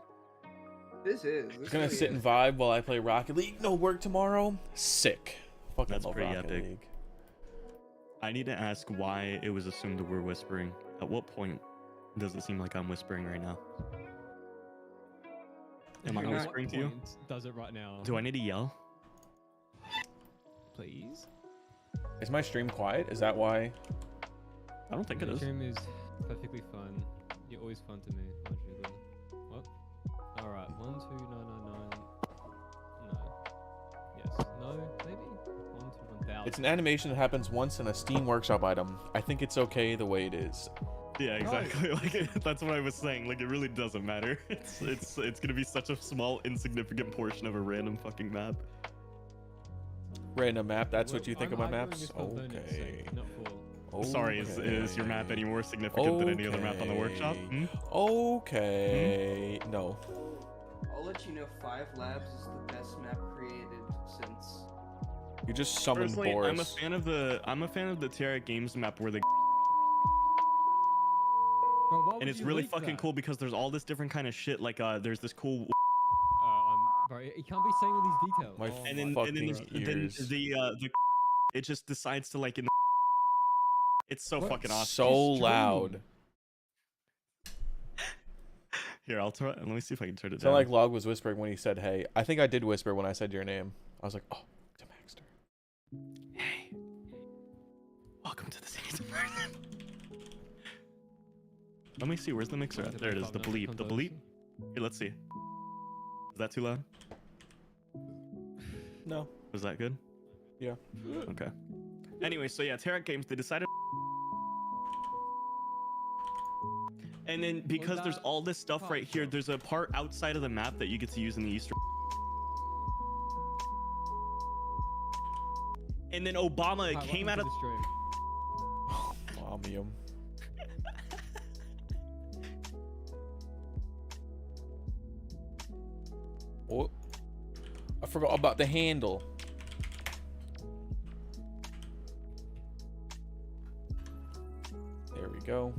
This is. Just gonna sit and vibe while I play Rocket League. No work tomorrow. Sick. Fucking That's love pretty Rocket epic. League. I need to ask why it was assumed that we're whispering. At what point does it seem like I'm whispering right now? Am I At what whispering to you? point does it right now? Do I need to yell? Please? Is my stream quiet? Is that why? I don't think it The is. stream is perfectly fun. You're always fun to me, Marjorie. What? Alright, 12999. No. Yes. No, maybe? 121,000. Oh. It's an animation that happens once in a Steam Workshop item. I think it's okay the way it is. Yeah, exactly. Like that's what I was saying. Like it really doesn't matter. It's gonna be such a small, insignificant portion of a random fucking map. Random map. That's what Well, you think I'm of my arguing maps? this for Bernard's Okay. sake, not for... Sorry, is your map any more significant than any other map on the workshop? Hmm? Okay. No. I'll let you know 5 Labs is the best map created since. You just summoned Personally, Boris. I'm a fan of the Terra Games map where the Bro, why would and it's you really leak fucking that? cool because there's all this different kind of shit. Like there's this cool Bro, you can't be saying all these details. My Oh and then fucking then ears. the it just decides to like in it's so What? fucking awesome. So Stream. loud. Here, I'll try. Let me see if I can turn it It's down. not like Log was whispering when he said, "Hey." I think I did whisper when I said your name. I was like, "Oh, to Maxter." Hey, Welcome to the cities of person. Let me see. Where's the mixer at? There it is. The bleep. The bleep. Here, let's see. Is that too loud? No. Was that good? Yeah. Okay. Anyway, so yeah, Terra Games, they decided. And then because there's all this stuff right here, there's a part outside of the map that you get to use in the Easter. And then Obama came out of the stream. Momium. Oh, I forgot about the handle. There we go.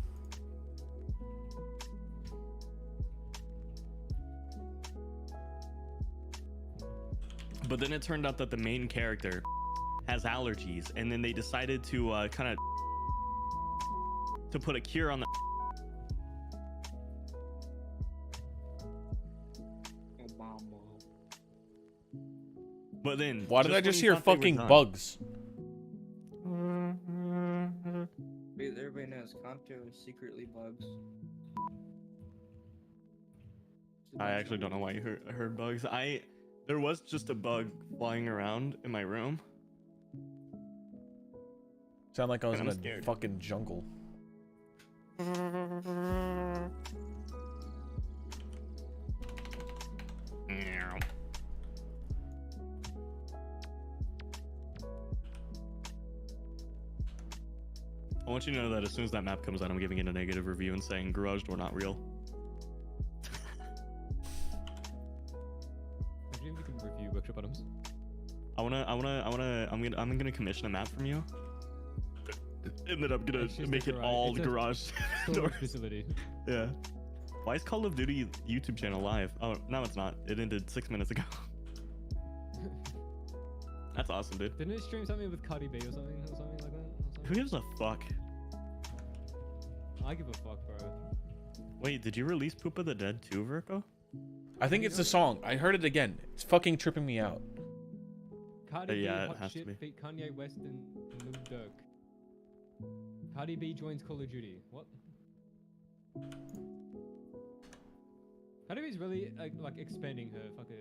But then it turned out that the main character has allergies, and then they decided to kind of to put a cure on the. But then, Why did I when just he hear thought they were fucking done- bugs? Everybody knows Kanto is secretly bugs. I actually don't know why you heard bugs. There was just a bug flying around in my room. Sound like I was in I'm a scared. fucking jungle. I want you to know that as soon as that map comes out, I'm giving it a negative review and saying garage door not real. Imagine we can review workshop items. I'm gonna commission a map from you. And then I'm gonna It's just make a it garage- all it's a garage Storage doors. facility. Yeah. Why is Call of Duty YouTube channel live? Oh, no, it's not. It ended 6 minutes ago. That's awesome, dude. Didn't it stream something with Cardi B or something like that? Or Who something? gives a fuck? I give a fuck, bro. Wait, did you release Poop of the Dead too, Virko? I think it's the song. I heard it again. It's fucking tripping me out. Cardi Yeah, B it hot has to shit be. beat Kanye West and Lil Durk. Cardi B joins Call of Duty. What? Cardi B's really like expanding her fucking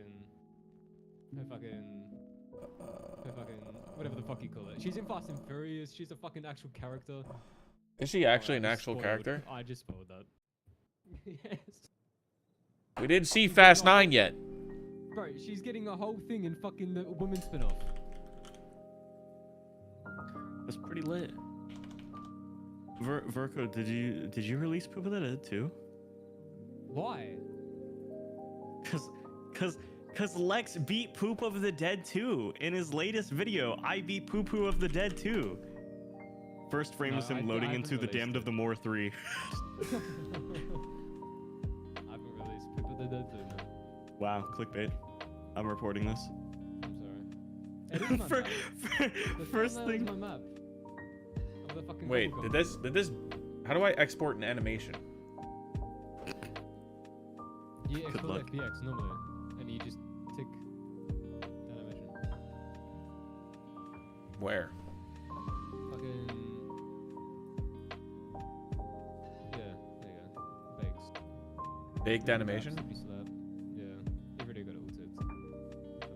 whatever the fuck you call it. She's in Fast and Furious. She's a fucking actual character. Is she actually I an just actual spoiled- character? I just spoiled that. Yes. We didn't see Fast 9 yet. Bro, she's getting a whole thing in fucking the women's spin-off. That's pretty lit. Virko, did you release Poop of the Dead too? Why? Cause Lex beat Poop of the Dead 2 in his latest video. I beat Poo Poo of the Dead 2. First frame is him loading into the Damned of the Moor 3. I haven't released Poop of the Dead though, no. Wow, clickbait. I'm reporting this. I'm sorry. It is my For- map. for- The first thumbnail is thing. my map. Of the fucking Wait, Google did this? How do I export an animation? You Good export luck. FBX normally, and you just tick the animation. Where? Fucking yeah, there you go. Bakes. Baked animation? Slap, slap. Yeah, you've already got it all ticked.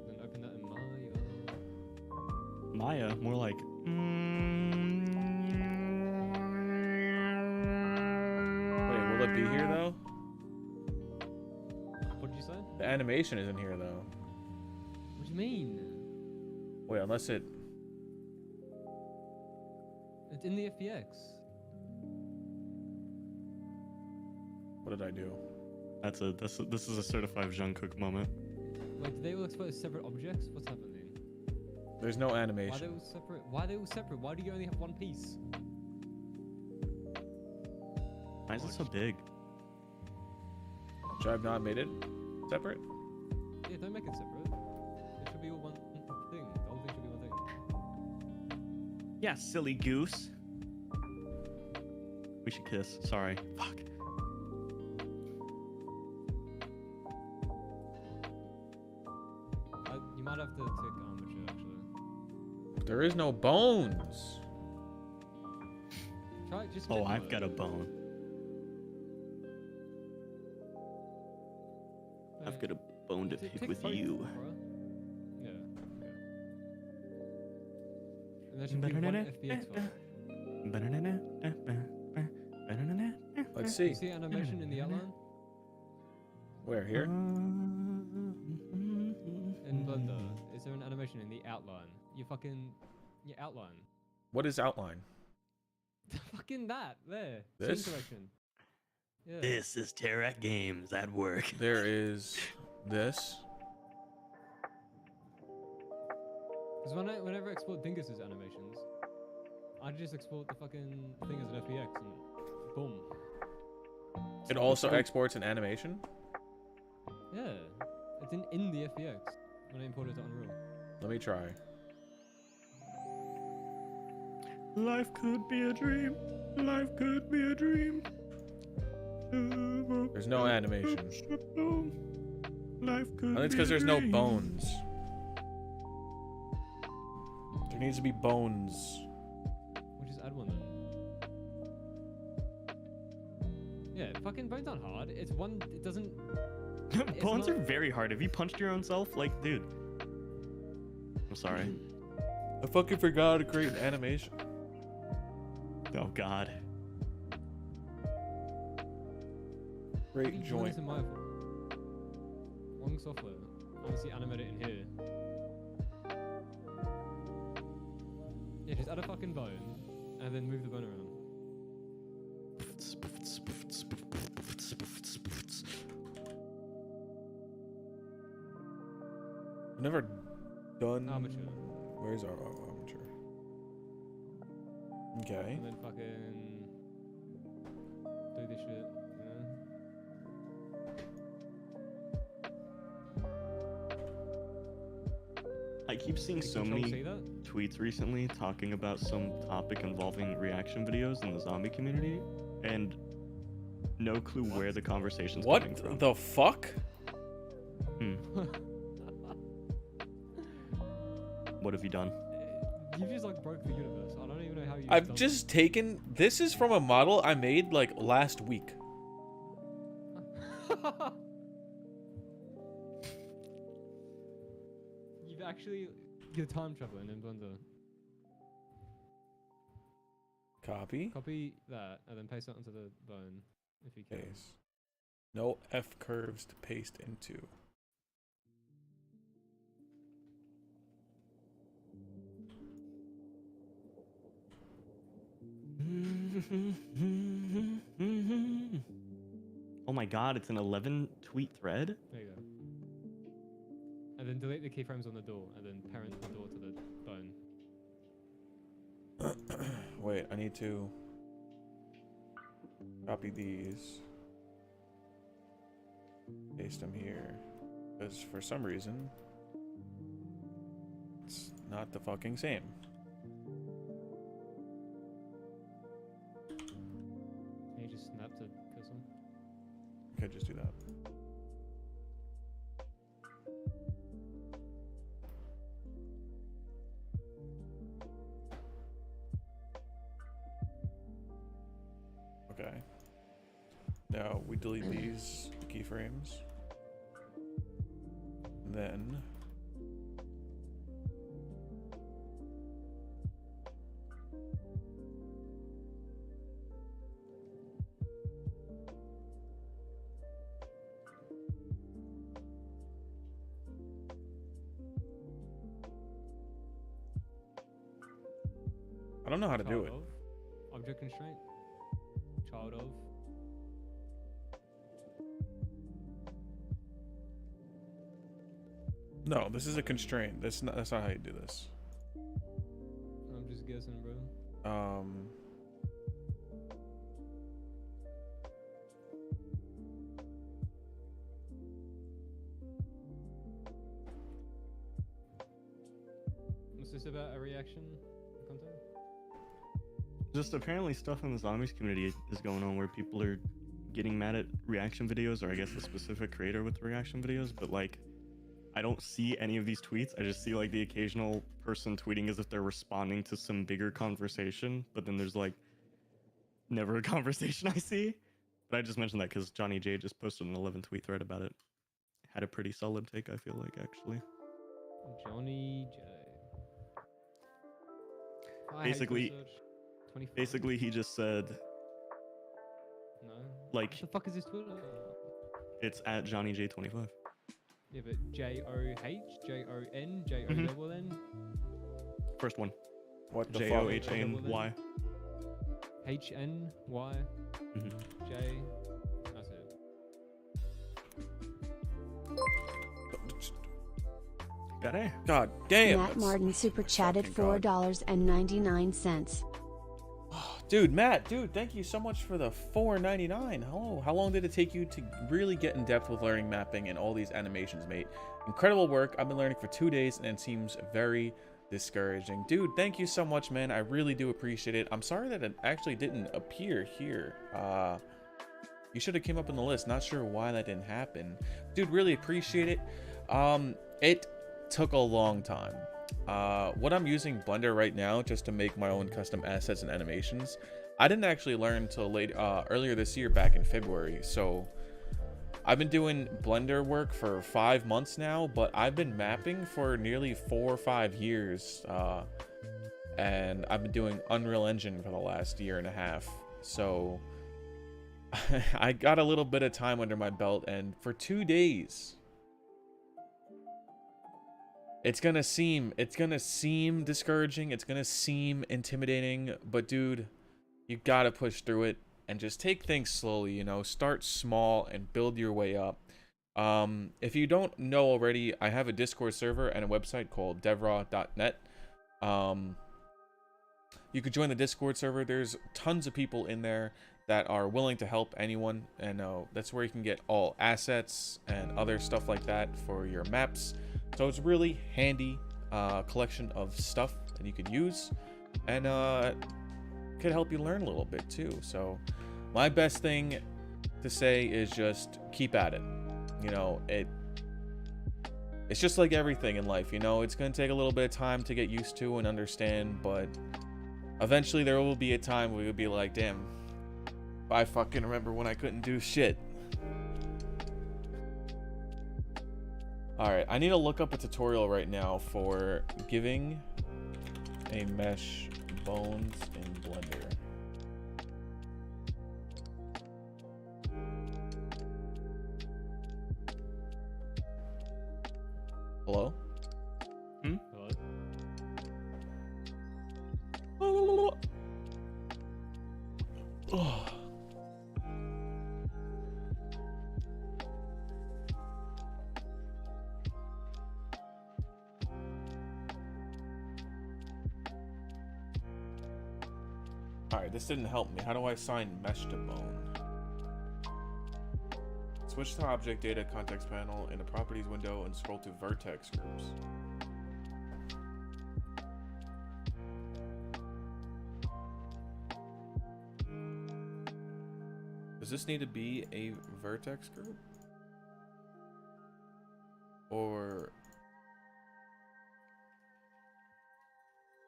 Then open that in Maya. Maya, more like. Wait, will it be here though? What did you say? The animation isn't here though. What do you mean? Wait, unless it. It's in the FBX. What did I do? This is a certified Jungkook moment. Wait, did they all expose separate objects? What's happening? There's no Why are they animation. all separate? Why are they all separate? Why do you only have one piece? Why is it so big? Should I have not made it separate? Yeah, don't make it separate. It should be all one thing. The whole thing should be one thing. Yeah, silly goose. We should kiss. Sorry. Fuck. You might have to tick armature actually. There is no bones. Try just. Oh, click I've on got it. a bone. I've got a bone to pick with both, you. bro. Yeah. Okay. And there should be one FBX file. Let's You see. see animation in the outline? Where, here? In Blender, is there an animation in the outline? Your outline. What is outline? Fucking that, there. This? Scene selection. Yeah. This is Terrac Games at work. There is this. Because whenever I export Dingus's animations, I just export the fucking thing as an FBX and boom. It also exports an animation. Yeah. It's in the FBX when I import it to Unreal. Let me try. Life could be a dream. Life could be a dream. There's no animation. Life could I think it's because there's no bones. There needs to be bones. We'll just add one then. Yeah, fucking bones aren't hard. It's one. It doesn't. Bones are very hard. Have you punched your own self? Like, dude. I'm sorry. I fucking forgot how to create an animation. Oh God. Great joint. In my wrong software. Obviously animate it in here. Yeah, just add a fucking bone and then move the bone around. I've never done. Armature. Where's our armature? Okay. And then fucking do this shit, you know? I keep seeing so Control many C that? tweets recently talking about some topic involving reaction videos in the zombie community, and no clue where the conversation's coming from. What the fuck? What have you done? You just like broke the universe. I don't even know how you. I've just taken. This is from a model I made like last week. You've actually. You're time traveling in Blender. Copy. Copy that and then paste it onto the bone if you can. Paste. No F curves to paste into. Oh my God, it's an 11 tweet thread? There you go. And then delete the keyframes on the door and then parent the door to the bone. Wait, I need to copy these, paste them here, because for some reason it's not the fucking same. Can you just snap to kiss them? Could just do that. Okay. Now we delete these keyframes. Then I don't know how to do Child it. of. Object constraint. Child of. No, this is a constraint. That's not how you do this. I'm just guessing, bro. What's this about a reaction content? Just apparently stuff in the zombies community is going on where people are getting mad at reaction videos, or I guess a specific creator with reaction videos, but like, I don't see any of these tweets. I just see like the occasional person tweeting as if they're responding to some bigger conversation, but then there's like never a conversation I see. But I just mentioned that because Johnny J just posted an 11 tweet thread about it. Had a pretty solid take, I feel like, actually. Johnny J. Basically, he just said, No. like, What the fuck is his Twitter? it's at Johnny J25. Yeah, but JOH, JON, JONN, First one. What the fuck? JOHANY. HNY, J. That's it. Got A. God damn. Matt that's Martin super chatted fucking God. $4.99. Dude, Matt, thank you so much for the $4.99. Hello. How long did it take you to really get in depth with learning mapping and all these animations, mate? Incredible work. I've been learning for 2 days and it seems very discouraging. Dude, thank you so much, man. I really do appreciate it. I'm sorry that it actually didn't appear here. You should have came up in the list. Not sure why that didn't happen. Dude, really appreciate it. It took a long time. What I'm using Blender right now just to make my own custom assets and animations, I didn't actually learn until earlier this year, back in February. So I've been doing Blender work for 5 months now, but I've been mapping for nearly 4 or 5 years. And I've been doing Unreal Engine for the last 1.5 years. So I got a little bit of time under my belt, and for 2 days, it's gonna seem discouraging, it's gonna seem intimidating, but dude, you gotta push through it and just take things slowly, you know. Start small and build your way up. If you don't know already, I have a Discord server and a website called devraw.net. You could join the Discord server. There's tons of people in there that are willing to help anyone, and that's where you can get all assets and other stuff like that for your maps. So it's really handy collection of stuff that you could use, and could help you learn a little bit too. So my best thing to say is just keep at it. You know, it's just like everything in life, you know. It's gonna take a little bit of time to get used to and understand, but eventually there will be a time where you'll be like, damn, I fucking remember when I couldn't do shit. Alright, I need to look up a tutorial right now for giving a mesh bones in Blender. Hello? Hello? Oh. Alright, this didn't help me. How do I assign mesh to bone? Switch to object data context panel in the properties window and scroll to vertex groups. Does this need to be a vertex group? Or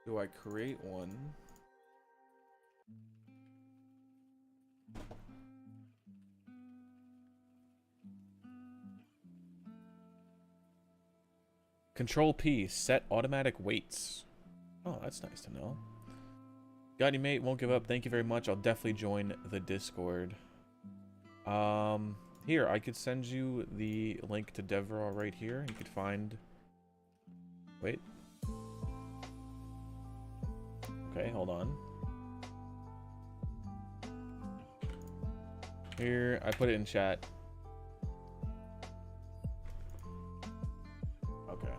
do I create one? Control P, set automatic weights. Oh, that's nice to know. Got any, mate? Won't give up. Thank you very much. I'll definitely join the Discord. Here, I could send you the link to Devraw right here. You could find... Wait. Okay, hold on. Here, I put it in chat. Okay.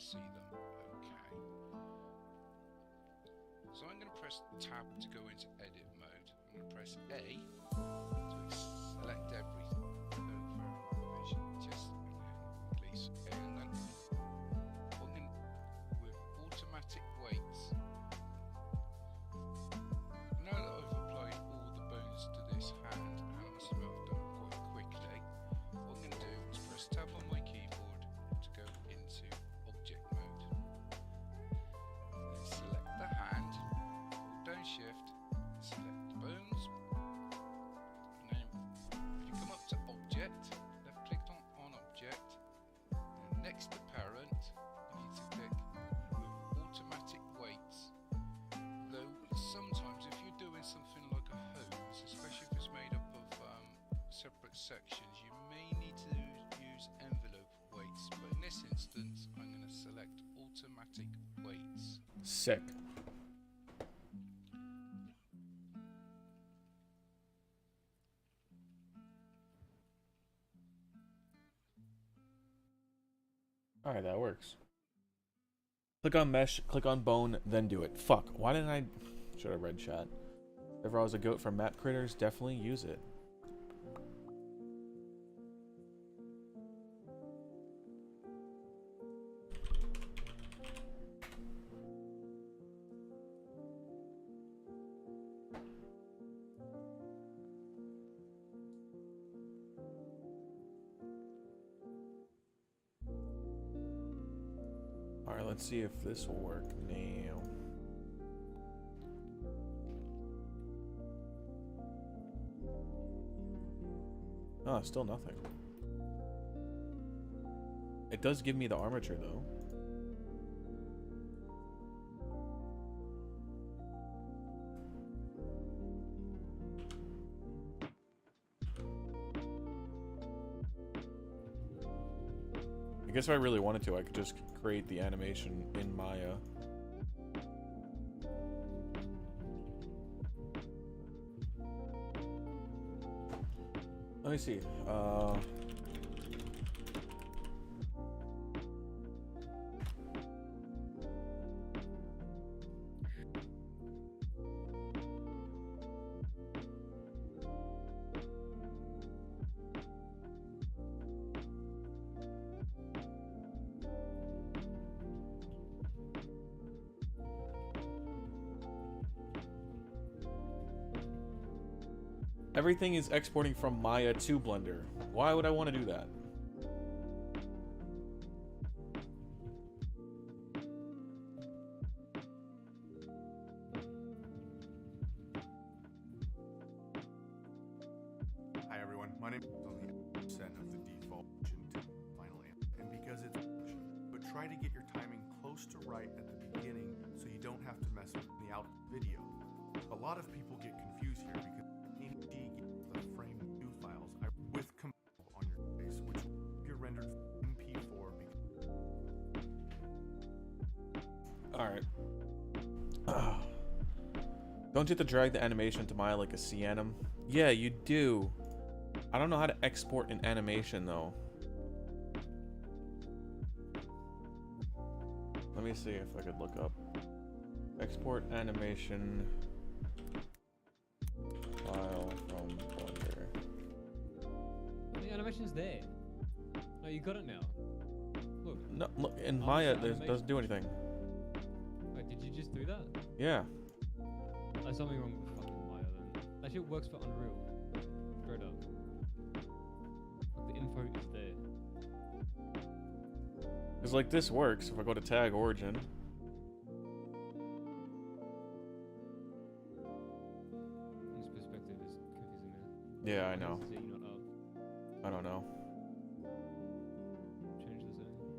see them. Okay. So I'm going to press tab to go into edit mode. I'm going to press A to select everything. Vision just please. Okay, and then I'm going with automatic weights. Now that I've applied all the bones to this hand, and I must admit I've done it quite quickly, what I'm going to do is press tab on my keyboard to go into object mode. Then select the hand, hold down shift, select the bones. Now if you come up to object, left click on object, and next to parent you need to click with automatic weights. Though sometimes if you're doing something like a hose, especially if it's made up of separate sections, you may need to use envelope weights, but in this instance I'm going to select automatic weights. Sick. Alright, that works. Click on mesh, click on bone, then do it. Fuck, why didn't I... Should have read chat. If I was a goat from map critters, definitely use it. Alright, let's see if this will work now. Oh, still nothing. It does give me the armature though. I guess if I really wanted to, I could just create the animation in Maya. Let me see. Everything is exporting from Maya to Blender. Why would I want to do that? Hi everyone, my name is only 8% of the default version to final answer, and because it's but try to get your timing close to right at the beginning so you don't have to mess with the out video. A lot of people get confused here because the frame 2 files with compile on your face, which will be rendered MP4. Alright. Don't you have to drag the animation to Maya like a Cyanim? Yeah, you do. I don't know how to export an animation though. Let me see if I could look up. Export animation file from Blender. The animation's there. No, you got it now. Look. No, look in Maya, it doesn't do anything. Wait, did you just do that? Yeah. There's something wrong with fucking Maya then. That shit works for Unreal. Straight up. Like, the info is there. Cause like this works if I go to tag origin. This perspective is confusing me. Yeah, I know. Is it not up? I don't know. Change the setting.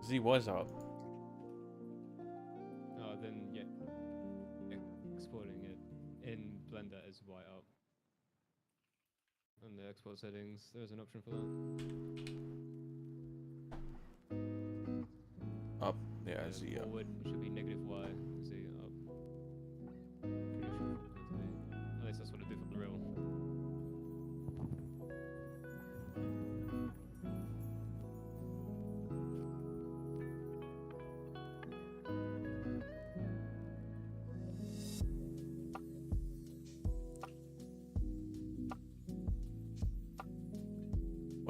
Z was up. Oh, then yeah, exporting it in Blender is Y up. On the export settings, there's an option for that. Up, yeah, Z up. Forward should be negative Y, Z up. Pretty sure it's meant to be. At least that's what it did for the real.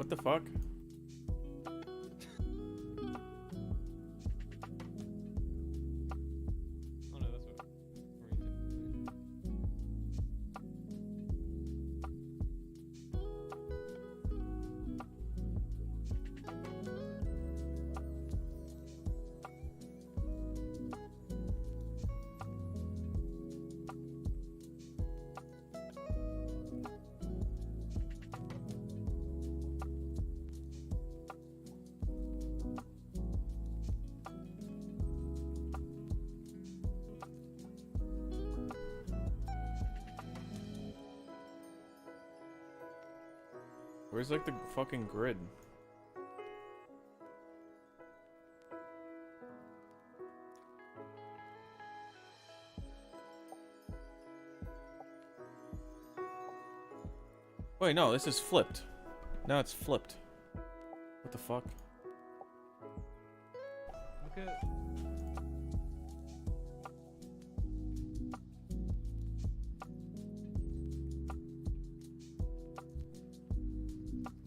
What the fuck? Oh no, that's what. Where's like the fucking grid? Wait, no, this is flipped. Now it's flipped. What the fuck? Look at.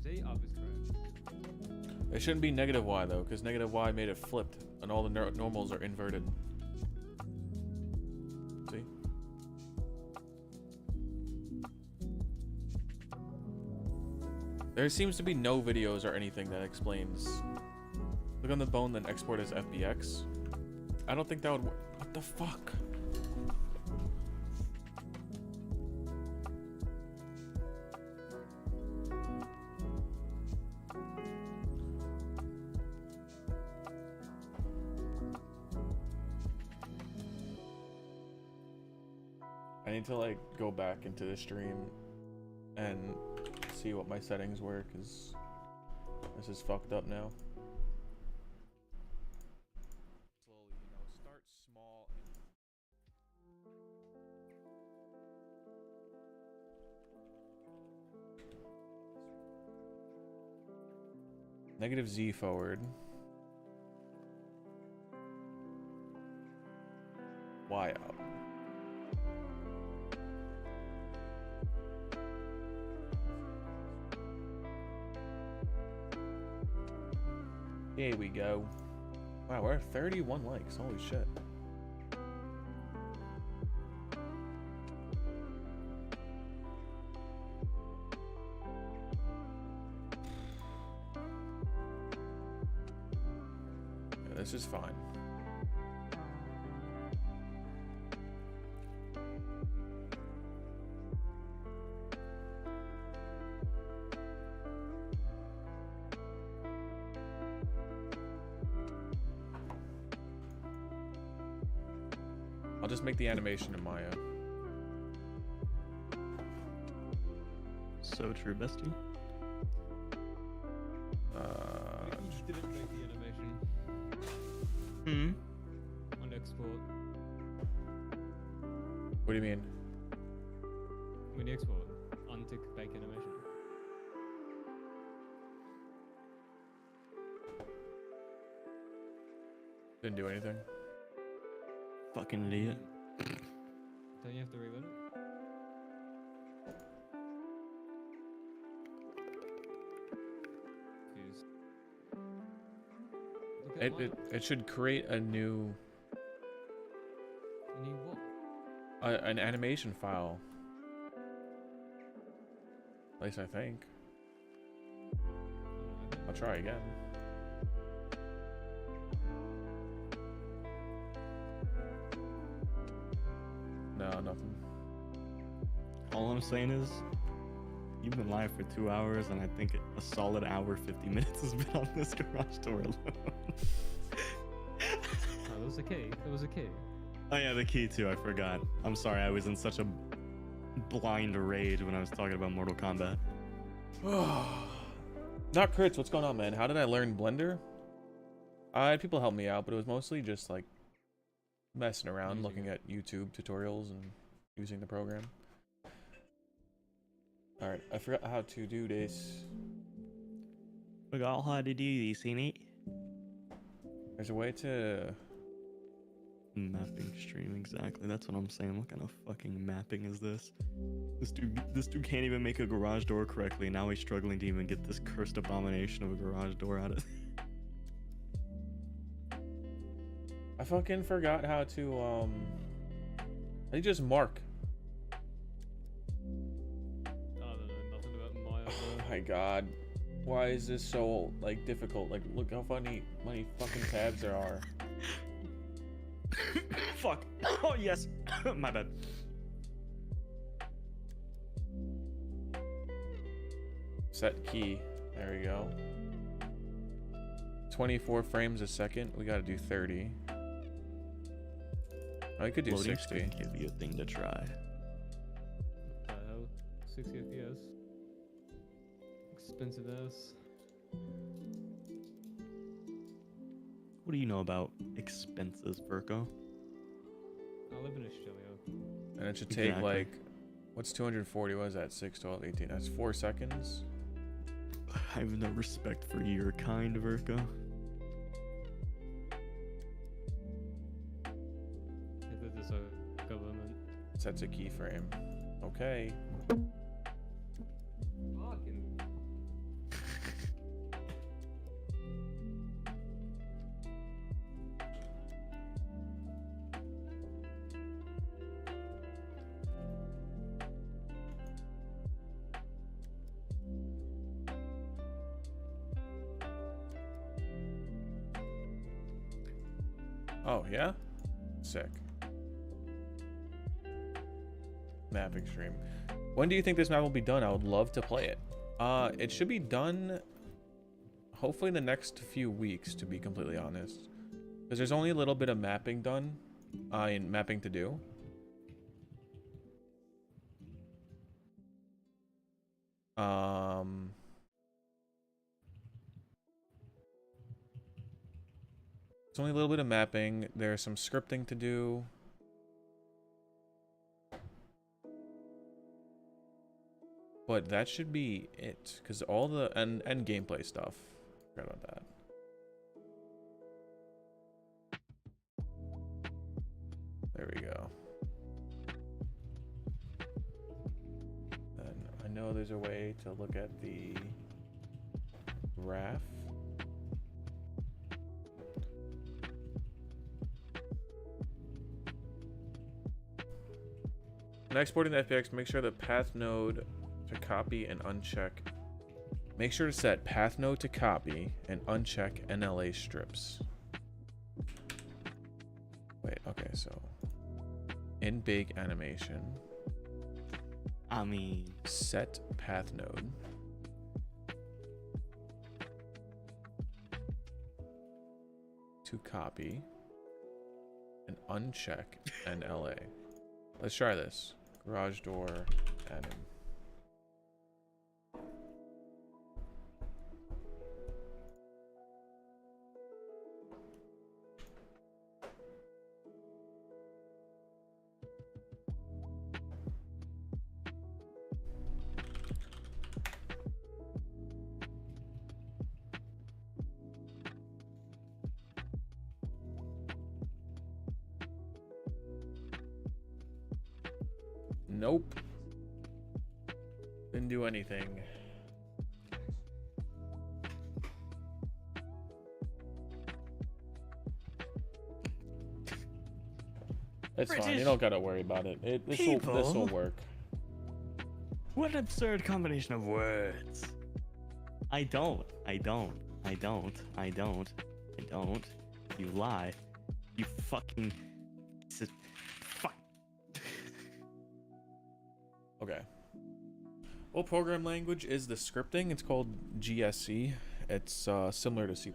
Z up is correct. It shouldn't be negative y though, because negative y made it flipped, and all the normals are inverted. See? There seems to be no videos or anything that explains. Look on the bone, then export as FBX. I don't think that would work. What the fuck? I need to like go back into the stream and see what my settings were, because this is fucked up now. Slowly, you know, start small. Negative Z forward. Y up. Here we go. Wow, we're at 31 likes. Holy shit. Yeah, this is fine. I'll just make the animation in Maya. So true, bestie. You didn't make the animation. Hmm. On export. What do you mean? When you export, untick bake animation. Didn't do anything. Fucking idiot. Don't you have to reload it? Confused. Look at It should create a new New what? an animation file. At least I think. I'll try again. No, nothing. All I'm saying is, you've been live for 2 hours, and I think a solid hour 50 minutes has been on this garage door alone. Oh, there was a key. There was a key. Oh yeah, the key too. I forgot. I'm sorry. I was in such a blind rage when I was talking about Mortal Kombat. Not crits. What's going on, man? How did I learn Blender? I had people help me out, but it was mostly just like messing around, looking at YouTube tutorials and using the program. Alright, I forgot how to do this. Forgot how to do this, innit? There's a way to Mapping stream, exactly. That's what I'm saying. What kind of fucking mapping is this? This dude can't even make a garage door correctly. Now he's struggling to even get this cursed abomination of a garage door out of. I fucking forgot how to I just mark. I don't know nothing about Maya. Oh my god. Why is this so like difficult? Like look how many fucking tabs there are. Fuck. Oh yes. My bad. Set key. There we go. 24 frames a second. We gotta do 30. Oh, I could do Loading 60. screen give you a thing to try. 60 FPS. Expensive ass. What do you know about expenses, Virgo? I live in Australia. And it should take Exactly. like, what's 240? What is that? 6, 12, 18. That's 4 seconds. I have no respect for your kind, Virgo. If there's a government. Sets a keyframe. Okay. Fucking. Oh, yeah? Sick. Mapping stream. When do you think this map will be done? I would love to play it. It should be done hopefully in the next few weeks, to be completely honest. Because there's only a little bit of mapping done, in mapping to do. It's only a little bit of mapping. There's some scripting to do. But that should be it, because all the and gameplay stuff. Forgot about that. There we go. And I know there's a way to look at the graph. When exporting the FPX, make sure the path node to copy and uncheck. Make sure to set path node to copy and uncheck NLA strips. Wait, okay, so in big animation, I mean, set path node to copy and uncheck NLA. Let's try this. Garage door anim. Nope. Didn't do anything. It's fine. You don't gotta worry about it. This will work. What an absurd combination of words. I don't. You lie. You fucking. Fuck. Okay. What program language is the scripting? It's called GSC. It's similar to C++.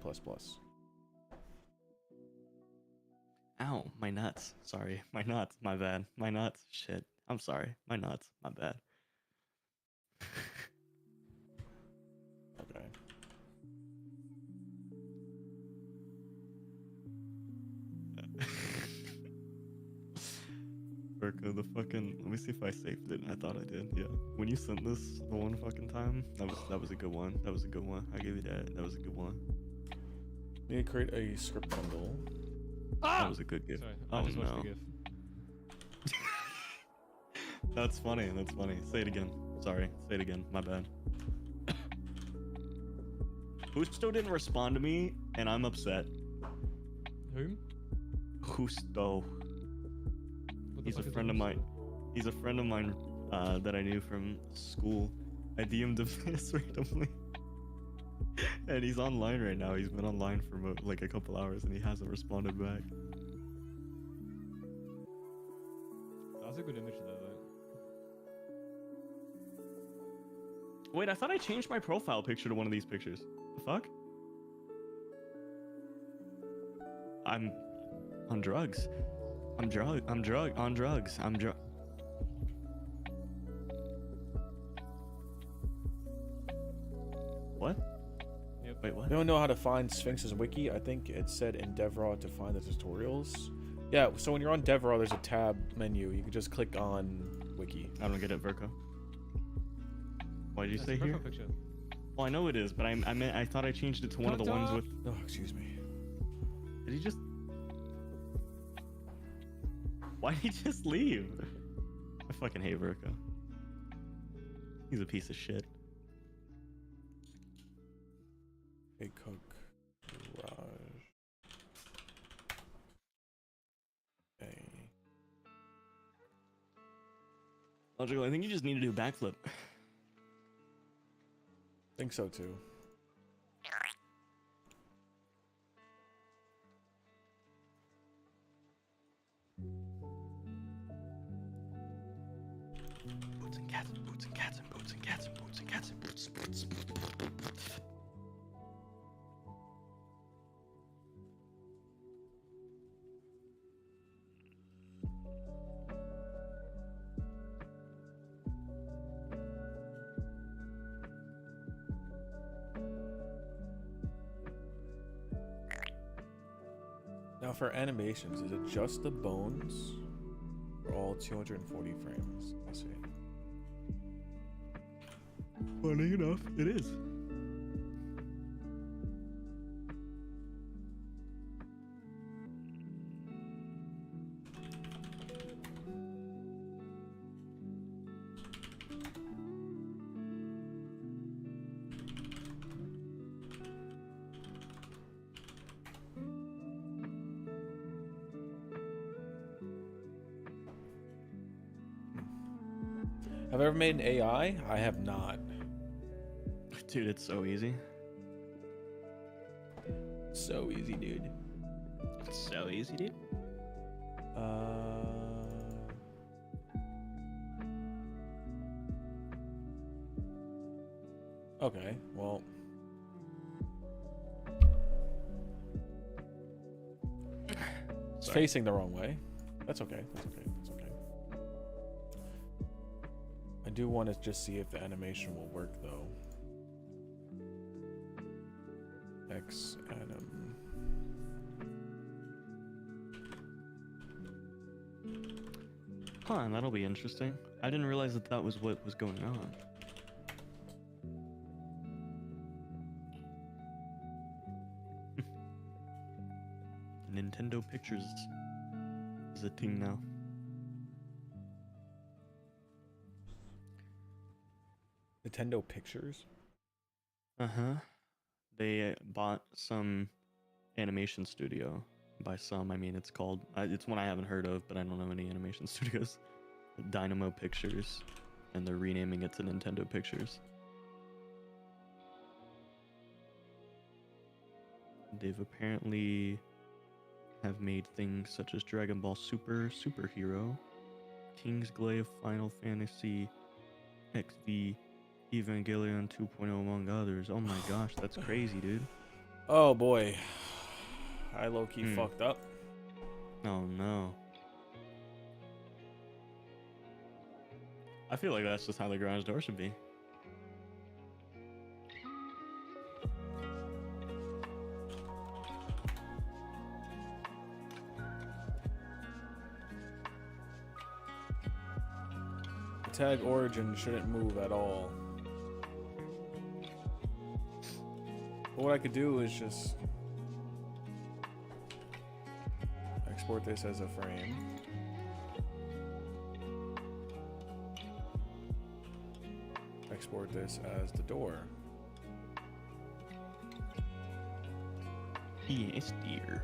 Ow, my nuts. Sorry, my nuts. My bad. My nuts. Shit. I'm sorry. My nuts. My bad. Okay. Virgo, the fucking. Let me see if I saved it. I thought I did. Yeah. When you sent this the one fucking time, that was a good one. That was a good one. I gave you that. That was a good one. Need to create a script bundle. That was a good gift. Sorry, Oh I just watched no. the GIF. That's funny. That's funny. Say it again. Sorry. Say it again. My bad. Justo didn't respond to me, and I'm upset. Whom? Justo. What the He's a fuck is friend that? of mine. He's a friend of mine that I knew from school. I DM'd him this randomly. And he's online right now. He's been online for like a couple hours and he hasn't responded back. That's a good image though. Wait, I thought I changed my profile picture to one of these pictures. The fuck? I'm on drugs. I'm on drugs. What? Yep. Wait, what? You don't know how to find Sphinx's wiki? I think it said in DevRaw to find the tutorials. Yeah, so when you're on DevRaw, there's a tab menu. You can just click on wiki. I don't get it, Verko. What did you That's say a here? profile picture. Well, I know it is, but I thought I changed it to one of the ones with. Oh, excuse me. Did he just? Why did he just leave? I fucking hate Verko. He's a piece of shit. Hey, cook. Garage. Okay. Logical, I think you just need to do a backflip. Think so too. Boots and cats and boots and cats and boots and cats and boots and cats and boots. Now for animations, is it just the bones or all 240 frames? I see. Funny enough, it is. Have I ever made an AI? I have not. Dude, it's so easy. So easy, dude. It's so easy, dude. Okay, well. It's facing the wrong way. That's okay. That's okay. That's okay. I do want to just see if the animation will work though. X anim. Huh, that'll be interesting. I didn't realize that that was what was going on. Nintendo Pictures is a thing now. Nintendo Pictures? Uh-huh. They bought some animation studio. By some, I mean it's called... it's one I haven't heard of, but I don't know any animation studios. Dynamo Pictures. And they're renaming it to Nintendo Pictures. They've apparently have made things such as Dragon Ball Super, Superhero, King's Glaive, Final Fantasy XV, Evangelion 2.0, among others. Oh my gosh, that's crazy, dude. Oh boy. I low-key fucked up. Oh no. I feel like that's just how the garage door should be. The tag origin shouldn't move at all. But what I could do is just export this as a frame. Export this as the door. Yes, dear.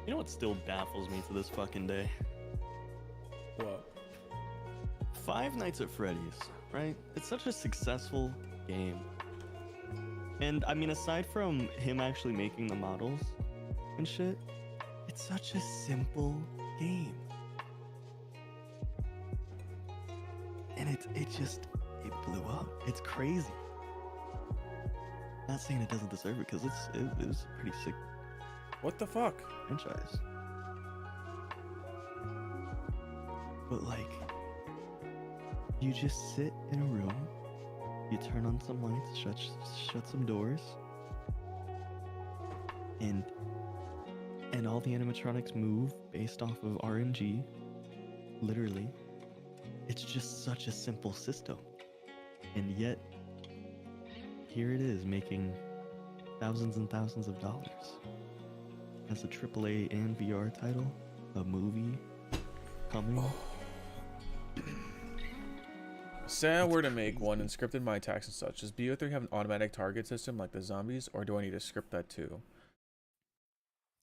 You know what still baffles me to this fucking day? What? Five Nights at Freddy's, right? It's such a successful game. And I mean, aside from him actually making the models and shit, it's such a simple game. And it blew up. It's crazy. Not saying it doesn't deserve it, because it was a pretty sick What the fuck? franchise. But like, you just sit in a room, you turn on some lights, shut some doors, and all the animatronics move based off of RNG. Literally, it's just such a simple system, and yet here it is making thousands and thousands of dollars as a AAA and VR title, a movie coming. Say I were to make one and scripted my attacks and such. Does BO3 have an automatic target system like the zombies, or do I need to script that too?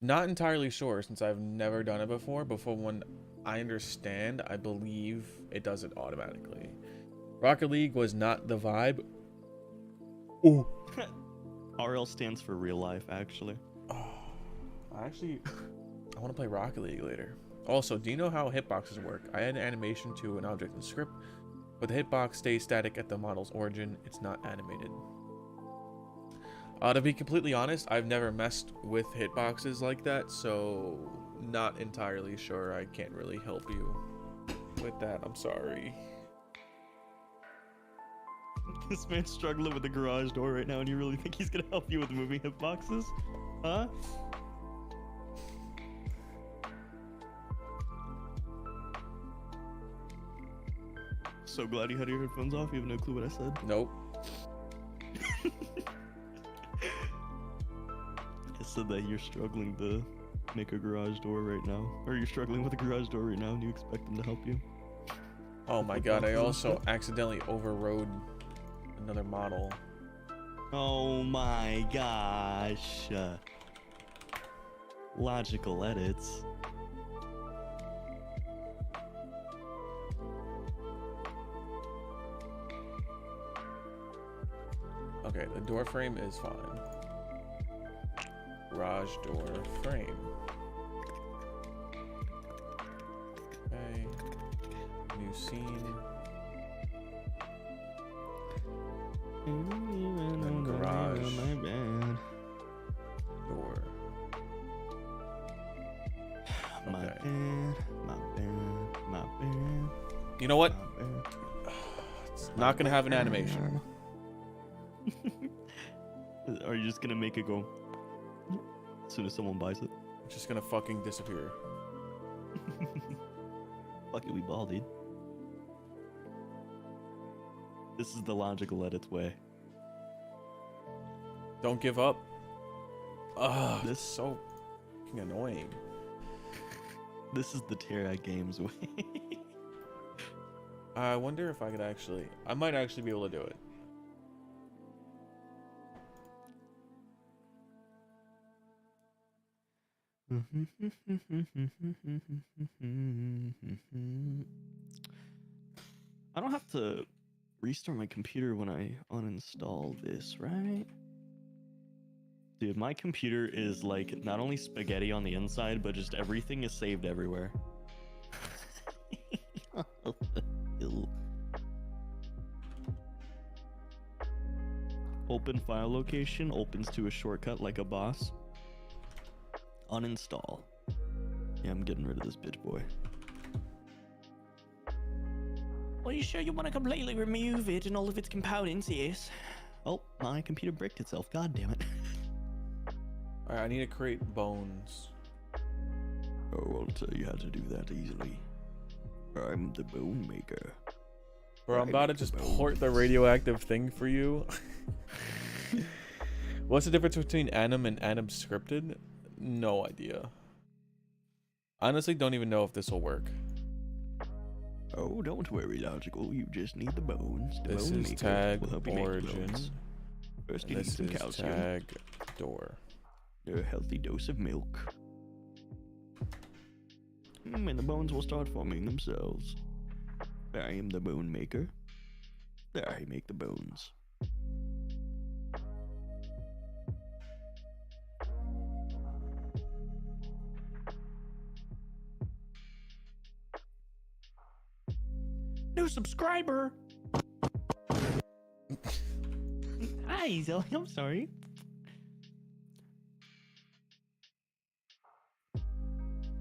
Not entirely sure, since I've never done it before, but from when I understand, I believe it does it automatically. Rocket League was not the vibe. Ooh. RL stands for real life, actually. I want to play Rocket League later. Also, do you know how hitboxes work? I add an animation to an object in the script, but the hitbox stays static at the model's origin. It's not animated. To be completely honest, I've never messed with hitboxes like that, so not entirely sure. I can't really help you with that. I'm sorry. This man's struggling with the garage door right now, and you really think he's gonna help you with moving hitboxes? Huh? So glad you had your headphones off. You have no clue what I said. Nope. I said that you're struggling to make a garage door right now, or you're struggling with a garage door right now, and you expect them to help you. Oh my god, I also accidentally overrode another model. Oh my gosh. Logical edits. Okay, the door frame is fine. Garage door frame. Okay. New scene. And garage door. Okay. My bad. You know what? It's not gonna have an animation. Are you just gonna make it go as soon as someone buys it? It's just gonna fucking disappear. Fuck it, we ball, dude. This is the logical edits way. Don't give up. Ugh, This- this is so fucking annoying. This is the Terra Games way. I wonder if I could actually... I might actually be able to do it. I don't have to restart my computer when I uninstall this, right? Dude, my computer is like not only spaghetti on the inside, but just everything is saved everywhere. Ew. Open file location opens to a shortcut like a boss. uninstall. Yeah, I'm getting rid of this bitch boy. Are you sure you want to completely remove it and all of its components? Yes. Oh, my computer bricked itself. God damn it. Alright, I need to create bones. Oh, I'll tell you how to do that easily. I'm the bone maker. Bro, I'm about to just port the radioactive thing for you. What's the difference between anim and anim scripted? No idea. Honestly, don't even know if this will work. Oh, don't worry, Logical. You just need the bones. The This bone is maker tag will help you make the origin. bones. First, you And need this some is calcium. tag door. A healthy dose of milk. And the bones will start forming themselves. I am the bone maker. I make the bones. New subscriber! Hi, Zoe. I'm sorry.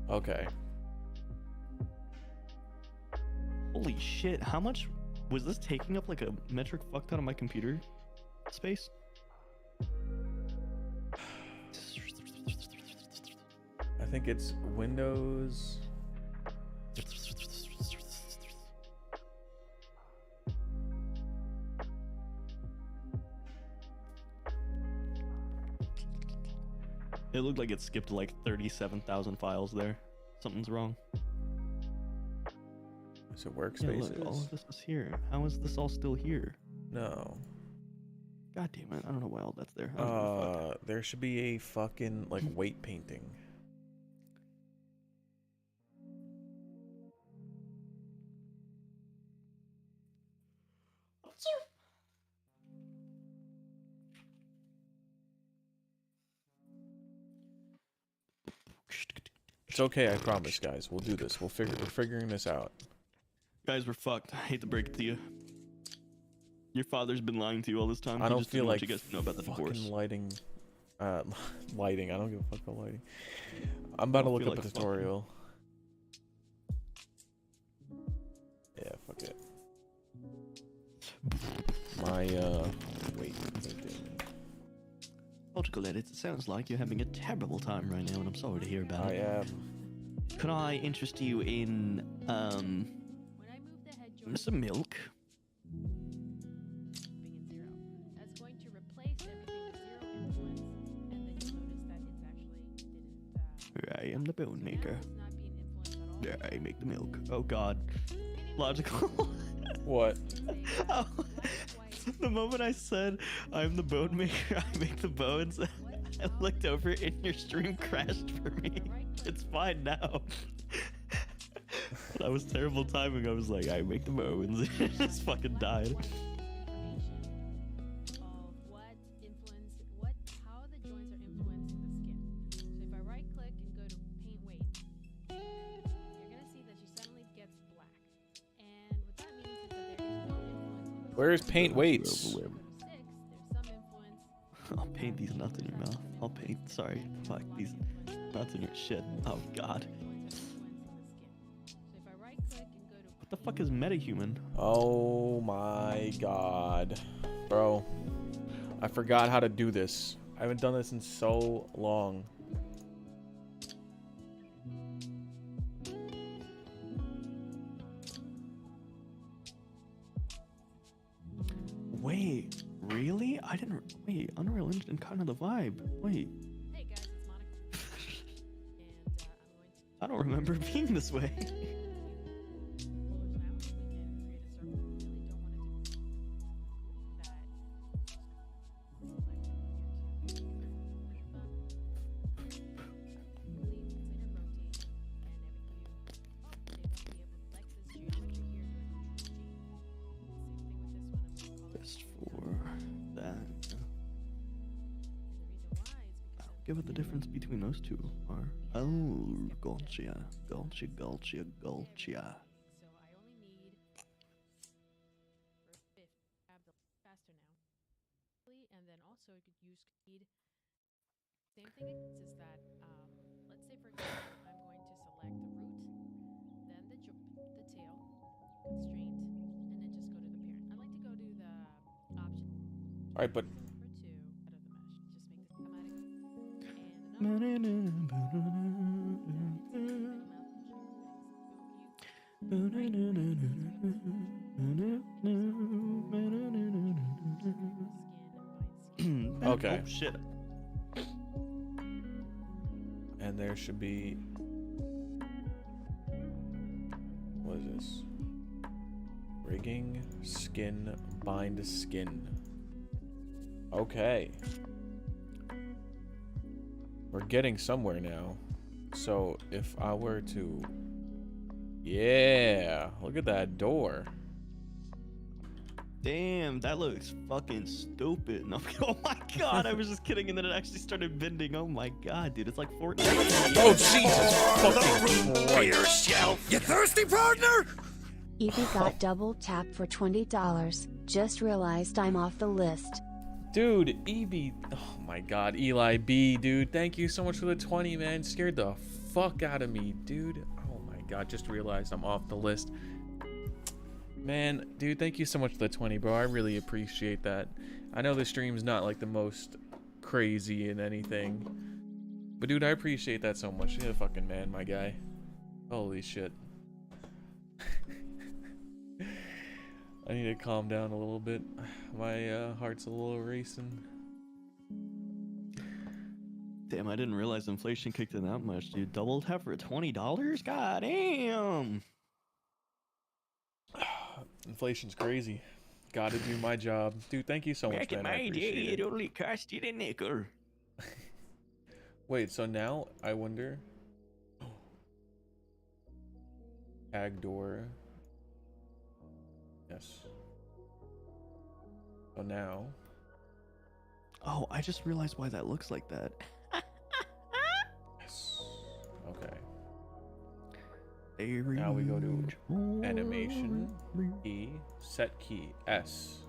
Okay. Holy shit, how much was this taking up like a metric fuck ton of my computer space? I think it's Windows. It looked like it skipped like 37,000 files there. Something's wrong. Is it Yeah, workspaces? look, all of this is here. How is this all still here? No. God damn it, I don't know why all that's there. I don't give a fuck. There should be a fucking like weight painting. It's okay, I promise, guys. We'll do this. We're figuring this out. Guys, we're fucked. I hate to break it to you. Your father's been lying to you all this time. I He don't just feel didn't want like you guys to know about the divorce. fucking lighting. Lighting. I don't give a fuck about lighting. I'm about to look up a tutorial. Yeah, fuck it. My wait. Logical edits, it sounds like you're having a terrible time right now, and I'm sorry to hear about it. I am. Could I interest you in some milk? That's going to replace everything with 0 influence, and then you'll notice that it's actually didn't. I am the bone maker. Not being influenced at all. I make the milk. Oh god. Logical. What? Oh, the moment I said I'm the bone maker, I make the bones, I looked over and your stream crashed for me. It's fine now. That was terrible timing. I was like, I make the bones. It just fucking died. How the joints are influencing the skin. So if I right click and go to paint weight, you're gonna see that she suddenly gets black. And what that means is that there is no influence on the Where's paint weights? there's some influence. I'll paint these nuts in your mouth. I'll paint. Sorry. Fuck these nuts in your shit. Oh god. What the fuck is metahuman? Oh my god. Bro. I forgot how to do this. I haven't done this in so long. Wait, really? I didn't. Wait, Unreal Engine kind of the vibe. Wait. Hey guys, it's Monica. I don't remember being this way. Just for that. Get what the difference between those two are. Oh, gotcha, gotcha, gotcha, gotcha. Faster now. And then also you could use speed. Same thing is that I'm going to select the root, then the tail, constraint, and then just go to the parent. I like to go to the option. All right, but Number 2 out of the mesh. Just make this automatic. And okay. Oh shit. And there should be. What is this? Rigging, skin, bind skin. Okay. We're getting somewhere now. So if I were to. Yeah, look at that door. Damn, that looks fucking stupid. No, oh my god, I was just kidding, and then it actually started bending. Oh my god, dude, it's like Fortnite. Oh Jesus fucking Christ. You thirsty, partner? Evie got double tapped for $20. Just realized I'm off the list. Dude, EB. Oh my god, Eli B, dude. Thank you so much for the 20, man. Scared the fuck out of me, dude. Oh my god, just realized I'm off the list. Man, dude, thank you so much for the 20, bro. I really appreciate that. I know the stream's not like the most crazy in anything. But dude, I appreciate that so much. You're a fucking man, my guy. Holy shit. I need to calm down a little bit. My heart's a little racing. Damn, I didn't realize inflation kicked in that much, dude. Double tap for $20? God damn. Inflation's crazy. Gotta do my job. Dude, thank you so much, man. I appreciate it. It only cost you a nickel. Wait, so now I wonder. Ag door. Yes. So now. Oh, I just realized why that looks like that. Yes. Okay. There Now we go to animation. E. Set key. S.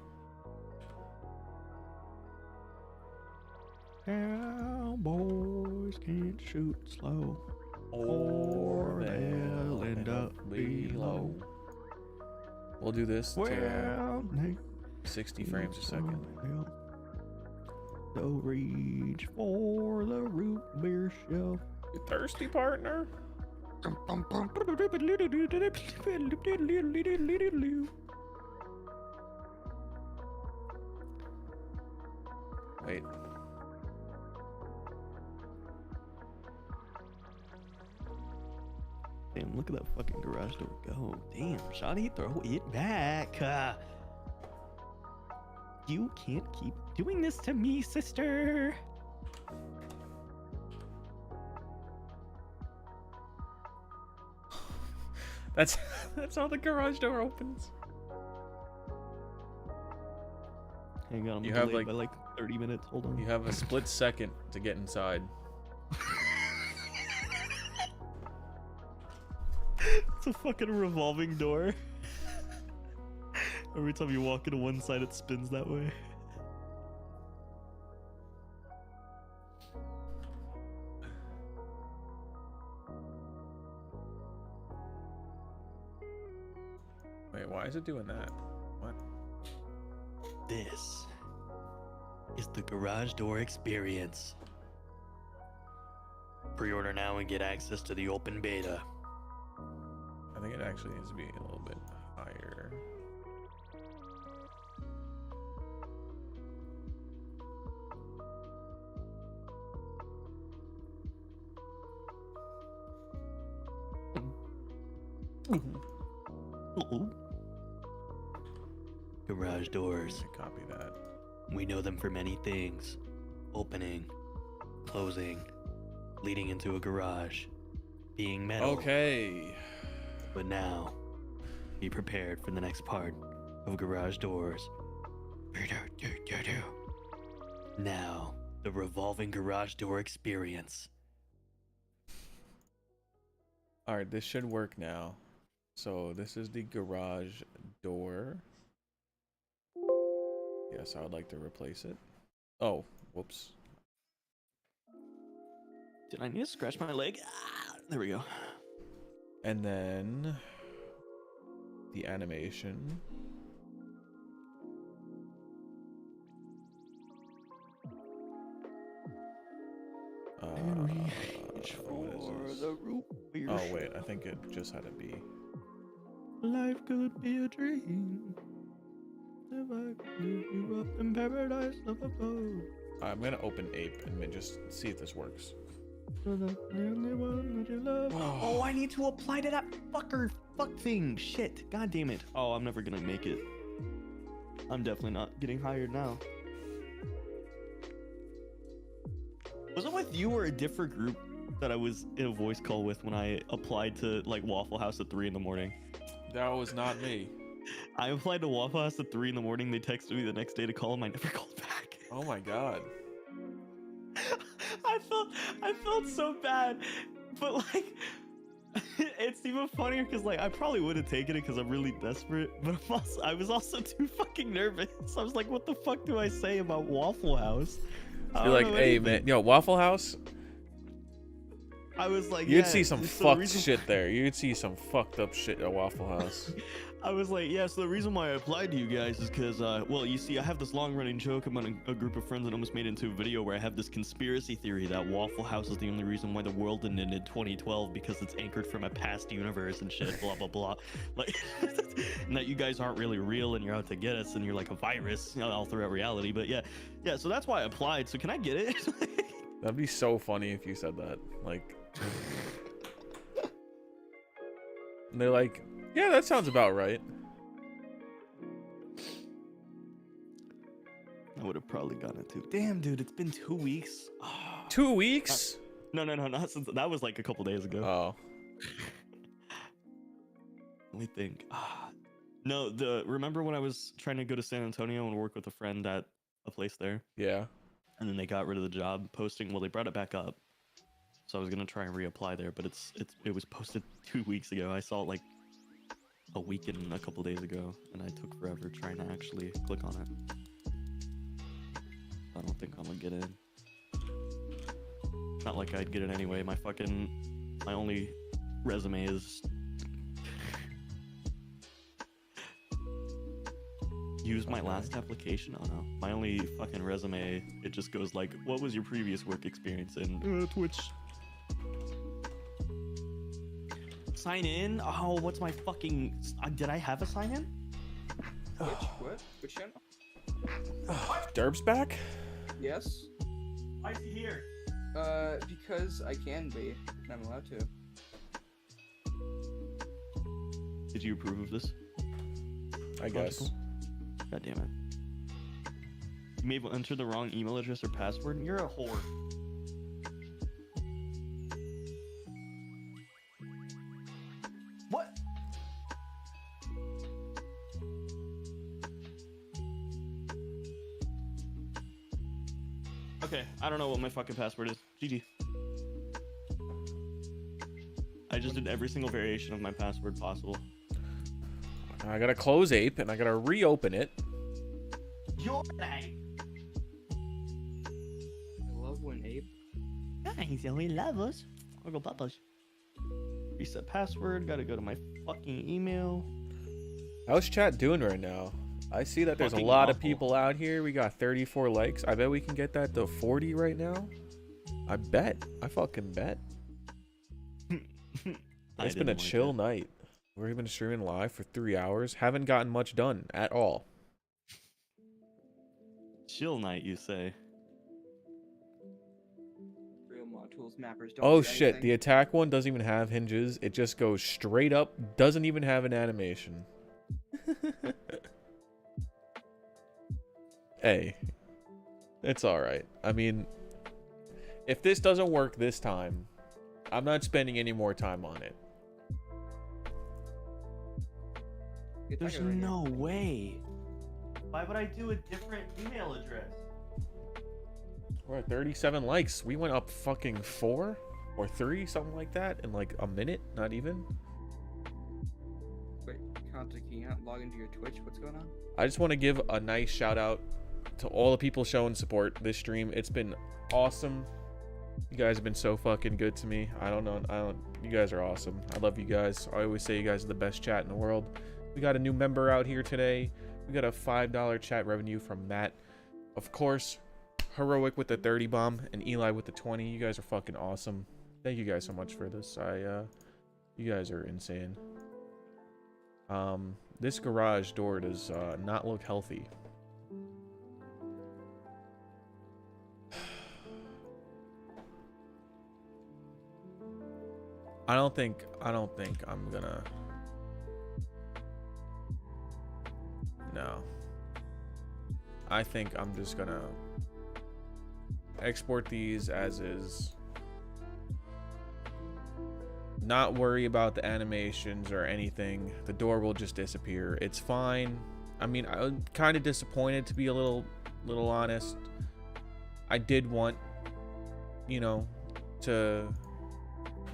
Cowboys can't shoot slow, Or they'll end up below. We'll do this to 60 frames a second. So reach for the root beer shelf. You thirsty, partner? Wait. Damn, look at that fucking garage door go. Damn, Shotty, throw it back. You can't keep doing this to me, sister. That's how the garage door opens. Hang on, I'm You have delayed like by like 30 minutes. Hold on. You have a split second to get inside. It's a fucking revolving door. Every time you walk into one side, it spins that way. Wait, why is it doing that? What? This is the garage door experience. Pre-order now and get access to the open beta. I think it actually needs to be a little bit higher. Garage doors. Copy that. We know them for many things. Opening, closing, leading into a garage, being metal. Okay. But now, be prepared for the next part of garage doors. Now, the revolving garage door experience. Alright, this should work now. So this is the garage door. Yes, I would like to replace it. Oh, whoops. Did I need to scratch my leg? There we go. And then the animation. Oh wait, I think it just had to be. Life could be a dream. If I could live you up in paradise of abode. I'm gonna open Ape and just see if this works. Oh, I need to apply to that fuck thing. Shit. God damn it. Oh, I'm never gonna make it. I'm definitely not getting hired now. Was it with you or a different group that I was in a voice call with when I applied to like Waffle House at 3 in the morning? That was not me. I applied to Waffle House at 3 in the morning. They texted me the next day to call them. I never called back. Oh my god. I felt so bad, but like it's even funnier because like I probably would have taken it because I'm really desperate, but I was also too fucking nervous. I was like, what the fuck do I say about Waffle House? You're like, hey man, yo, Waffle House. I was like, you'd see some fucked shit there. You'd see some fucked up shit at Waffle House. I was like, yeah, so the reason why I applied to you guys is because, well, you see, I have this long-running joke among a group of friends that almost made it into a video where I have this conspiracy theory that Waffle House is the only reason why the world ended in 2012 because it's anchored from a past universe and shit, blah, blah, blah. Like, and that you guys aren't really real and you're out to get us and you're like a virus, you know, all throughout reality. But yeah, so that's why I applied. So can I get it? That'd be so funny if you said that. Like, and they're like, yeah, that sounds about right. I would have probably gotten it too. Damn, dude, it's been 2 weeks. 2 weeks? No, not since that was like a couple days ago. Oh. Let me think. No, remember when I was trying to go to San Antonio and work with a friend at a place there? Yeah. And then they got rid of the job posting. Well, they brought it back up. So I was gonna try and reapply there, but it was posted 2 weeks ago. I saw it like a week and a couple days ago, and I took forever trying to actually click on it. I don't think I'm gonna get in. Not like I'd get it anyway. My only resume is use my last application. Oh no, my only fucking resume, it just goes like, what was your previous work experience in Twitch? Sign in? Oh, what's my fucking... did I have a sign in? What? Which channel? Derb's back? Yes. Why is he here? Because I can be. And I'm allowed to. Did you approve of this? I guess. God damn it. You may have entered the wrong email address or password. You're a whore. What? Okay, I don't know what my fucking password is. GG. I just did every single variation of my password possible. I gotta close Ape and I gotta reopen it. Your name. I love when Ape. Nice, we love us. I'll go papas. Reset password. Gotta go to my fucking email. How's chat doing right now? I see that there's a lot of people out here. We got 34 likes. I bet we can get that to 40 right now. I bet. I fucking bet. It's been a chill night. We've been streaming live for 3 hours. Haven't gotten much done at all. Chill night, you say? Real mod tools mappers don't Oh do shit, anything. the attack one doesn't even have hinges. It just goes straight up. Doesn't even have an animation. Hey, it's alright. I mean, if this doesn't work this time, I'm not spending any more time on it. There's no way. Why would I do a different email address? We're at 37 likes. We went up fucking 4 or 3, something like that, in like a minute. Not even. Wait, Conte, can you not log into your Twitch? What's going on? I just want to give a nice shout out to all the people showing support this stream. It's been awesome. You guys have been so fucking good to me. I don't know. You guys are awesome. I love you guys. I always say you guys are the best chat in the world. We got a new member out here today. We got a $5 chat revenue from Matt. Of course, Heroic with the 30 bomb and Eli with the 20. You guys are fucking awesome. Thank you guys so much for this. You guys are insane. This garage door does not look healthy. I don't think I'm gonna. No. I think I'm just gonna export these as is. Not worry about the animations or anything. The door will just disappear. It's fine. I mean, I'm kind of disappointed, to be a little honest. I did want, you know, to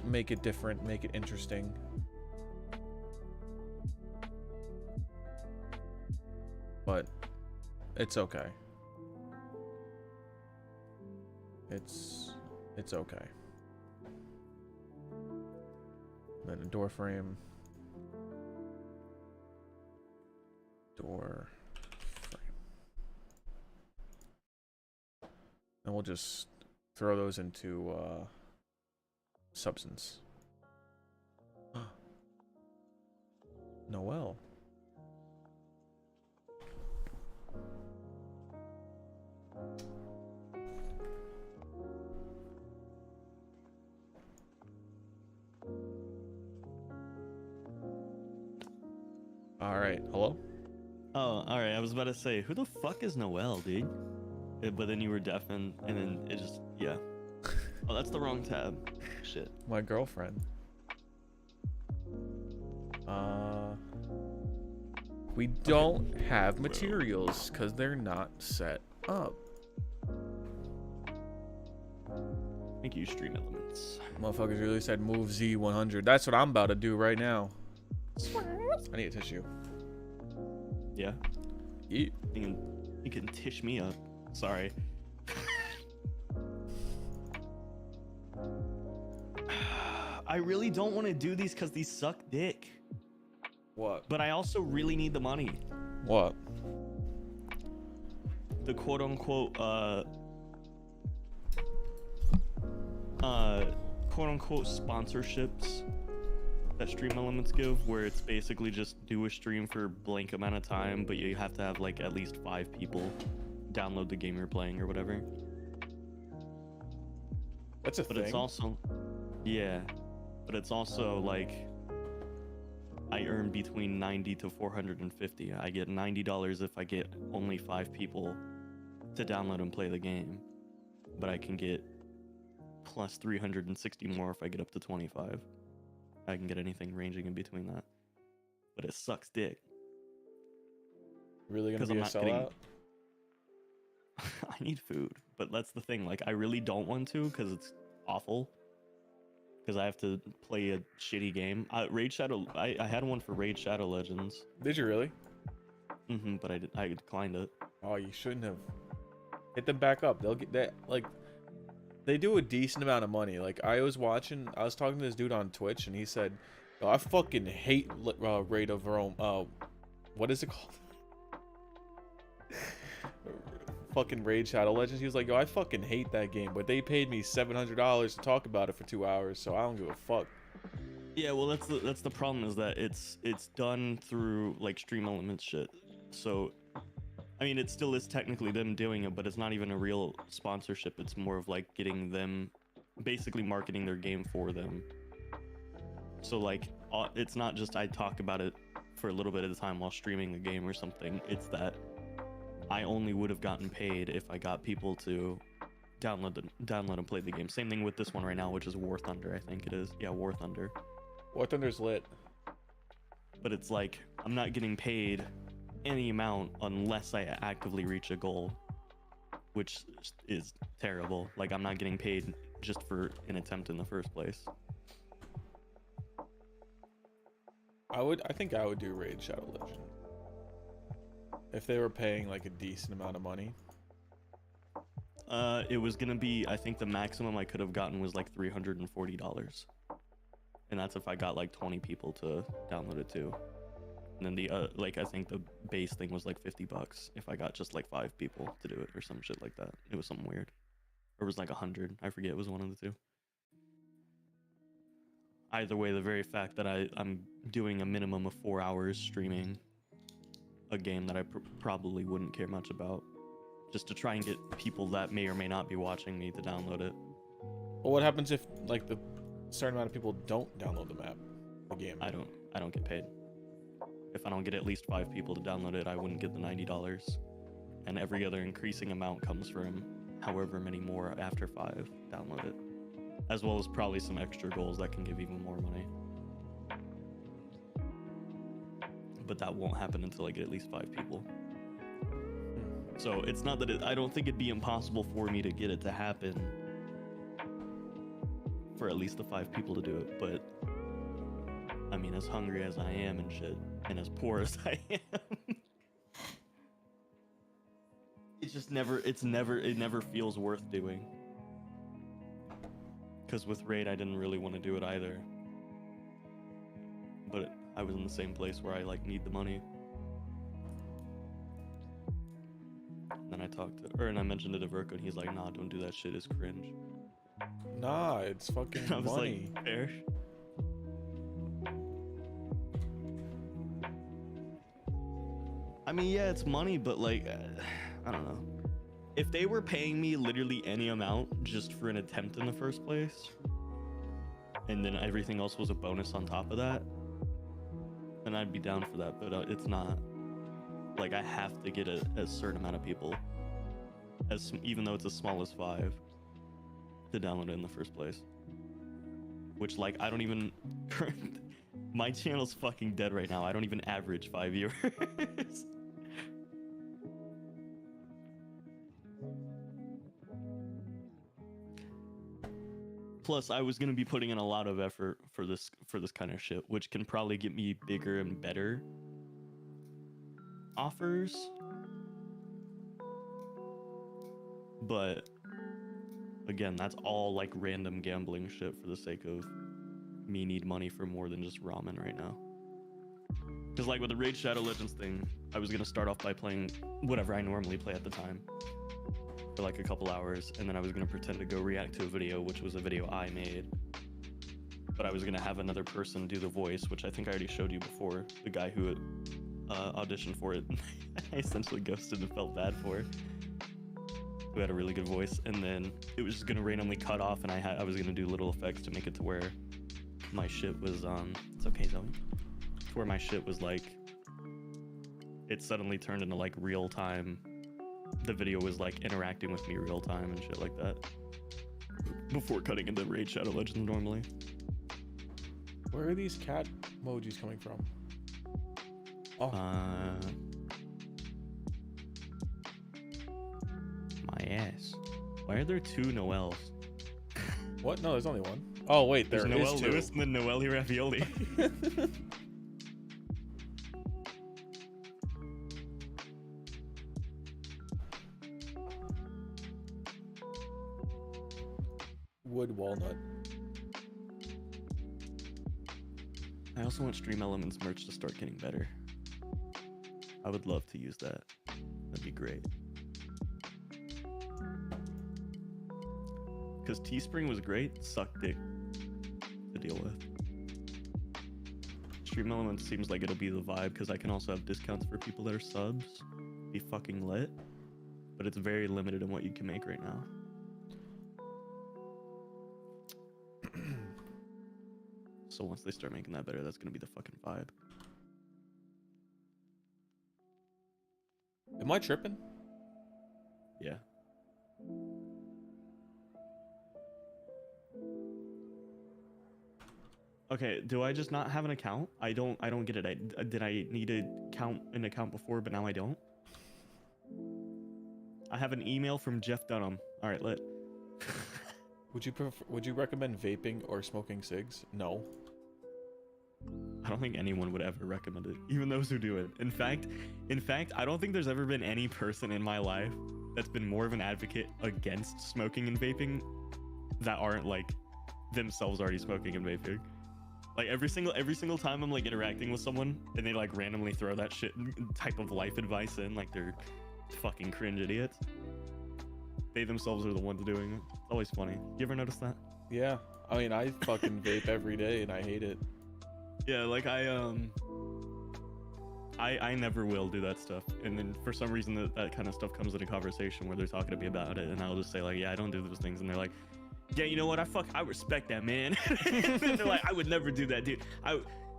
make it different, make it interesting. But it's okay. It's okay. Then a door frame. Door frame. And we'll just throw those into substance. Noel. All right, hello? Oh, all right. I was about to say, who the fuck is Noel, dude? But then you were deaf and then it just, yeah. Oh, that's the wrong tab. Shit. My girlfriend. We don't have materials because they're not set up. Thank you, Stream Elements. Motherfuckers really said move Z100. That's what I'm about to do right now. I need a tissue. Yeah. You can tish me up. Sorry. I really don't want to do these because these suck dick. What? But I also really need the money. What? The quote unquote quote unquote sponsorships that Stream Elements give, where it's basically just do a stream for blank amount of time, but you have to have like at least 5 people download the game you're playing or whatever. That's a thing. But it's also, yeah, but it's also like I earn between 90 to 450. I get $90 if I get only 5 people to download and play the game, but I can get plus 360 more if I get up to 25. I can get anything ranging in between that, but it sucks dick. Really gonna be a sellout? I need food, but that's the thing. Like, I really don't want to because it's awful. Because I have to play a shitty game. Raid Shadow. I had one for Raid Shadow Legends. Did you really? Mm-hmm. But I declined it. Oh, you shouldn't have. Hit them back up. They'll get that. Like, they do a decent amount of money. Like, I was talking to this dude on Twitch, and he said, oh, I fucking hate Raid of Rome. What is it called? Fucking Raid Shadow Legends. He was like, yo, I fucking hate that game, but they paid me $700 to talk about it for 2 hours, so I don't give a fuck. Yeah, well, that's the problem, is that it's done through like Stream Elements shit. So, I mean, it still is technically them doing it, but it's not even a real sponsorship. It's more of like getting them, basically marketing their game for them. So like, it's not just I talk about it for a little bit at a time while streaming the game or something. It's that I only would have gotten paid if I got people to download and play the game. Same thing with this one right now, which is War Thunder, I think it is. Yeah, War Thunder. War Thunder's lit. But it's like, I'm not getting paid any amount unless I actively reach a goal, which is terrible. Like, I'm not getting paid just for an attempt in the first place. I think I would do Raid Shadow Legend. If they were paying like a decent amount of money. It was gonna be, I think the maximum I could have gotten was like $340. And that's if I got like 20 people to download it too. And then the like I think the base thing was like $50 if I got just like 5 people to do it or some shit like that. It was something weird. Or it was like 100. I forget, it was one of the two. Either way, the very fact that I'm doing a minimum of 4 hours streaming a game that I probably wouldn't care much about, just to try and get people that may or may not be watching me to download it. Well, what happens if like the certain amount of people don't download the map, the game? I don't get paid. If I don't get at least 5 people to download it, I wouldn't get the $90. And every other increasing amount comes from however many more after 5 download it. As well as probably some extra goals that can give even more money. But that won't happen until I get at least 5 people. So it's not that I don't think it'd be impossible for me to get it to happen for at least the 5 people to do it, but I mean, as hungry as I am and shit, and as poor as I am, it never feels worth doing. Because with Raid, I didn't really want to do it either. But I was in the same place where I like need the money. And then I mentioned it to Verko, and he's like, nah, don't do that shit, it's cringe. Nah, it's fucking I was money. like, fair. I mean, yeah, it's money, but like, I don't know. If they were paying me literally any amount just for an attempt in the first place, and then everything else was a bonus on top of that, then I'd be down for that, but it's not. Like, I have to get a certain amount of people, even though it's as small as 5, to download it in the first place. Which, like, I don't even... My channel's fucking dead right now. I don't even average 5 viewers. Plus, I was gonna be putting in a lot of effort for this kind of shit, which can probably get me bigger and better offers. But again, that's all like random gambling shit for the sake of me need money for more than just ramen right now. Because like with the Raid Shadow Legends thing, I was gonna start off by playing whatever I normally play at the time for like a couple hours, and then I was gonna pretend to go react to a video, which was a video I made. But I was gonna have another person do the voice, which I think I already showed you before. The guy who auditioned for it, I essentially ghosted and felt bad for, who had a really good voice. And then it was just gonna randomly cut off, and I was gonna do little effects to make it to where my shit was it's okay, Zoe. To where my shit was like, it suddenly turned into like real time. The video was like interacting with me real time and shit like that, before cutting into Raid Shadow Legends normally. Where are these cat emojis coming from? Oh. My ass. Why are there 2 Noels? What? No, there's only one. Oh wait, there's there Noel is 2. Lewis and then Noelle Ravioli. Wood walnut. I also want Stream Elements merch to start getting better. I would love to use that. That'd be great. Because Teespring was great, sucked dick to deal with. Stream Elements seems like it'll be the vibe, because I can also have discounts for people that are subs. Be fucking lit. But it's very limited in what you can make right now. So once they start making that better, that's gonna be the fucking vibe. Am I tripping? Yeah. Okay, do I just not have an account? I don't get it. Did I need an account before, but now I don't? I have an email from Jeff Dunham. All right, lit. Would you recommend vaping or smoking cigs? No. I don't think anyone would ever recommend it, even those who do it. In fact, I don't think there's ever been any person in my life that's been more of an advocate against smoking and vaping that aren't like themselves already smoking and vaping. Like every single time I'm like interacting with someone and they like randomly throw that shit type of life advice in, like they're fucking cringe idiots. They themselves are the ones doing it. It's always funny. You ever notice that? Yeah. I mean, I fucking vape every day and I hate it. Yeah, like I never will do that stuff, and then for some reason that kind of stuff comes in a conversation where they're talking to me about it, and I'll just say like, yeah, I don't do those things, and they're like, yeah, you know what, I respect that, man. And they're like, I would never do that, dude.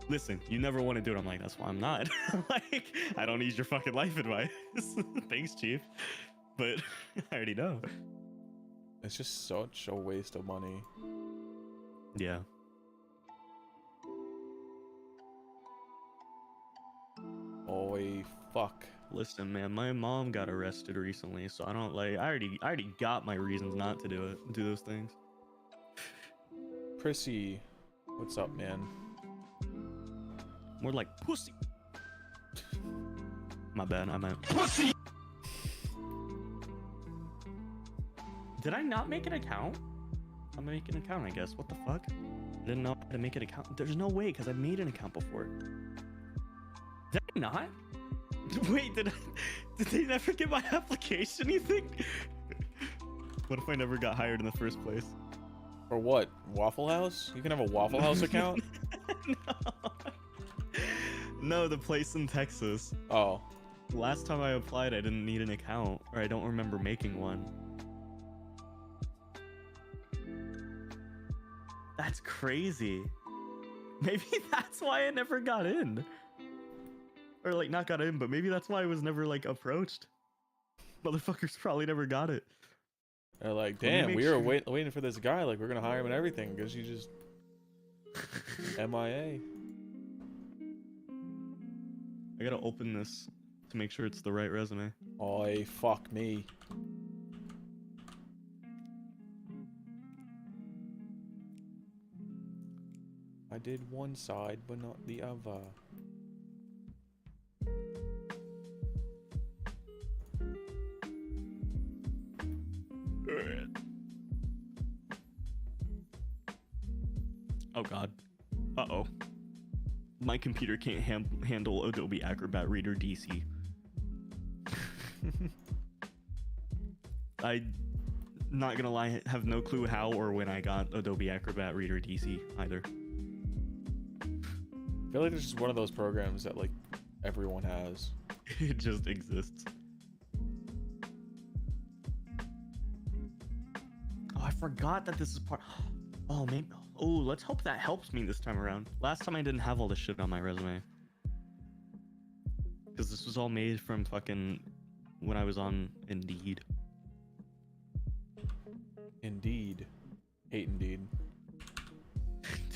Listen, you never want to do it. I'm like, that's why I'm not. Like, I don't need your fucking life advice. Thanks, chief, but I already know. It's just such a waste of money. Yeah. Holy fuck. Listen, man, my mom got arrested recently, so I don't like. I already got my reasons not to do those things. Prissy, what's up, man? More like pussy. My bad, I meant pussy. Did I not make an account? I'm gonna make an account, I guess. What the fuck? I didn't know how to make an account. There's no way, because I made an account before. Did I not? Wait, did they never get my application, you think? What if I never got hired in the first place? Or what? Waffle House? You can have a Waffle House account? No, the place in Texas. Oh. Last time I applied, I didn't need an account, or I don't remember making one. That's crazy. Maybe that's why I never got in. Or like not got in, but maybe that's why I was never like approached. Motherfuckers probably never got it. They're like, damn, we were waiting for this guy. Like, we're gonna hire him and everything. Because you just MIA. I gotta open this to make sure it's the right resume. Oh, fuck me. I did one side, but not the other. Oh god. Uh-oh. My computer can't handle Adobe Acrobat Reader DC. I, not gonna lie, have no clue how or when I got Adobe Acrobat Reader DC either. I feel like it's just one of those programs that like everyone has. It just exists. Oh, I forgot that this is part. Oh, maybe. Oh, let's hope that helps me this time around. Last time I didn't have all this shit on my resume. Because this was all made from fucking when I was on Indeed. Indeed. Hate Indeed.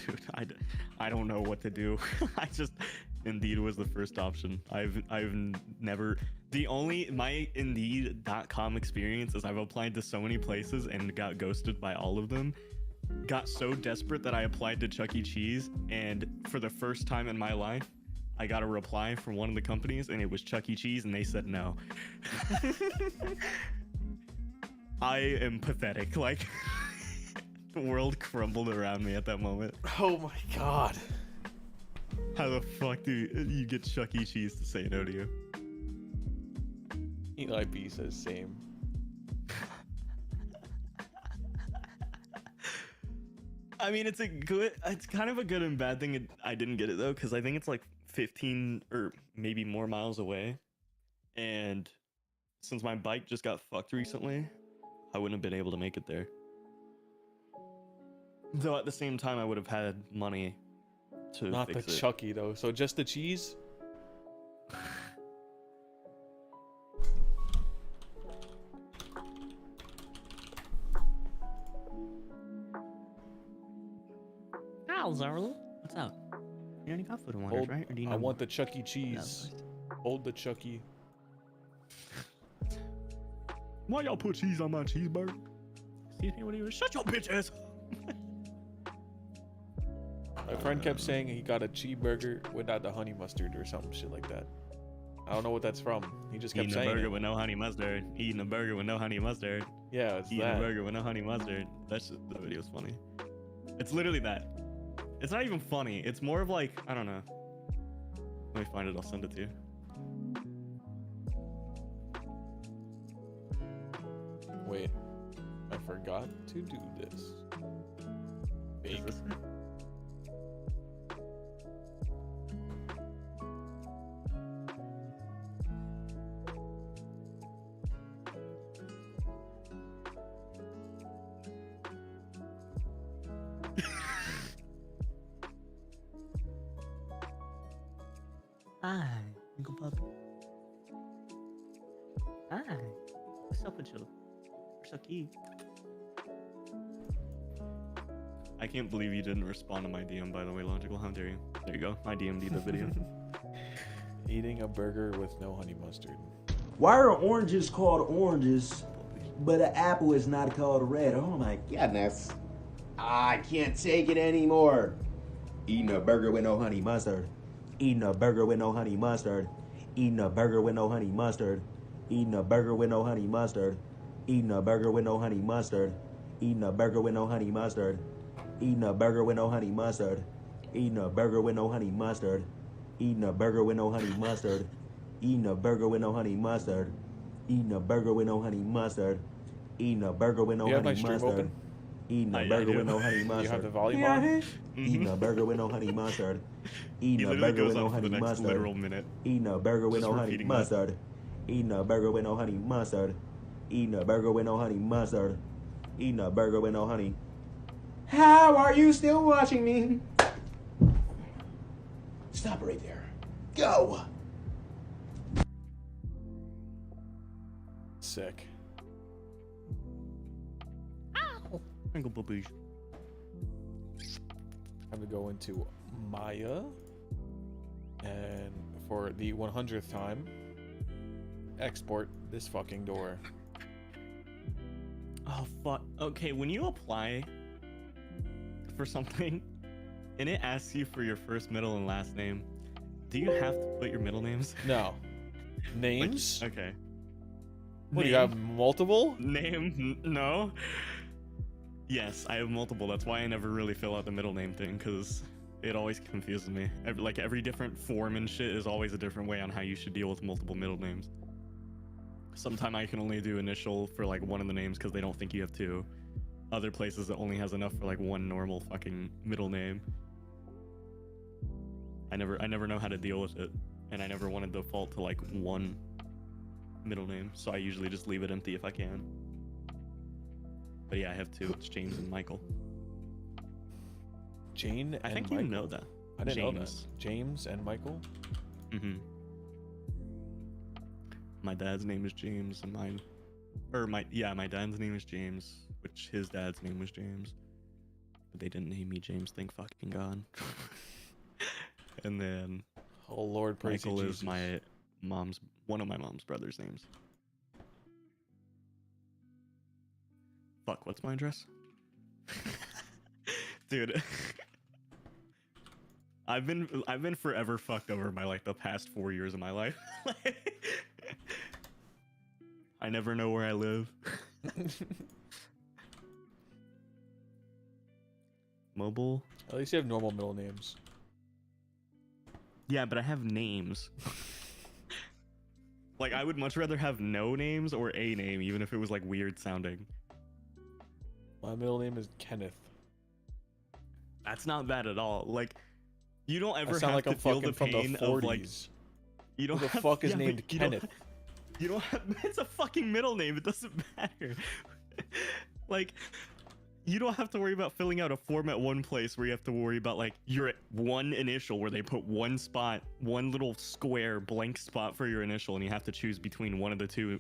Dude, I don't know what to do. I just, Indeed was the first option. I've never, my Indeed.com experience is I've applied to so many places and got ghosted by all of them. Got so desperate that I applied to Chuck E. Cheese, and for the first time in my life, I got a reply from one of the companies, and it was Chuck E. Cheese, and they said no. I am pathetic. Like, the world crumbled around me at that moment. Oh my god. How the fuck do you get Chuck E. Cheese to say no to you? Eli B says same. I mean, it's kind of a good and bad thing I didn't get it though, because I think it's like 15 or maybe more miles away. And since my bike just got fucked recently, I wouldn't have been able to make it there. Though at the same time, I would have had money to Not fix the it. Chucky though, so just the cheese? Zarl, what's up? You only got food and water, right? Or do you I want the Chuck E. Cheese. Hold the Chucky. Why y'all put cheese on my cheeseburger? Excuse me, what do you? Shut your bitch ass. My friend kept saying he got a cheeseburger without the honey mustard or some shit like that. I don't know what that's from. He just kept Eating a saying burger it. with no honey mustard. Eating a burger with no honey mustard. Yeah, it's Eating that. a burger with no honey mustard. That's just, the video's funny. It's literally that. It's not even funny. It's more of like, I don't know. Let me find it. I'll send it to you. Wait, I forgot to do this. Is this it? Hi, Uncle Puppy. Hi. What's up with you? You're so cute. I can't believe you didn't respond to my DM, by the way, Logical. How dare you? There you go. I DM'd you the video. Eating a burger with no honey mustard. Why are oranges called oranges, but an apple is not called red? Oh my goodness. I can't take it anymore. Eating a burger with no honey mustard. Eating a burger with no honey mustard. Eating a burger with no honey mustard. Eating a burger with no honey mustard. Eating a burger with no honey mustard. Eating a burger with no honey mustard. Eating a burger with no honey mustard. Eating a burger with no honey mustard. Eating a burger with no honey mustard. Eating a burger with no honey mustard. Eating a burger with no honey mustard. Eating a burger with no You have my honey stream mustard. open? Eating a I burger do. with no honey You have the mustard. volume on? Eating a burger with no honey mustard. He Eating a literally burger with goes no on for the honey next mustard. literal minute. Eating a burger with Just no honey repeating that. mustard. Eating a burger with no honey mustard. Eating a burger with no honey mustard. Eating a burger with no honey. How are you still watching me? Stop right there. Go. Sick. Uncle Puppy. I'm gonna go into Maya, and for the 100th time, export this fucking door. Oh, fuck. Okay, when you apply for something and it asks you for your first, middle, and last name, do you have to put your middle names? No. Names? Like, okay. What, do you have multiple? Name? No. Yes, I have multiple. That's why I never really fill out the middle name thing, because it always confuses me. Every different form and shit is always a different way on how you should deal with multiple middle names. Sometimes I can only do initial for like one of the names because they don't think you have two. Other places it only has enough for like one normal fucking middle name. I never know how to deal with it, and I never want to default to like one middle name, so I usually just leave it empty if I can. But yeah, I have two. It's James and Michael. Jane and I think Michael. you know that. I didn't know that. James. James and Michael? Mm-hmm. My dad's name is James, and my dad's name is James, which his dad's name was James. But they didn't name me James, thank fucking God. And then Oh Lord, praise Michael you, is Jesus. one of my mom's brother's names. Fuck, what's my address? Dude. I've been forever fucked over by like the past 4 years of my life. I never know where I live. Mobile. At least you have normal middle names. Yeah, but I have names. Like, I would much rather have no names or a name, even if it was like weird sounding. My middle name is Kenneth. That's not bad at all. Like, you don't ever I sound have like to I'm feel fucking the from pain the of 40s. like. You don't Who the have, fuck is yeah, but named you don't Kenneth? You don't have. It's a fucking middle name. It doesn't matter. Like, you don't have to worry about filling out a form at one place where you have to worry about like your one initial where they put one spot, one little square blank spot for your initial, and you have to choose between one of the two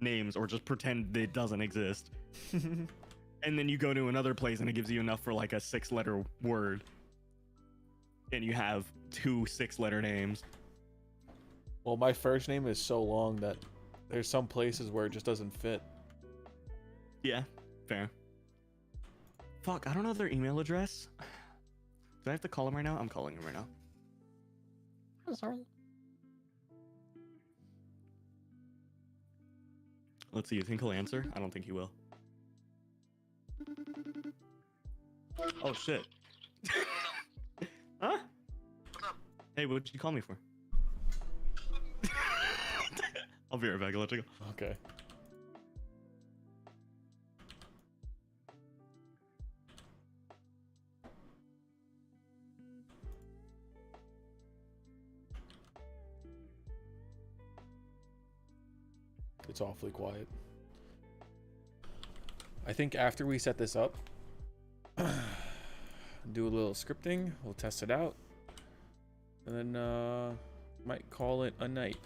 names or just pretend it doesn't exist. And then you go to another place and it gives you enough for like a 6-letter word, and you have 2 6-letter names. Well, my first name is so long that there's some places where it just doesn't fit. Yeah, fair. Fuck, I don't know their email address. Do I have to call them right now? I'm calling them right now. I'm sorry. Let's see, you think he'll answer? I don't think he will. Oh shit. Huh? Hey, what did you call me for? I'll be right back. I'll let you go. Okay. It's awfully quiet. I think after we set this up, do a little scripting, we'll test it out, and then might call it a night.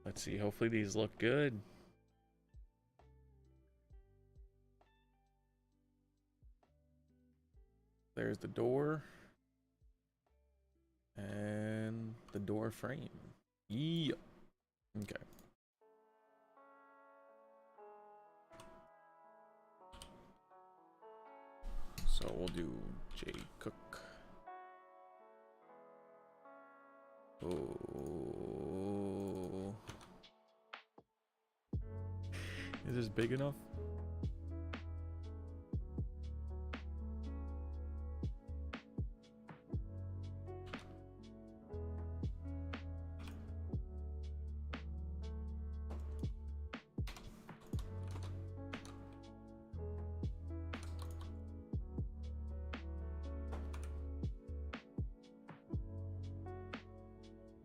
Let's see, hopefully these look good. There's the door. And the door frame. Yeah. Okay. So we'll do J Cook. Oh. Is this big enough?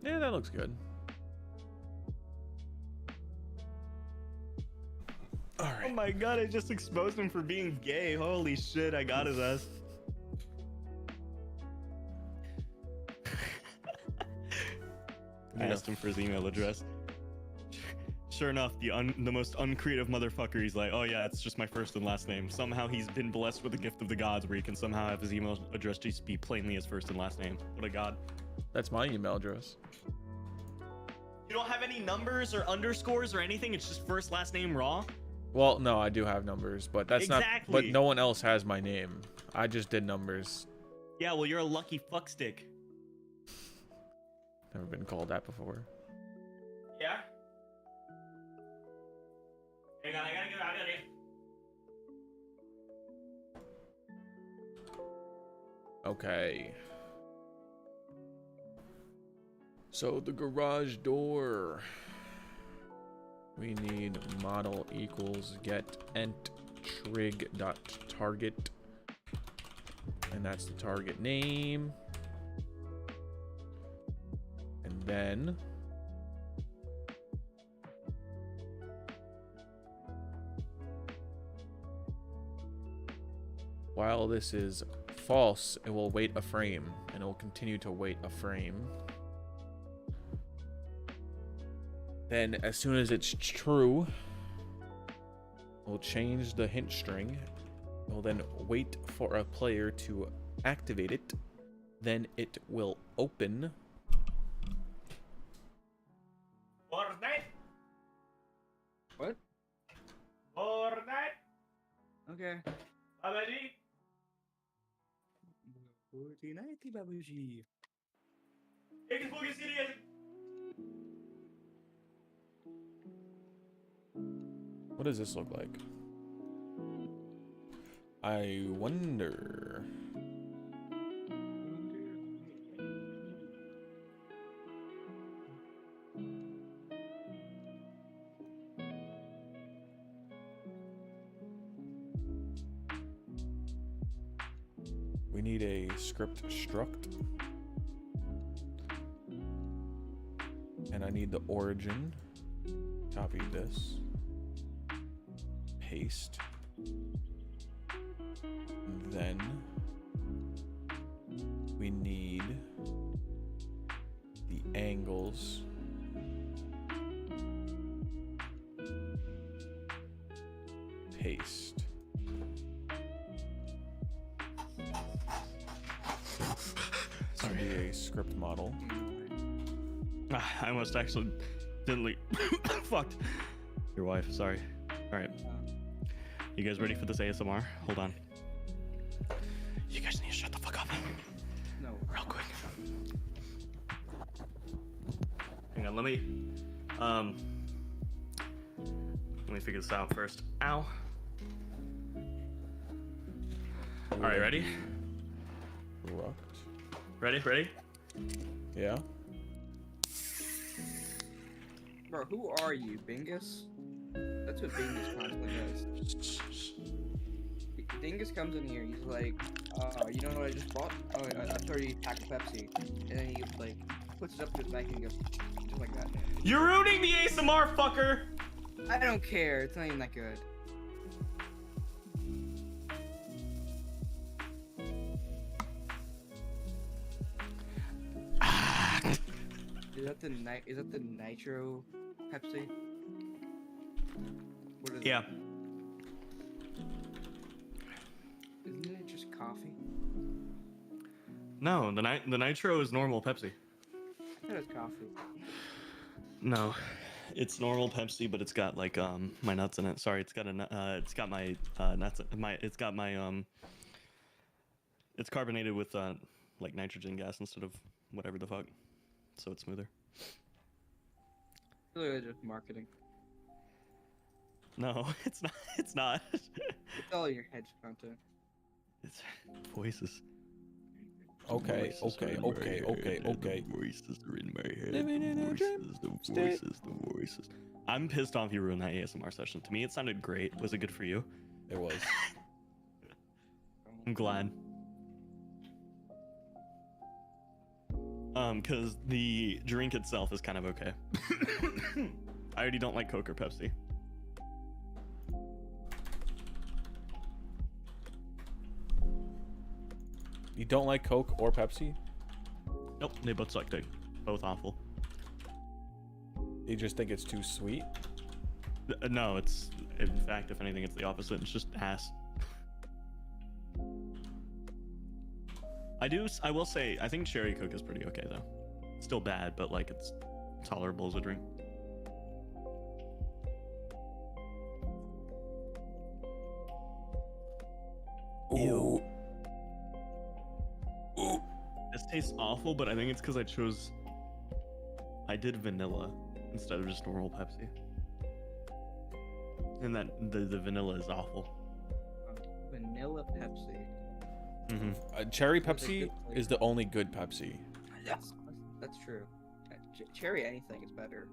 Yeah, that looks good. All right. Oh my god, I just exposed him for being gay. Holy shit, I got his ass. I asked him for his email address. Sure enough, the most uncreative motherfucker, he's like, oh yeah, it's just my first and last name. Somehow he's been blessed with the gift of the gods where he can somehow have his email address just be plainly his first and last name. What a god. That's my email address. You don't have any numbers or underscores or anything? It's just first, last name, raw? Well, no, I do have numbers, but that's not. But no one else has my name. I just did numbers. Yeah, well, you're a lucky fuckstick. Never been called that before. Yeah? Hang on, I gotta get out of here. Okay. So the garage door. We need model equals get ent trig dot target, and that's the target name. And then while this is false, it will wait a frame, and it will continue to wait a frame. Then as soon as it's true, we'll change the hint string. We'll then wait for a player to activate it. Then it will open. Fortnite? What? Fortnite? Okay. Babaji? Fortnite, babuji. Take his focus serious. What does this look like? I wonder. We need a script struct. And I need the origin. Copy this. Paste. Then we need the angles. Paste. This will be a script model. I almost actually Didn't leave. Fucked. Your wife, sorry. Alright. You guys ready for this ASMR? Hold on. You guys need to shut the fuck up. No. Real quick. Hang on, let me figure this out first. Ow. Alright, ready? Rocked. Ready? Yeah. Bro, who are you, Bingus? That's what Bingus constantly does. Dingus comes in here, he's like, you know what I just bought? Oh, a 30-pack of Pepsi. And then he, like, puts it up to his back and goes, just like that. You're ruining the ASMR, fucker! I don't care, it's not even that good. Is that the nitro Pepsi? What is Yeah. it? Isn't it just coffee? No, the nitro is normal Pepsi. I thought it was coffee. No, it's normal Pepsi, but it's got like my nuts in it. Sorry, it's got my nuts. It's carbonated with like nitrogen gas instead of whatever the fuck, so it's smoother. Really just marketing. No, it's not. It's not. It's all in your hedge content. It's voices. Okay. Voices are in my head, Okay. The voices are in my head. Living in a dream The voices. I'm pissed off you ruined that ASMR session. To me, it sounded great. Was it good for you? It was. I'm glad. Because the drink itself is kind of okay. I already don't like Coke or Pepsi. You don't like Coke or Pepsi? Nope, they both suck dick. Both awful. You just think it's too sweet? No, it's, in fact, if anything, it's the opposite. It's just ass. I will say, I think Cherry Coke is pretty okay, though. Still bad, but, like, it's tolerable as a drink. Ew. This tastes awful, but I think it's because I did vanilla instead of just normal Pepsi. And that the vanilla is awful. Vanilla Pepsi. Mm-hmm. Cherry Pepsi is the only good Pepsi. That's true. Cherry anything is better.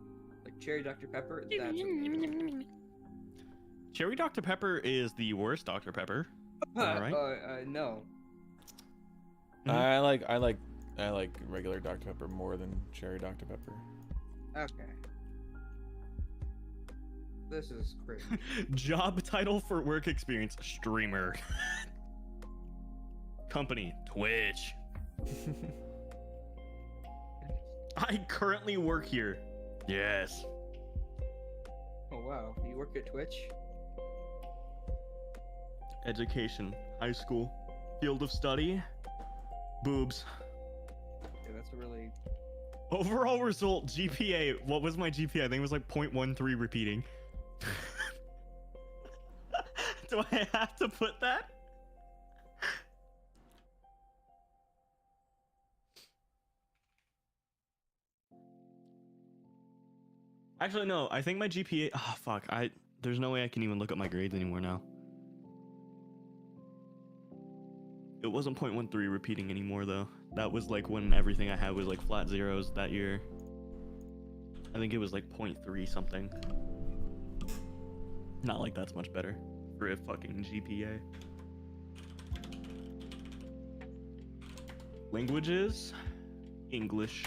Like cherry Dr. Pepper, that's Cherry Dr. Pepper is the worst Dr. Pepper. Alright. No. I like regular Dr. Pepper more than cherry Dr. Pepper. Okay. This is crazy. Job title for work experience: streamer. Company: Twitch. I currently work here. Yes. Oh wow, you work at Twitch? Education: high school. Field of study: boobs. Yeah, that's a really... Overall result: GPA. What was my GPA? I think it was like 0.13 repeating. Do I have to put that? Actually, no. I think my GPA... Oh, fuck. There's no way I can even look at my grades anymore now. It wasn't 0.13 repeating anymore, though. That was like when everything I had was like flat zeros that year. I think it was like 0.3 something. Not like that's much better for a fucking GPA. Languages: English.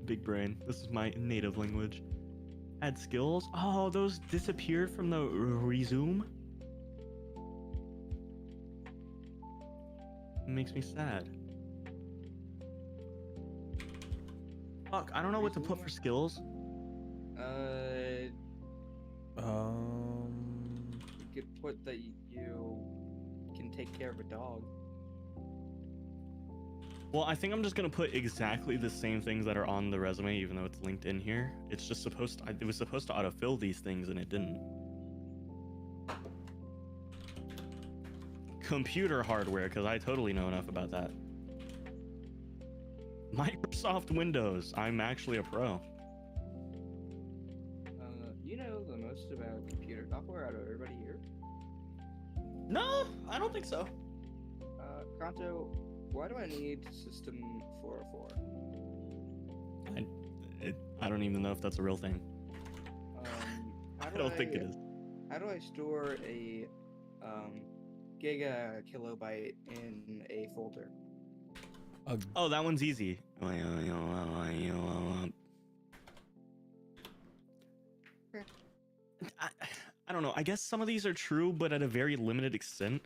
Big brain. This is my native language. Add skills. Oh, those disappeared from the resume. It makes me sad. Fuck, I don't know what to put for skills. You could put that you can take care of a dog. Well, I think I'm just gonna put exactly the same things that are on the resume, even though it's linked in here. It's just supposed to, it was supposed to autofill these things, and it didn't. Computer hardware, because I totally know enough about that. Microsoft Windows. I'm actually a pro. You know the most about computer software out of everybody here? No, I don't think so. Kanto, why do I need System 404? I don't even know if that's a real thing. I don't think it is. How do I store a giga kilobyte in a folder? Oh, that one's easy. I don't know. I guess some of these are true, but at a very limited extent.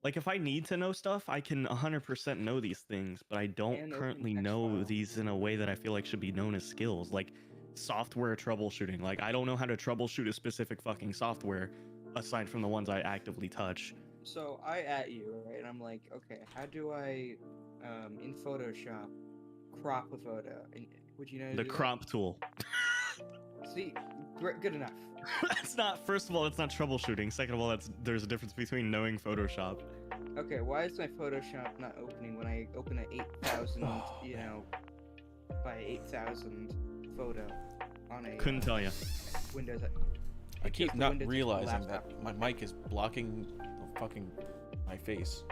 Like, if I need to know stuff, I can 100% know these things, but I don't currently know these in a way that I feel like should be known as skills. Like, software troubleshooting. Like, I don't know how to troubleshoot a specific fucking software, aside from the ones I actively touch. So, I at you, right? And I'm like, okay, how do I, in Photoshop, crop a photo? And would you know The crop tool. See, good enough. That's not, first of all, it's not troubleshooting. Second of all, there's a difference between knowing Photoshop. Okay, why is my Photoshop not opening when I open an 8,000, you know, by 8,000 photo on a Couldn't tell you. Windows? I keep not realizing that my mic is blocking the fucking my face.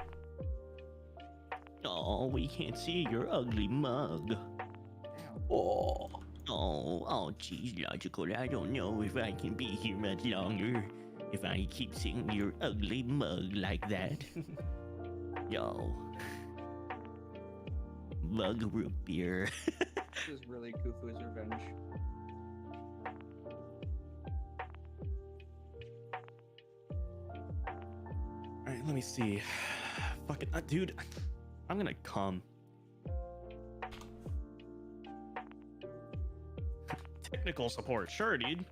Oh, we can't see your ugly mug. Oh. Oh, geez, Logical, I don't know if I can be here much longer if I keep seeing your ugly mug like that. Yo. Mug root beer. This is really Kufu's revenge. Alright, let me see. Fucking, dude, I'm gonna come. Technical support, sure, dude.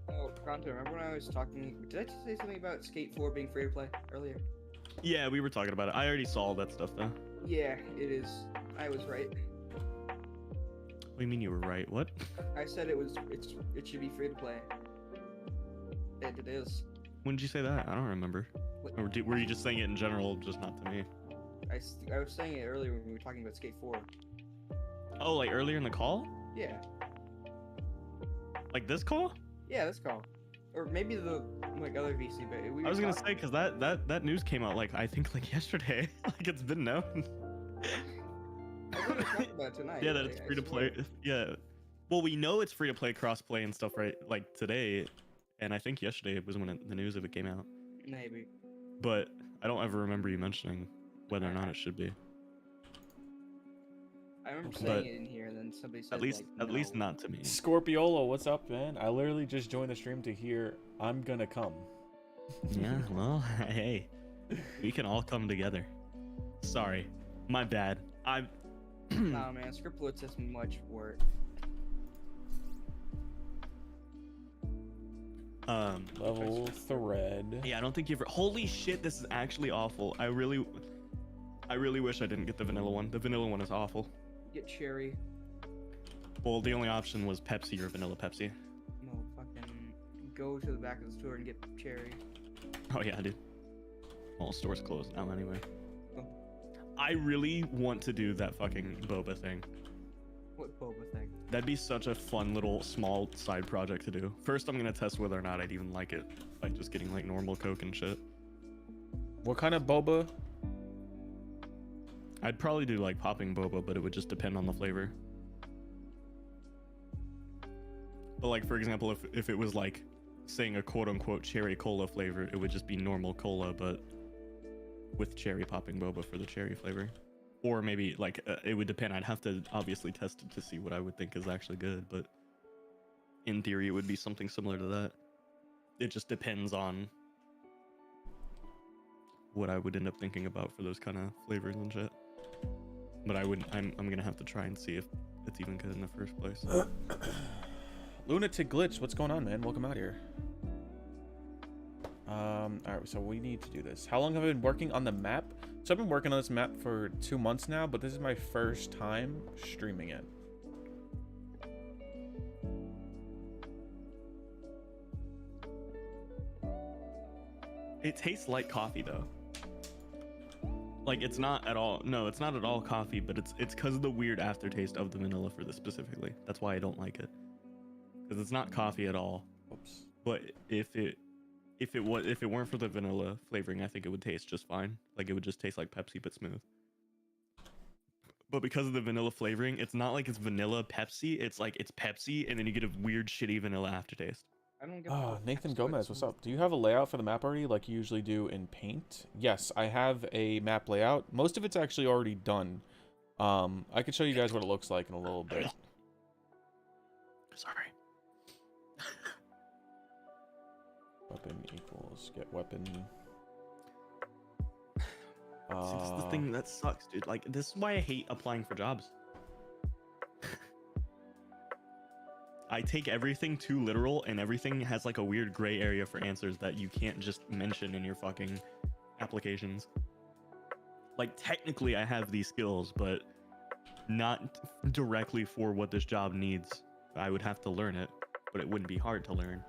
Oh, Kanto, remember when I was talking? Did I just say something about Skate 4 being free to play earlier? Yeah, we were talking about it. I already saw all that stuff, though. Yeah, it is. I was right. What do you mean you were right? What? I said it should be free to play. And it is. When did you say that? I don't remember. Or were you just saying it in general, just not to me? I was saying it earlier when we were talking about Skate 4. Oh, like earlier in the call? Yeah. Like this call? Yeah, this call. Or maybe the like other VC, but we I was gonna say, because that news came out like I think like yesterday. Like it's been known. I was gonna talk about it tonight. Yeah, that it's free to play. Yeah. Well, we know it's free to play, cross-play and stuff, right? Like today, and I think yesterday was when the news of it came out. Maybe. But I don't ever remember you mentioning whether or not it should be. I remember saying it in here, and then somebody said, at least not to me. Scorpiolo, what's up, man? I literally just joined the stream to hear I'm gonna come. Yeah, well, hey, we can all come together. Sorry, my bad. Nah, man, Scriptlet is much work. Level thread. Yeah, I don't think you've ever. Holy shit, this is actually awful. I really wish I didn't get the vanilla one. The vanilla one is awful. Get cherry. Well, the only option was Pepsi or vanilla Pepsi. No, fucking go to the back of the store and get cherry. Oh yeah, dude. All stores closed now anyway. Oh. I really want to do that fucking boba thing. What boba thing? That'd be such a fun little small side project to do. First, I'm gonna test whether or not I'd even like it by just getting like normal Coke and shit. What kind of boba? I'd probably do like popping boba, but it would just depend on the flavor. But like, for example, if it was like saying a quote-unquote cherry cola flavor, it would just be normal cola, but with cherry popping boba for the cherry flavor. Or maybe like it would depend. I'd have to obviously test it to see what I would think is actually good, but in theory it would be something similar to that. It just depends on what I would end up thinking about for those kind of flavors and shit. But I'm gonna have to try and see if it's even good in the first place. Lunatic Glitch, what's going on, man? Welcome out here. Alright, so we need to do this. How long have I been working on the map? So I've been working on this map for 2 months now, but this is my first time streaming it. It tastes like coffee though. Like it's not at all. No, it's not at all coffee, but it's because of the weird aftertaste of the vanilla for this specifically. That's why I don't like it. Because it's not coffee at all. Oops. But if it weren't for the vanilla flavoring, I think it would taste just fine. Like it would just taste like Pepsi but smooth. But because of the vanilla flavoring, it's not like it's vanilla Pepsi. It's like it's Pepsi, and then you get a weird shitty vanilla aftertaste. I don't get Oh, Nathan Gomez, what's up? Do you have a layout for the map already like you usually do in Paint? Yes, I have a map layout. Most of it's actually already done. I can show you guys what it looks like in a little bit. Sorry. Weapon equals get weapon. See, this is the thing that sucks, dude. Like, this is why I hate applying for jobs. I take everything too literal, and everything has like a weird gray area for answers that you can't just mention in your fucking applications. Like, technically I have these skills, but not directly for what this job needs. I would have to learn it, but it wouldn't be hard to learn.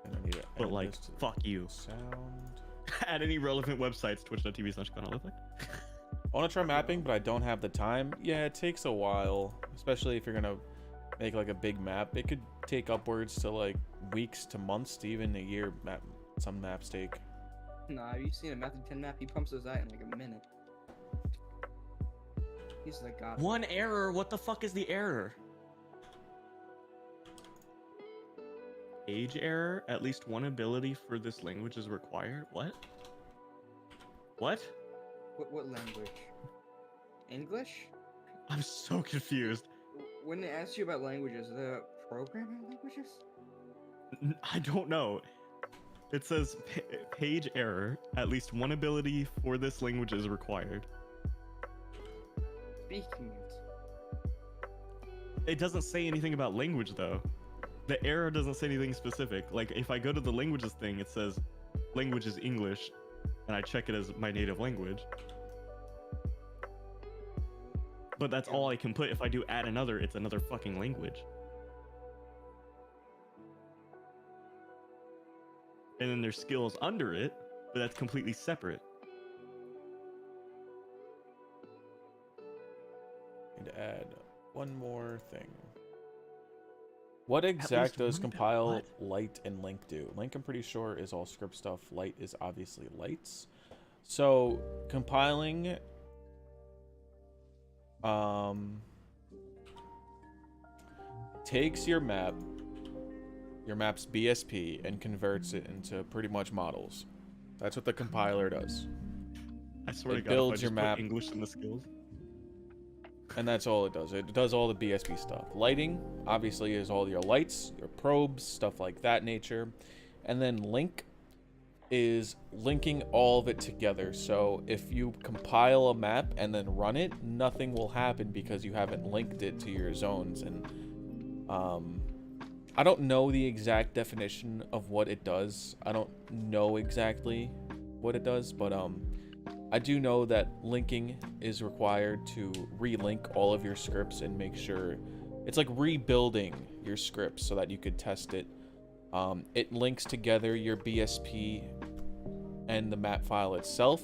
And I need to but like, fuck you. Sound. Add any relevant websites, twitch.tv/Conolific. I want to try mapping, but I don't have the time. Yeah, it takes a while, especially if you're gonna make like a big map. It could take upwards to like weeks to months to even a year. Some maps take. Nah, have you seen a Method 10 map? He pumps those out in like a minute. He's like God. One error. What the fuck is the error? Age error. At least one ability for this language is required. What? What? What language? English? I'm so confused. When they ask you about languages, the programming languages? I don't know. It says page error. At least one ability for this language is required. Speaking it. It doesn't say anything about language though. The error doesn't say anything specific. Like if I go to the languages thing, it says language is English, and I check it as my native language. But that's all I can put. If I do add another, it's another fucking language. And then there's skills under it, but that's completely separate. Need to add one more thing. What exact does compile, light, and link do? Link, I'm pretty sure, is all script stuff. Light is obviously lights. So compiling takes your map's BSP and converts it into pretty much models. That's what the compiler does. I swear to God, builds if I your just map, put English in the skills. and that's all it does. It does all the BSP stuff. Lighting, obviously, is all your lights, your probes, stuff like that nature. And then link is linking all of it together. So if you compile a map and then run it, nothing will happen because you haven't linked it to your zones. And I don't know the exact definition of what it does. I don't know exactly what it does, but I do know that linking is required to relink all of your scripts and make sure it's like rebuilding your scripts so that you could test it. It links together your BSP and the map file itself.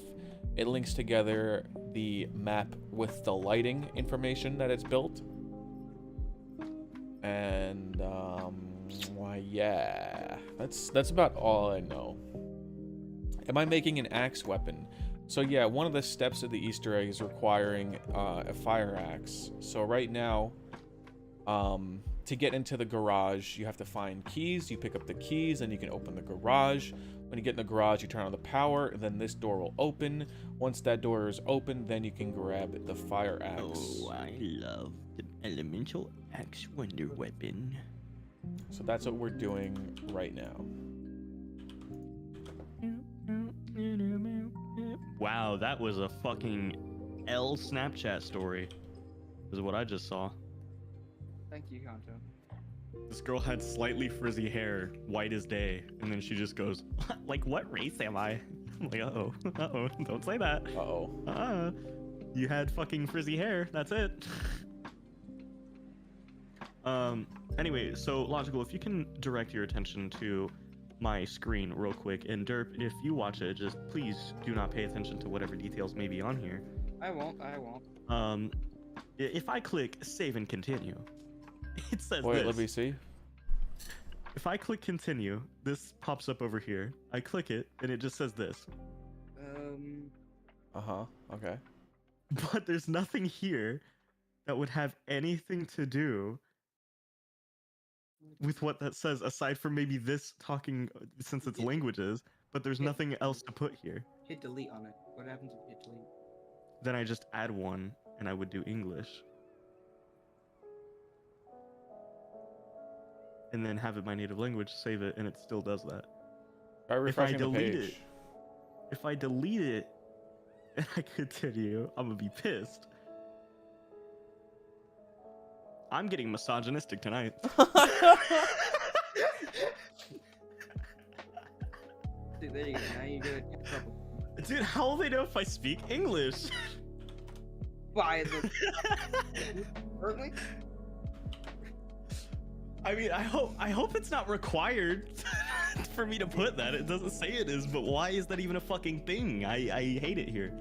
It links together the map with the lighting information that it's built. And yeah, that's about all I know. Am I making an axe weapon? So yeah, one of the steps of the Easter egg is requiring a fire axe. So right now, to get into the garage, you have to find keys. You pick up the keys, and you can open the garage. When you get in the garage, you turn on the power, and then this door will open. Once that door is open, then you can grab the fire axe. Oh, I love the elemental axe wonder weapon. So that's what we're doing right now. Wow, that was a fucking L Snapchat story, is what I just saw. Thank you, Kanto. This girl had slightly frizzy hair, white as day, and then she just goes, like, what race am I? I'm like, don't say that. You had fucking frizzy hair. That's it. Anyway, so Logical, if you can direct your attention to my screen real quick, and Derp, if you watch it, just please do not pay attention to whatever details may be on here. I won't. If I click save and continue, it says Wait, this. let me see. If I click continue, this pops up over here. I click it, and it just says this. Okay. But there's nothing here that would have anything to do with what that says, aside from maybe this talking, since it's languages, but there's nothing else to put here. Hit delete on it. What happens if you hit delete? Then I just add one, and I would do English. And then have it my native language, save it, and it still does that. Try refreshing the page. If I delete it, and I continue, I'm gonna be pissed. I'm getting misogynistic tonight. Dude, there you go. Now you get in trouble. Dude, how will they know if I speak English? By the... Currently? I mean, I hope it's not required for me to put that. It doesn't say it is, but why is that even a fucking thing? I hate it here.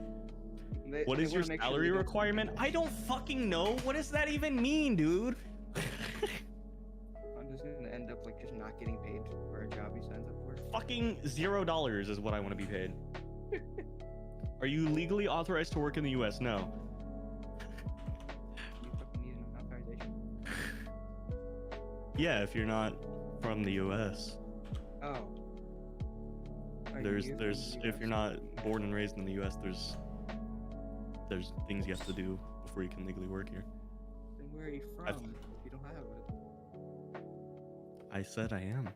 What is your salary requirement? I don't fucking know. What does that even mean, dude? I'm just gonna end up like just not getting paid for a job he signs up for. Fucking $0 is what I want to be paid. Are you legally authorized to work in the US? No. You fucking need an authorization. Yeah, if you're not from the US. Oh. There's if you're not born and raised in the US, there's things you have to do before you can legally work here. Then where are you from if you don't have it? I said I am.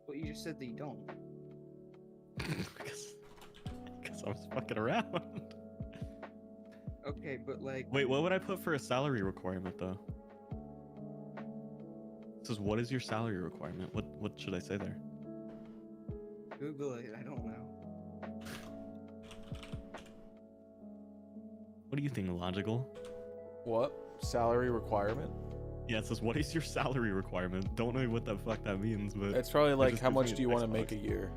Well, you just said that you don't. Because I was fucking around. Okay, but like... Wait, what would I put for a salary requirement, though? It says, what is your salary requirement? What should I say there? Google it, I don't know. What do you think, Logical? What? Salary requirement? Yeah, it says, what is your salary requirement? Don't know what the fuck that means, but... It's probably like, how much do you want to make a year?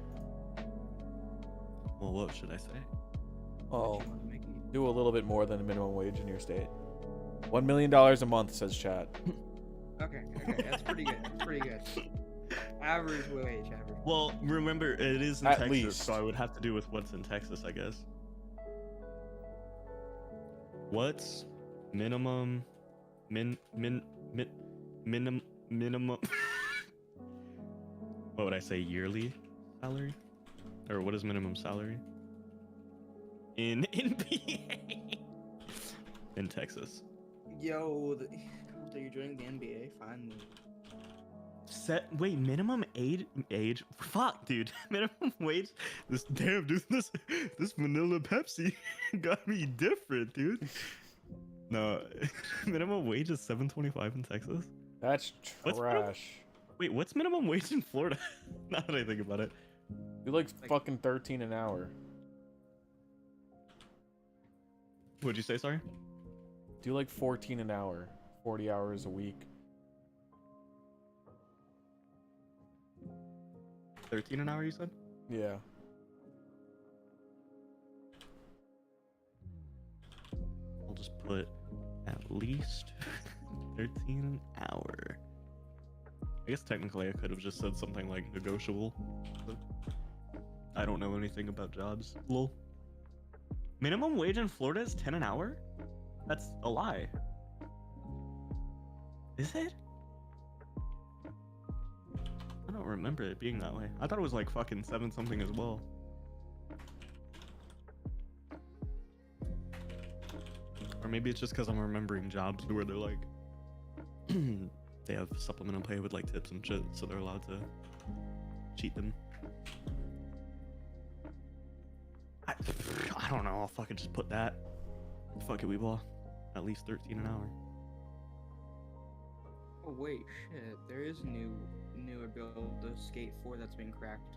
Well, what should I say? Well, do a little bit more than the minimum wage in your state. $1 million a month, says chat. Okay, that's pretty good. That's pretty good. Average wage, average. Well, remember, it is in Texas, so I would have to do with what's in Texas, I guess. What's minimum minimum what would I say, yearly salary? Or what is minimum salary? In NBA in Texas. Yo, so you're joining the NBA? Finally. Wait, minimum age? Fuck, dude. Minimum wage? This vanilla Pepsi got me different, dude. No, minimum wage is $7.25 in Texas. That's trash. Wait, what's minimum wage in Florida? Now that I think about it. You like fucking 13 an hour. What'd you say, sorry? Do like 14 an hour, 40 hours a week. 13 an hour, you said? Yeah. I'll just put at least 13 an hour. I guess technically I could have just said something like negotiable, but I don't know anything about jobs. Lol. Minimum wage in Florida is 10 an hour? That's a lie. Is it? I don't remember it being that way. I thought it was like fucking 7 something as well. Or maybe it's just because I'm remembering jobs where they're like they have supplemental pay with like tips and shit, so they're allowed to cheat them. I don't know, I'll fucking just put that. Fuck it, weeball. At least 13 an hour. Oh wait, shit. There is newer build, the Skate 4 that's been cracked.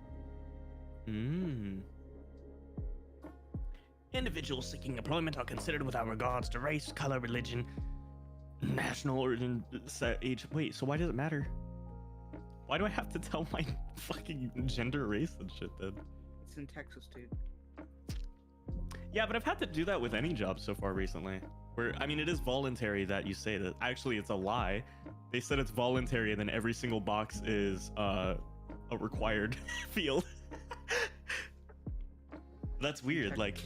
Individuals seeking employment are considered without regards to race, color, religion, national origin, age. Wait, so why does it matter? Why do I have to tell my fucking gender, race, and shit then? It's in Texas, dude. Yeah, but I've had to do that with any job so far recently. Where, I mean, it is voluntary that you say that. Actually, it's a lie. They said it's voluntary, and then every single box is a required field. That's weird. Like,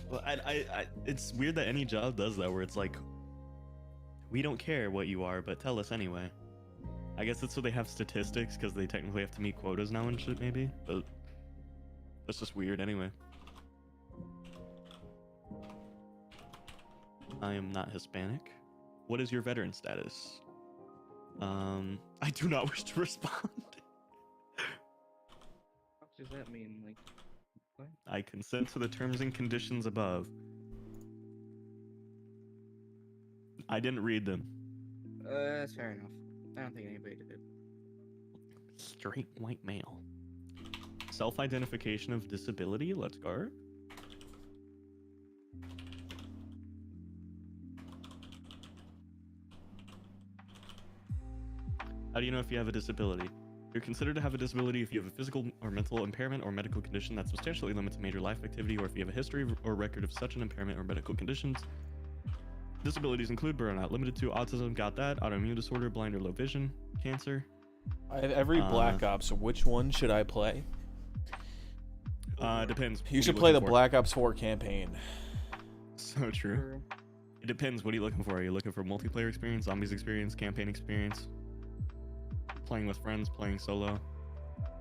it's weird that any job does that, where it's like, we don't care what you are, but tell us anyway. I guess it's so they have statistics, because they technically have to meet quotas now and shit, maybe. But that's just weird anyway. I am not Hispanic. What is your veteran status? I do not wish to respond. What does that mean? Like, what? I consent to the terms and conditions above. I didn't read them. That's fair enough. I don't think anybody did. Straight white male. Self-identification of disability. Let's go. How do you know if you have a disability? You're considered to have a disability if you have a physical or mental impairment or medical condition that substantially limits major life activity, or if you have a history or record of such an impairment or medical conditions. Disabilities include, but are not limited to, autism, got that, autoimmune disorder, blind or low vision, cancer. I have every Black Ops. Which one should I play? Depends. You should play the Black Ops 4 campaign. So true. It depends. What are you looking for? Are you looking for multiplayer experience, zombies experience, campaign experience? Playing with friends, playing solo.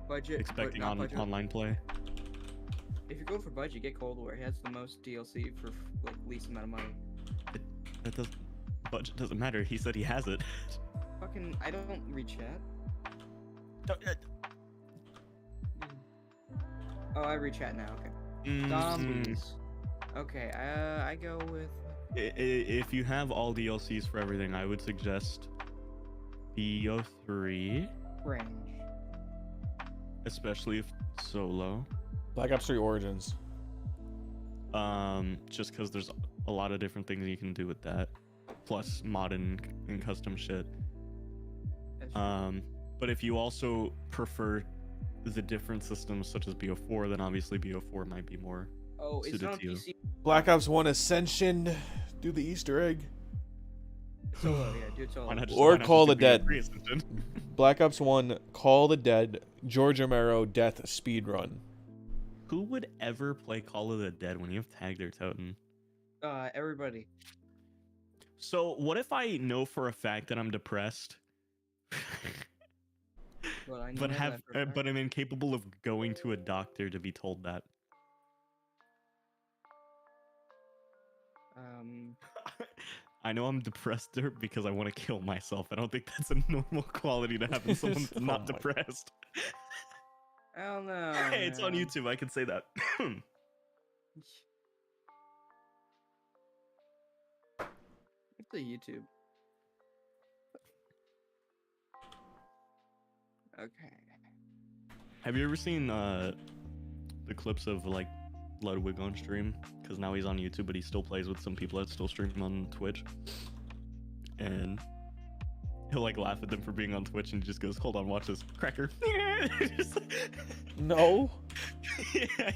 Budget. Expecting online play. If you're going for budget, get Cold War. It has the most DLC for like least amount of money. That doesn't. Budget doesn't matter. He said he has it. Fucking, I don't read chat. Oh, I read chat now. Okay. Zombies. Okay. I go with. If you have all DLCs for everything, I would suggest BO3. Range. Especially if solo. Black Ops 3 Origins. Just because there's a lot of different things you can do with that, plus mod and custom shit. But if you also prefer the different systems such as BO4, then obviously BO4 might be more suited to you. Black Ops 1 Ascension. Do the Easter egg. Solo, yeah, do it solo. Or Call the Dead. Black Ops 1 Call the Dead George Romero Death Speedrun. Who would ever play Call of the Dead when you have tagged or totem? Everybody. So what if I know for a fact that I'm depressed, Well, I know but that for a fact. but I'm incapable of going to a doctor to be told that? I know I'm depressed because I want to kill myself. I don't think that's a normal quality to have in someone that's not depressed. I don't know. Hey, it's on YouTube. I can say that. It's a YouTube. Okay. Have you ever seen the clips of like Ludwig on stream? Because now he's on YouTube, but he still plays with some people that still stream on Twitch. And he'll like laugh at them for being on Twitch, and he just goes, "Hold on, watch this, cracker." No. Yeah,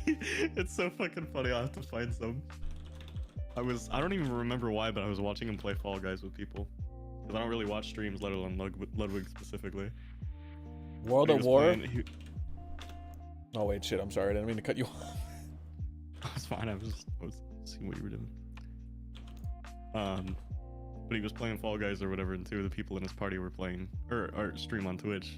it's so fucking funny. I'll have to find some. I don't even remember why, but I was watching him play Fall Guys with people. Because I don't really watch streams, let alone Ludwig specifically. World of War? Oh wait, shit, I'm sorry, I didn't mean to cut you off. That's fine, I was seeing what you were doing. But he was playing Fall Guys or whatever, and two of the people in his party were playing, or stream on Twitch.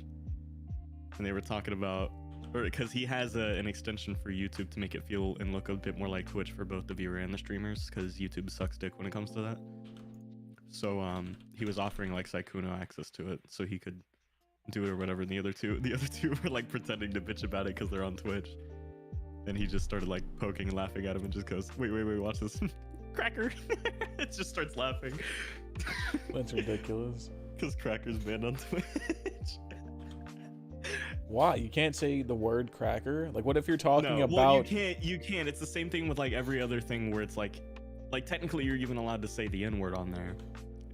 And they were talking about, because he has an extension for YouTube to make it feel and look a bit more like Twitch for both the viewer and the streamers, because YouTube sucks dick when it comes to that. So he was offering like Sykkuno access to it, so he could do it or whatever. And the other two were like pretending to bitch about it because they're on Twitch. And he just started like poking and laughing at him and just goes, wait, watch this. Cracker. It just starts laughing. That's ridiculous. Because Cracker's banned on Twitch. Why? You can't say the word cracker? Like, what if you're talking No, about... well, you can't. It's the same thing with like every other thing where it's like technically you're even allowed to say the N-word on there.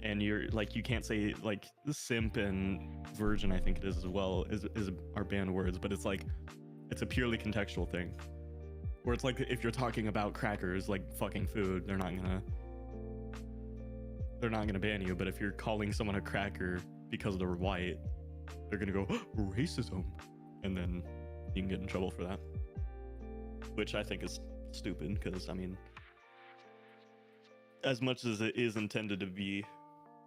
And you're like, you can't say like simp and virgin, I think it is as well, is are banned words, but it's like, it's a purely contextual thing. Where it's like, if you're talking about crackers, like fucking food, they're not gonna ban you. But if you're calling someone a cracker because they're white, they're gonna go, oh, racism. And then you can get in trouble for that. Which I think is stupid, because I mean, as much as it is intended to be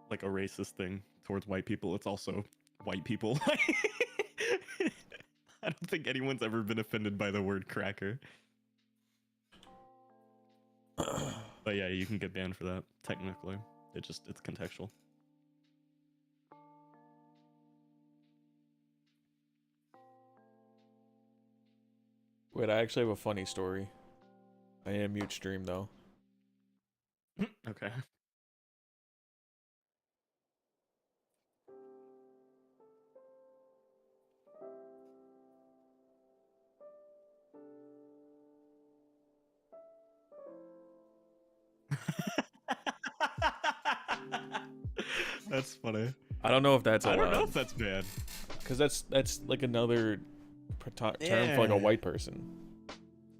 like a racist thing towards white people, it's also white people. I don't think anyone's ever been offended by the word cracker. But yeah, you can get banned for that, technically. It's contextual. Wait, I actually have a funny story. I need to mute stream though. Okay. That's funny. I don't know if that's allowed. I don't know if that's bad. Because that's like another term for like a white person.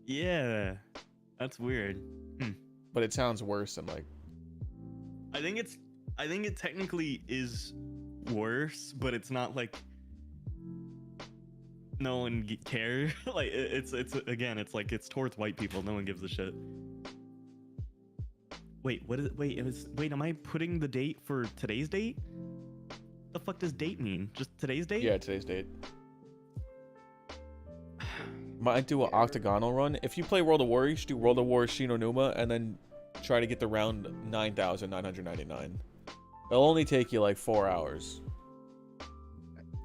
Yeah, that's weird. But it sounds worse than like... I think it technically is worse, but it's not like no one cares. Like it's again, it's like it's towards white people. No one gives a shit. Wait, what is it? Wait, am I putting the date for today's date? The fuck does date mean? Just today's date? Yeah, today's date. Might do an octagonal run. If you play World of War, you should do World of War Shinonuma and then try to get the round 9,999. It'll only take you like 4 hours.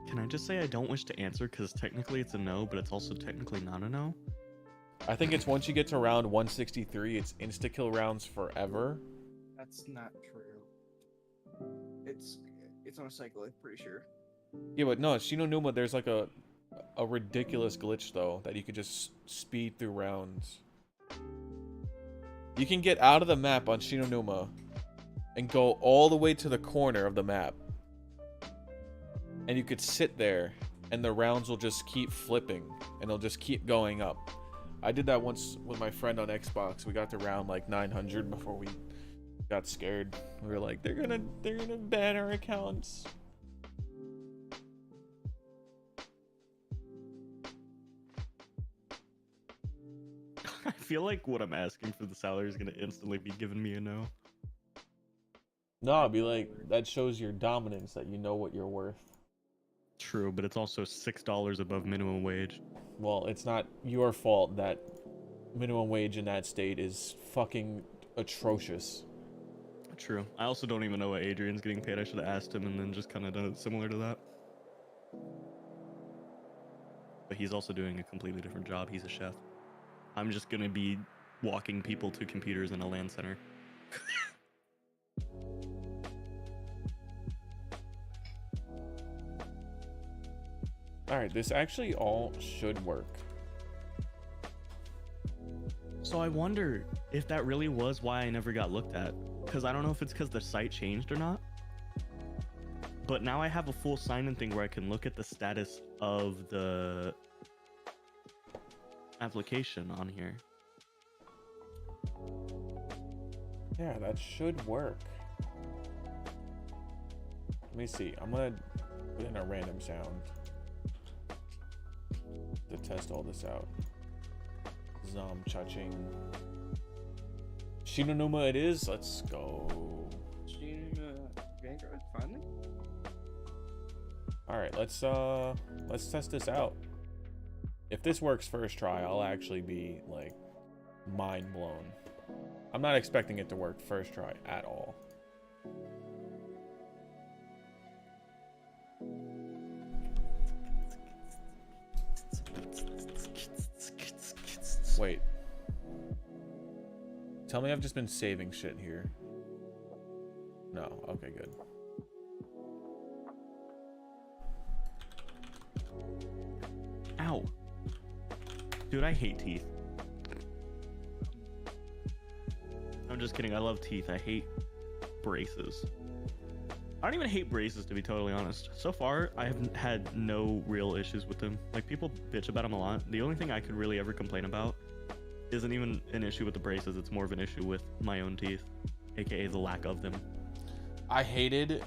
Can I just say I don't wish to answer because technically it's a no, but it's also technically not a no? I think it's once you get to round 163, it's insta-kill rounds forever. That's not true. It's on a cycle, I'm pretty sure. Yeah, but no, Shinonuma, there's like a ridiculous glitch though that you could just speed through rounds. You can get out of the map on Shinonuma and go all the way to the corner of the map. And you could sit there and the rounds will just keep flipping and they'll just keep going up. I did that once with my friend on Xbox. We got to round like 900 before we got scared. We were like, they're gonna ban our accounts. I feel like what I'm asking for the salary is gonna instantly be giving me a no. No, I'd be like, that shows your dominance, that you know what you're worth. True, but it's also $6 above minimum wage. Well, it's not your fault that minimum wage in that state is fucking atrocious. True. I also don't even know what Adrian's getting paid. I should have asked him and then just kind of done it similar to that. But he's also doing a completely different job. He's a chef. I'm just gonna be walking people to computers in a LAN center. Alright, this actually all should work. So I wonder if that really was why I never got looked at. Because I don't know if it's because the site changed or not. But now I have a full sign-in thing where I can look at the status of the application on here. Yeah, that should work. Let me see. I'm gonna put in a random sound to test all this out. Zom cha-ching. Shinonuma it is. Let's go. Shinonuma Vanguard, finally? Alright, let's test this out. If this works first try, I'll actually be like mind blown. I'm not expecting it to work first try at all. Wait. Tell me I've just been saving shit here. No, okay, good. Dude, I hate teeth. I'm just kidding. I love teeth. I hate braces. I don't even hate braces, to be totally honest. So far, I haven't had no real issues with them. Like, people bitch about them a lot. The only thing I could really ever complain about isn't even an issue with the braces. It's more of an issue with my own teeth, aka the lack of them. I hated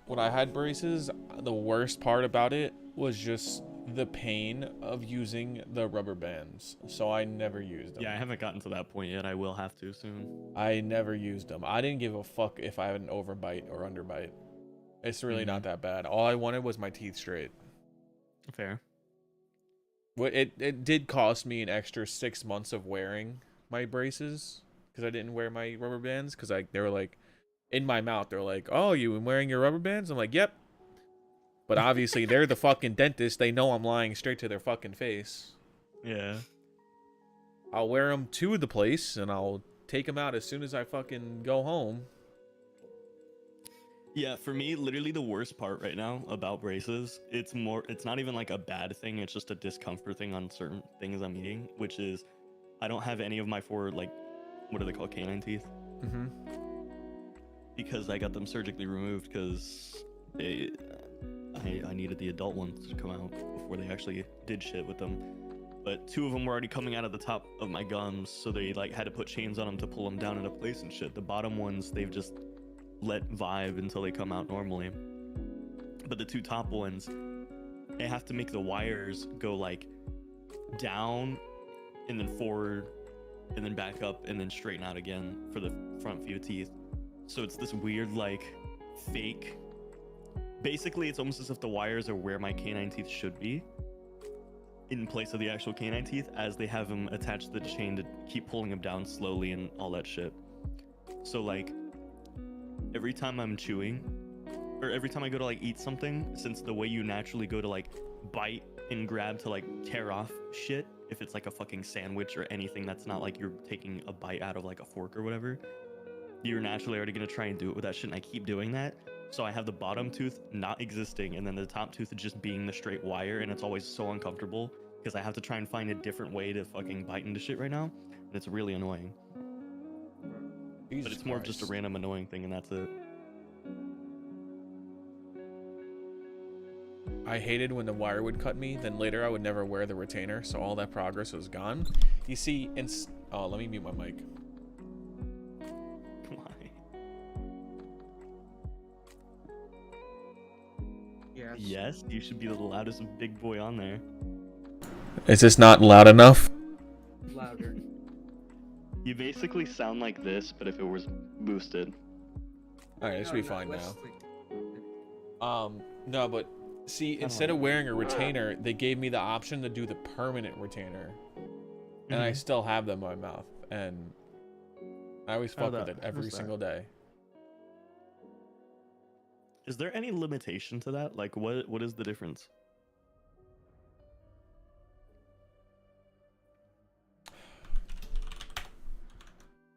when I had braces. The worst part about it was just the pain of using the rubber bands. So I never used them. Yeah, I haven't gotten to that point yet. I will have to soon. I never used them. I didn't give a fuck if I had an overbite or underbite. It's really not that bad. All I wanted was my teeth straight. Fair. It did cost me an extra 6 months of wearing my braces because I didn't wear my rubber bands because they were like in my mouth. They're like, "Oh, you been wearing your rubber bands?" I'm like, "Yep." But obviously they're the fucking dentist. They know I'm lying straight to their fucking face. Yeah. I'll wear them to the place and I'll take them out as soon as I fucking go home. Yeah, for me, literally the worst part right now about braces, it's not even like a bad thing, it's just a discomfort thing on certain things I'm eating, which is I don't have any of my 4, like, what are they called, canine teeth? Mm-hmm. Because I got them surgically removed because I needed the adult ones to come out before they actually did shit with them. But 2 of them were already coming out of the top of my gums, so they like had to put chains on them to pull them down into place and shit. The bottom ones, they've just let vibe until they come out normally. But the 2 top ones, they have to make the wires go like down and then forward and then back up and then straighten out again for the front few teeth. So it's this weird like fake. Basically, it's almost as if the wires are where my canine teeth should be in place of the actual canine teeth, as they have them attached to the chain to keep pulling them down slowly and all that shit. So like every time I'm chewing or every time I go to like eat something, since the way you naturally go to like bite and grab to like tear off shit, if it's like a fucking sandwich or anything that's not like you're taking a bite out of like a fork or whatever, you're naturally already gonna try and do it with that shit, and I keep doing that. So I have the bottom tooth not existing and then the top tooth just being the straight wire, and it's always so uncomfortable because I have to try and find a different way to fucking bite into shit right now, and it's really annoying. But it's more of just a random annoying thing, and that's it. I hated when the wire would cut me, then later I would never wear the retainer, so all that progress was gone. You see, oh, let me mute my mic. Yes, you should be the loudest big boy on there. Is this not loud enough? Louder. You basically sound like this, but if it was boosted. Alright, this should be fine now. No, but see, instead of wearing a retainer, they gave me the option to do the permanent retainer. And I still have them in my mouth, and I always fuck with it every single day. Is there any limitation to that? Like, what is the difference?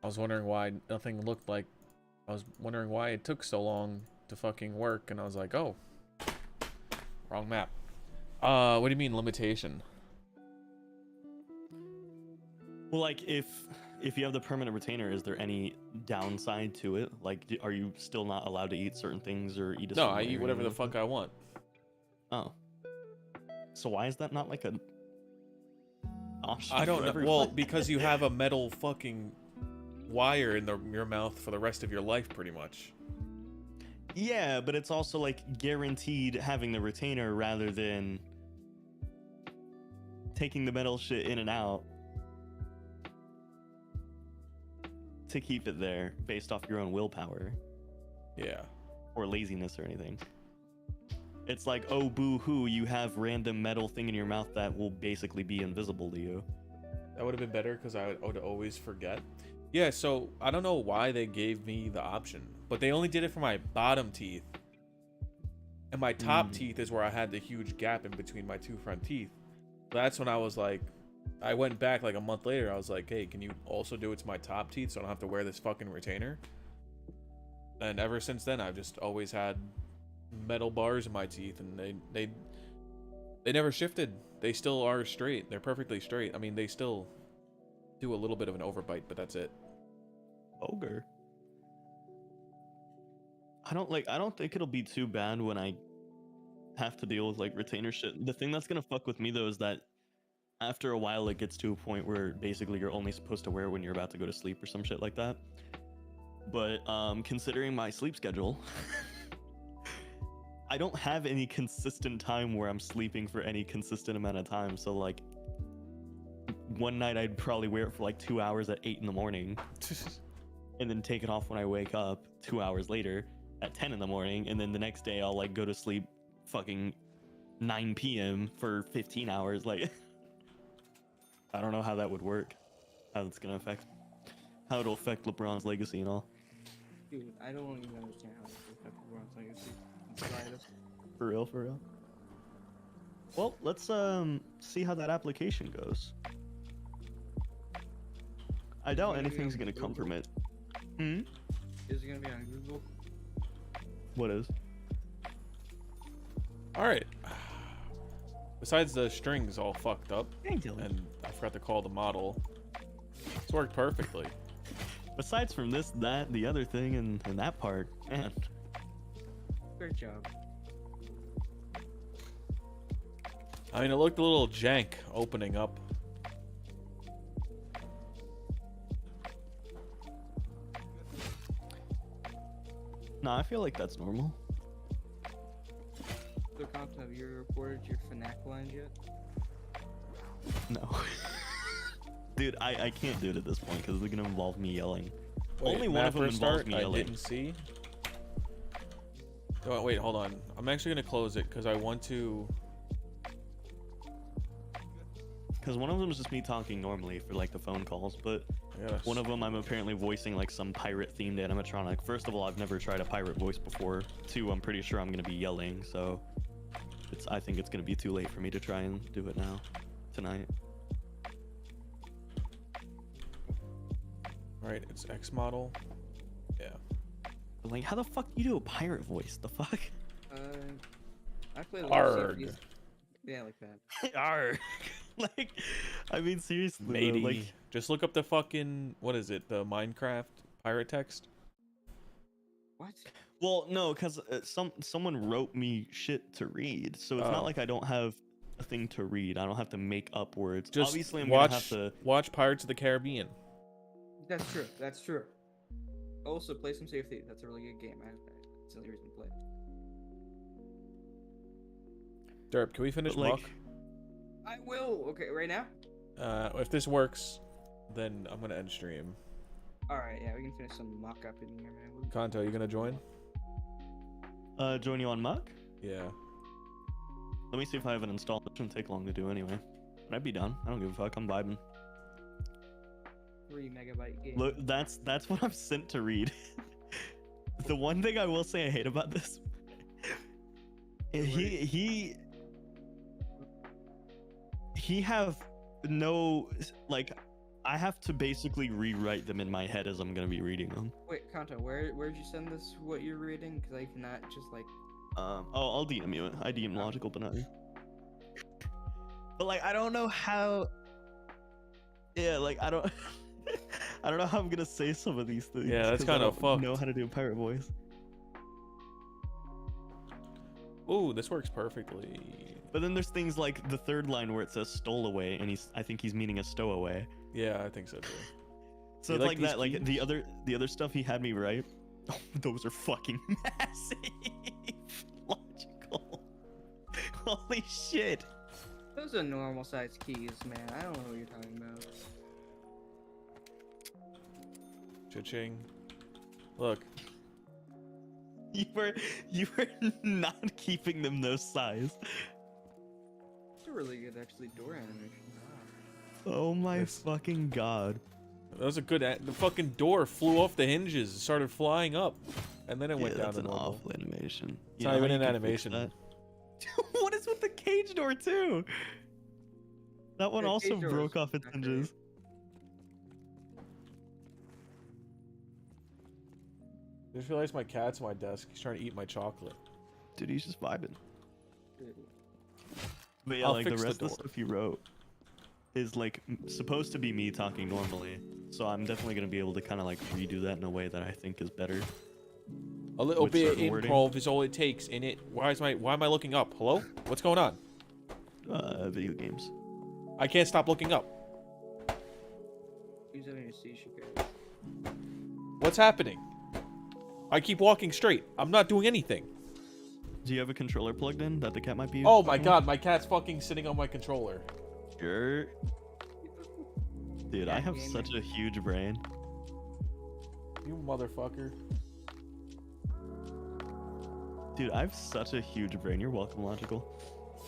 I was wondering why nothing looked like... I was wondering why it took so long to fucking work, and I was like, oh. Wrong map. What do you mean, limitation? Well, like, if you have the permanent retainer, is there any downside to it? Like, are you still not allowed to eat certain things or eat a No, I eat whatever the fuck I want. Oh. So why is that not like a option? I don't know. Well, because you have a metal fucking wire in your mouth for the rest of your life, pretty much. Yeah, but it's also like guaranteed having the retainer rather than taking the metal shit in and out to keep it there based off your own willpower. Yeah. Or laziness or anything. It's like, oh, boo-hoo, you have random metal thing in your mouth that will basically be invisible to you. That would have been better because I would always forget. Yeah, so I don't know why they gave me the option, but they only did it for my bottom teeth. And my top teeth is where I had the huge gap in between my 2 front teeth. That's when I was like, I went back like a month later. I was like, hey, can you also do it to my top teeth so I don't have to wear this fucking retainer? And ever since then, I've just always had metal bars in my teeth, and They never shifted. They still are straight. They're perfectly straight. I mean, they still do a little bit of an overbite, but that's it. Ogre. I don't think it'll be too bad when I have to deal with like retainer shit. The thing that's gonna fuck with me though is that after a while it gets to a point where basically you're only supposed to wear it when you're about to go to sleep or some shit like that. But considering my sleep schedule, I don't have any consistent time where I'm sleeping for any consistent amount of time. So like one night I'd probably wear it for like 2 hours at 8 in the morning and then take it off when I wake up 2 hours later at 10 in the morning, and then the next day I'll like go to sleep fucking 9 p.m. for 15 hours. Like I don't know how that would work, how it's gonna affect, how it'll affect LeBron's legacy and all. Dude, I don't even understand how this will affect LeBron's legacy. For real, for real. Well, let's see how that application goes. I doubt anything's gonna come from it. Is it gonna be on Google? What is? Alright. Besides the strings all fucked up, Thank you. and I forgot to call the model, it's worked perfectly. Besides from this, that, the other thing, and that part, man. Great job. I mean, it looked a little jank opening up. Nah, I feel like that's normal. So, Compton, have you reported your FNAC lines yet? No. Dude, I can't do it at this point because they're gonna involve me yelling. Wait, Only one of them involves me I yelling. didn't see. Oh, wait, hold on. I'm actually gonna close it because I want to. Because one of them is just me talking normally for like the phone calls, but one of them I'm apparently voicing like some pirate themed animatronic. First of all, I've never tried a pirate voice before. Two, I'm pretty sure I'm gonna be yelling, so I think it's gonna be too late for me to try and do it now, tonight. Right, it's X model. Yeah. Like, how the fuck do you do a pirate voice? The fuck? I play the Arg. Yeah, like that. Arg. Like, I mean, seriously, though, Matey. like, Just look up the fucking, what is it, the Minecraft pirate text? What? well, no, because someone wrote me shit to read, so it's not like I don't have a thing to read. I don't have to make up words. Just Obviously, I'm watch, gonna have to watch Pirates of the Caribbean. That's true. That's true. Also, play some safety. That's a really good game. That's the only reason to play it. Derp, can we finish But, like- Muck? I will. Okay, right now. If this works, then I'm gonna end stream. All right. Yeah, we can finish some mock up in here, man. Kanto, you gonna join? join you on Muck. Yeah. Let me see if I have it installed. It shouldn't take long to do anyway. But I'd be done. I don't give a fuck. I'm vibing. 3 megabyte game. Look, that's what I'm sent to read. The one thing I will say I hate about this, he have no, like, I have to basically rewrite them in my head as I'm gonna be reading them. Wait, Kanto, where'd you send this? What you're reading? Because I cannot just like. I'll DM you it. I DM logical banana. But like, I don't know how. Yeah, like I don't. I don't know how I'm gonna say some of these things. Yeah, that's 'cause I kind of don't fucked. know how to do a pirate voice. Ooh, this works perfectly. But then there's things like the third line where it says "stole away," and I think he's meaning a stowaway. Yeah, I think so too. So You it's like like that. these Like the other stuff he had me write. Oh, those are fucking massive. Logical. Holy shit. Those are normal size keys, man. I don't know what you're talking about. Cha-ching. Look. You were not keeping them those size. It's a really good, actually, door animation. Oh my fucking god. That was a good. The fucking door flew off the hinges, started flying up, and then it went down That's to an normal. awful animation. It's not even an animation. What is with the cage door too? That one Yeah, also cage door broke was off its not hinges. I just realized my cat's on my desk. He's trying to eat my chocolate. Dude, he's just vibing. But yeah, I'll like the fix the rest of the door. stuff you wrote is like supposed to be me talking normally. So I'm definitely gonna be able to kind of like redo that in a way that I think is better. A little With bit of certain wording. improv is all it takes in it. Why am I looking up? Hello? What's going on? Video games. I can't stop looking up. He's having a seizure. Guys. What's happening? I keep walking straight. I'm not doing anything. Do you have a controller plugged in that the cat might be? Oh my god, my cat's fucking sitting on my controller. Sure. Dude, I have Gamer. such a huge brain. You motherfucker. Dude, I have such a huge brain. You're welcome, Logical.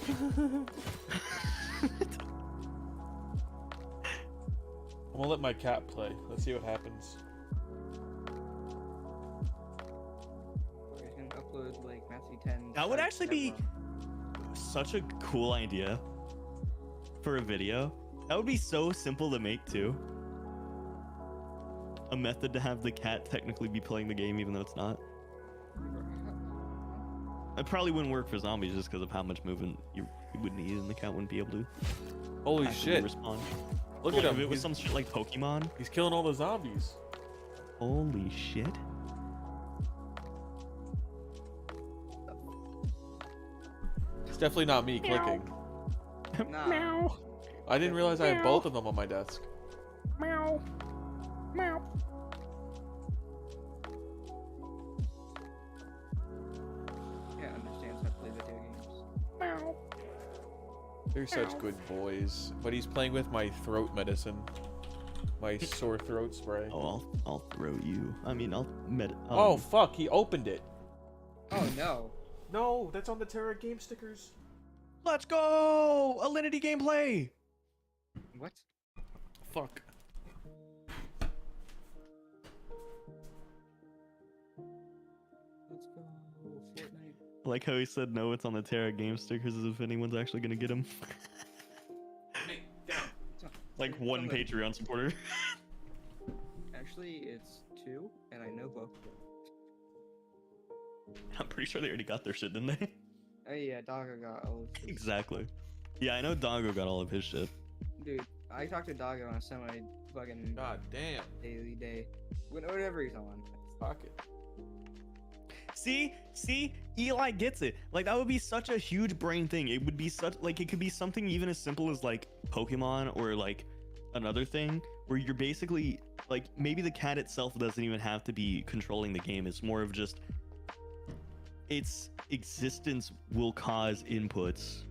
I'm gonna let my cat play. Let's see what happens. He's gonna upload like Matthew 10. That would actually be such a cool idea for a video. That would be so simple to make too. A method to have the cat technically be playing the game even though it's not. It probably wouldn't work for zombies just because of how much movement you would need and the cat wouldn't be able to Holy actively shit. respond. Look Like, at him. if it was some shit like Pokemon. He's killing all the zombies. Holy shit. It's definitely not me clicking. Nah. I didn't realize I had both of them on my desk. Meow. Meow. Yeah, understands how to play video games. Meow. They're such good boys. But he's playing with my throat medicine. My sore throat spray. Oh, I'll throw you. I mean, I'll Oh fuck, he opened it. Oh no. No, that's on the Terra game stickers. Let's go! Alinity gameplay! What? Fuck. Let's go, Fortnite. I like how he said no, it's on the Terra game stickers as if anyone's actually gonna get him. Like one Patreon supporter. Actually, it's 2, and I know both of them. I'm pretty sure they already got their shit, didn't they? Oh yeah, Doggo got all of his. Exactly. Yeah, I know Doggo got all of his shit. Dude, I talk to Doggo on a semi-fucking God damn. daily day. Whatever he's on. Fuck it. See, Eli gets it. Like that would be such a huge brain thing. It would be such like it could be something even as simple as like Pokemon or like another thing where you're basically like maybe the cat itself doesn't even have to be controlling the game. It's more of just its existence will cause inputs.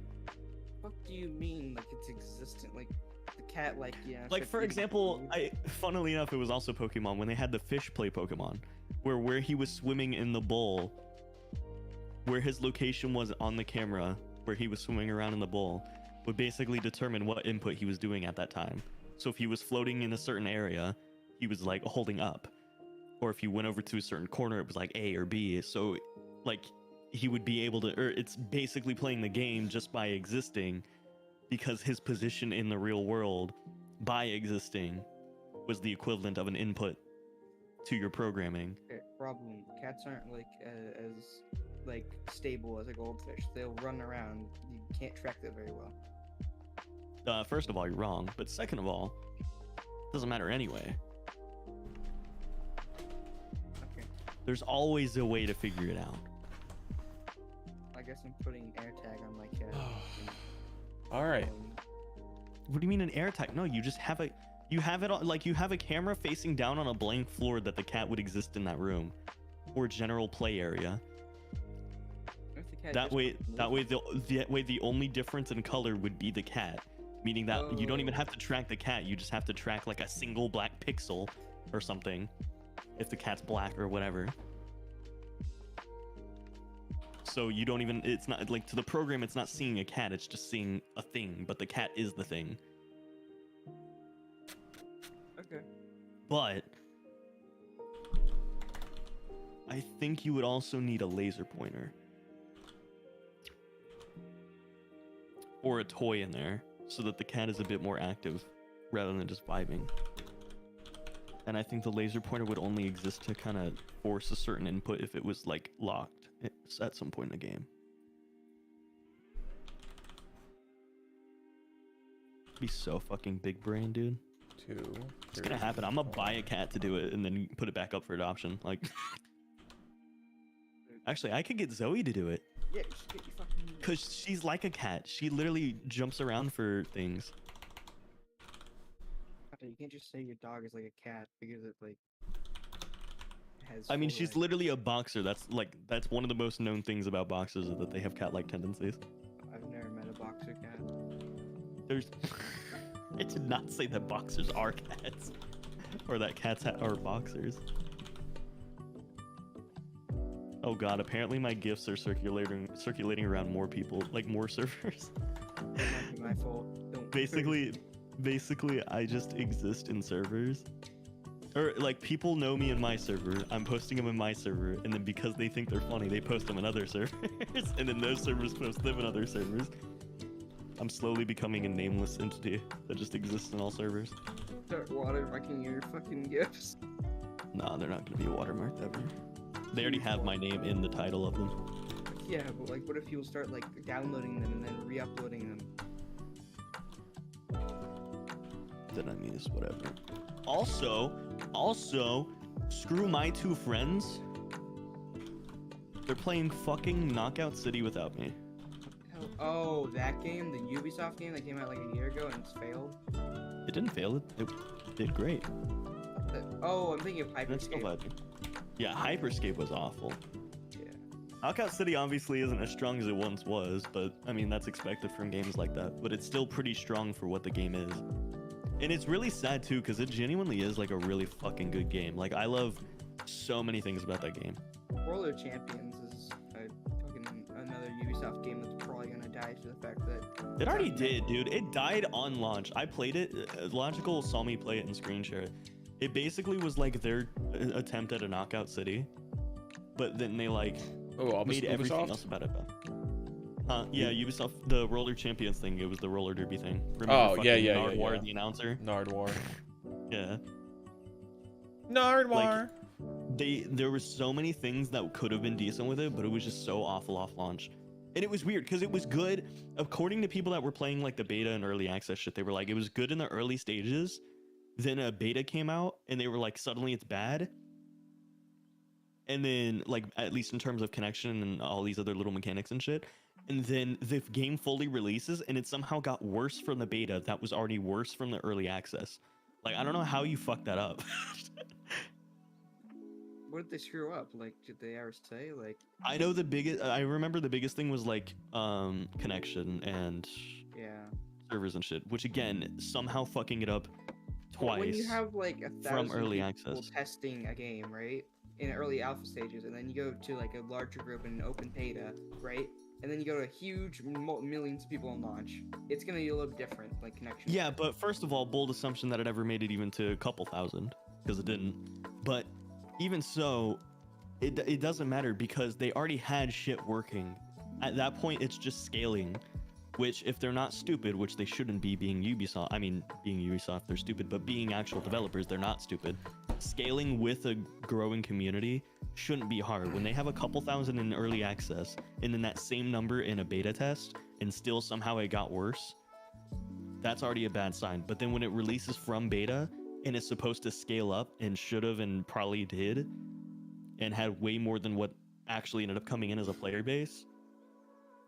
What do you mean? Like it's existent? Like the cat? Like yeah. Like for example, funnily enough, it was also Pokemon when they had the fish play Pokemon, where he was swimming in the bowl, where his location was on the camera, where he was swimming around in the bowl, would basically determine what input he was doing at that time. So if he was floating in a certain area, he was like holding up, or if he went over to a certain corner, it was like A or B. So like he would be able to, or it's basically playing the game just by existing, because his position in the real world by existing was the equivalent of an input to your programming. Okay, problem. Cats aren't like as like stable as a goldfish. They'll run around. You can't track them very well. First of all, you're wrong, but second of all, it doesn't matter anyway. Okay. There's always a way to figure it out. I guess I'm putting AirTag on my cat. All right. What do you mean an air tag? No, you just have a, you have it on, like you have a camera facing down on a blank floor that the cat would exist in that room, or general play area. That way, the only difference in color would be the cat, meaning that you don't even have to track the cat. You just have to track like a single black pixel or something, if the cat's black or whatever. So you don't even, it's not like to the program, it's not seeing a cat, it's just seeing a thing, but the cat is the thing. Okay. But I think you would also need a laser pointer. Or a toy in there, so that the cat is a bit more active rather than just vibing. And I think the laser pointer would only exist to kind of force a certain input if it was like locked at some point in the game. Be so fucking big brain, dude. 2. It's gonna happen. I'm gonna buy a cat to do it and then put it back up for adoption. Like, actually, I could get Zoe to do it. Yeah, just get your fucking. Cause she's like a cat. She literally jumps around for things. You can't just say your dog is like a cat because it like has. I mean, full, she's like- literally a boxer. That's one of the most known things about boxers is that they have cat-like tendencies. I've never met a boxer cat. There's. I did not say that boxers are cats, or that cats are boxers. Oh god! Apparently my gifts are circulating around more people, like more servers. That might be my fault. Don't. Basically, I just exist in servers. Or, like, people know me in my server, I'm posting them in my server, and then because they think they're funny, they post them in other servers, and then those servers post them in other servers. I'm slowly becoming a nameless entity that just exists in all servers. Start watermarking your fucking gifts. Nah, they're not gonna be watermarked ever. They already have my name in the title of them. Yeah, but like, what if people start like downloading them and then re-uploading them? Then I mean, it's whatever. Also, screw my 2 friends. They're playing fucking Knockout City without me. Oh, that game, the Ubisoft game that came out like a year ago and it's failed? It didn't fail, it did great. Oh, I'm thinking of It's still Hyperscape. bad. Yeah, Hyperscape was awful. Yeah. Knockout City obviously isn't as strong as it once was, but I mean, that's expected from games like that. But it's still pretty strong for what the game is. And it's really sad too, because it genuinely is like a really fucking good game. Like, I love so many things about that game. World of Champions is fucking another Ubisoft game that's probably gonna die to the fact that It already did, dude. It died on launch. I played it. Logical saw me play it and screen share it. It basically was like their attempt at a Knockout City, but then they like made everything else about it bad. Yeah, Ubisoft, the Roller Champions thing. It was the roller derby thing. Remember Nardwar, the announcer. Nardwar. Yeah. Nardwar. Like, there were so many things that could have been decent with it, but it was just so awful off launch. And it was weird because it was good. According to people that were playing like the beta and early access shit, they were like, it was good in the early stages. Then a beta came out and they were like, suddenly it's bad. And then, like, at least in terms of connection and all these other little mechanics and shit. And then the game fully releases and it somehow got worse from the beta that was already worse from the early access. Like, I don't know how you fucked that up. what did they screw up? Like, did they ever say like? I remember the biggest thing was like connection and servers and shit, which again somehow fucking it up twice. When you have like 1,000 from early people access testing a game, right, in early alpha stages, and then you go to like a larger group in open beta, right, and then you go to huge millions of people on launch, it's gonna be a little different, like connection. Yeah, but first of all, bold assumption that it ever made it even to a couple thousand, because it didn't. But even so, it doesn't matter because they already had shit working. At that point, it's just scaling, which if they're not stupid, which they shouldn't be being Ubisoft, I mean, being Ubisoft, they're stupid, but being actual developers, they're not stupid. Scaling with a growing community shouldn't be hard. When they have a couple thousand in early access and then that same number in a beta test and still somehow it got worse, that's already a bad sign. But then when it releases from beta and it's supposed to scale up and should have and probably did and had way more than what actually ended up coming in as a player base,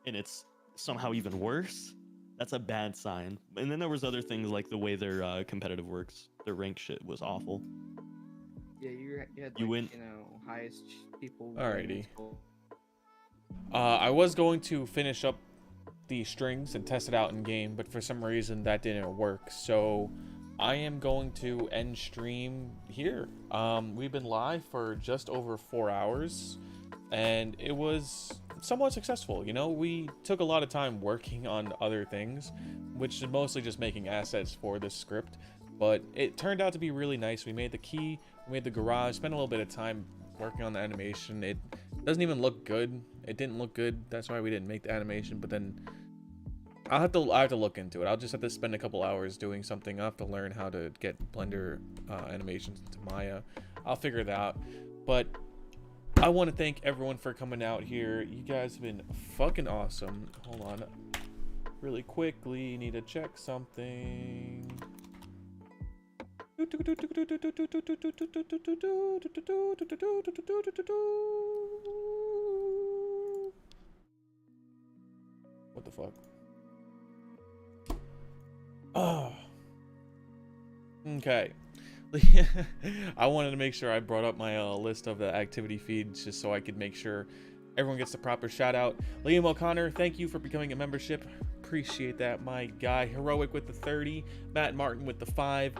and it's somehow even worse, that's a bad sign. And then there was other things like the way their competitive works. Their ranked shit was awful. Yeah, you had like, You went- highest people. Alrighty. I was going to finish up the strings and test it out in game, but for some reason that didn't work. So I am going to end stream here. We've been live for just over 4 hours, and it was somewhat successful. You know, we took a lot of time working on other things, which is mostly just making assets for this script, but it turned out to be really nice. We made the key, we made the garage, spent a little bit of time working on the animation. It doesn't even look good. It didn't look good. That's why we didn't make the animation, but then I have to look into it. I'll just have to spend a couple hours doing something. I'll have to learn how to get Blender animations into Maya. I'll figure it out. But I want to thank everyone for coming out here. You guys have been fucking awesome. Hold on. really quickly. Need to check something. What the fuck? Oh. Okay. I wanted to make sure I brought up my list of the activity feeds just so I could make sure everyone gets the proper shout out. Liam O'Connor, thank you for becoming a membership. Appreciate that, my guy. Heroic with the 30, Matt Martin with the 5,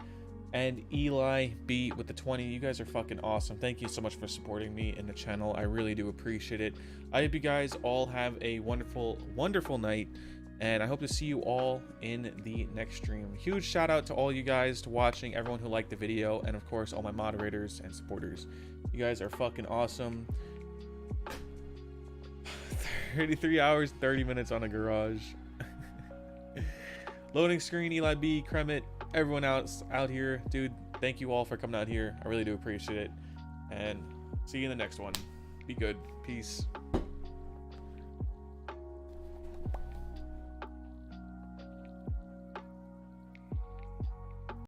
and Eli B with the 20. You guys are fucking awesome. Thank you so much for supporting me in the channel. I really do appreciate it. I hope you guys all have a wonderful, wonderful night. And I hope to see you all in the next stream. Huge shout out to all you guys to watching, everyone who liked the video, and of course all my moderators and supporters. You guys are fucking awesome. 33 hours, 30 minutes on a garage. Loading screen, Eli B, Kremit, everyone else out here. Dude, thank you all for coming out here. I really do appreciate it. And see you in the next one. Be good. Peace.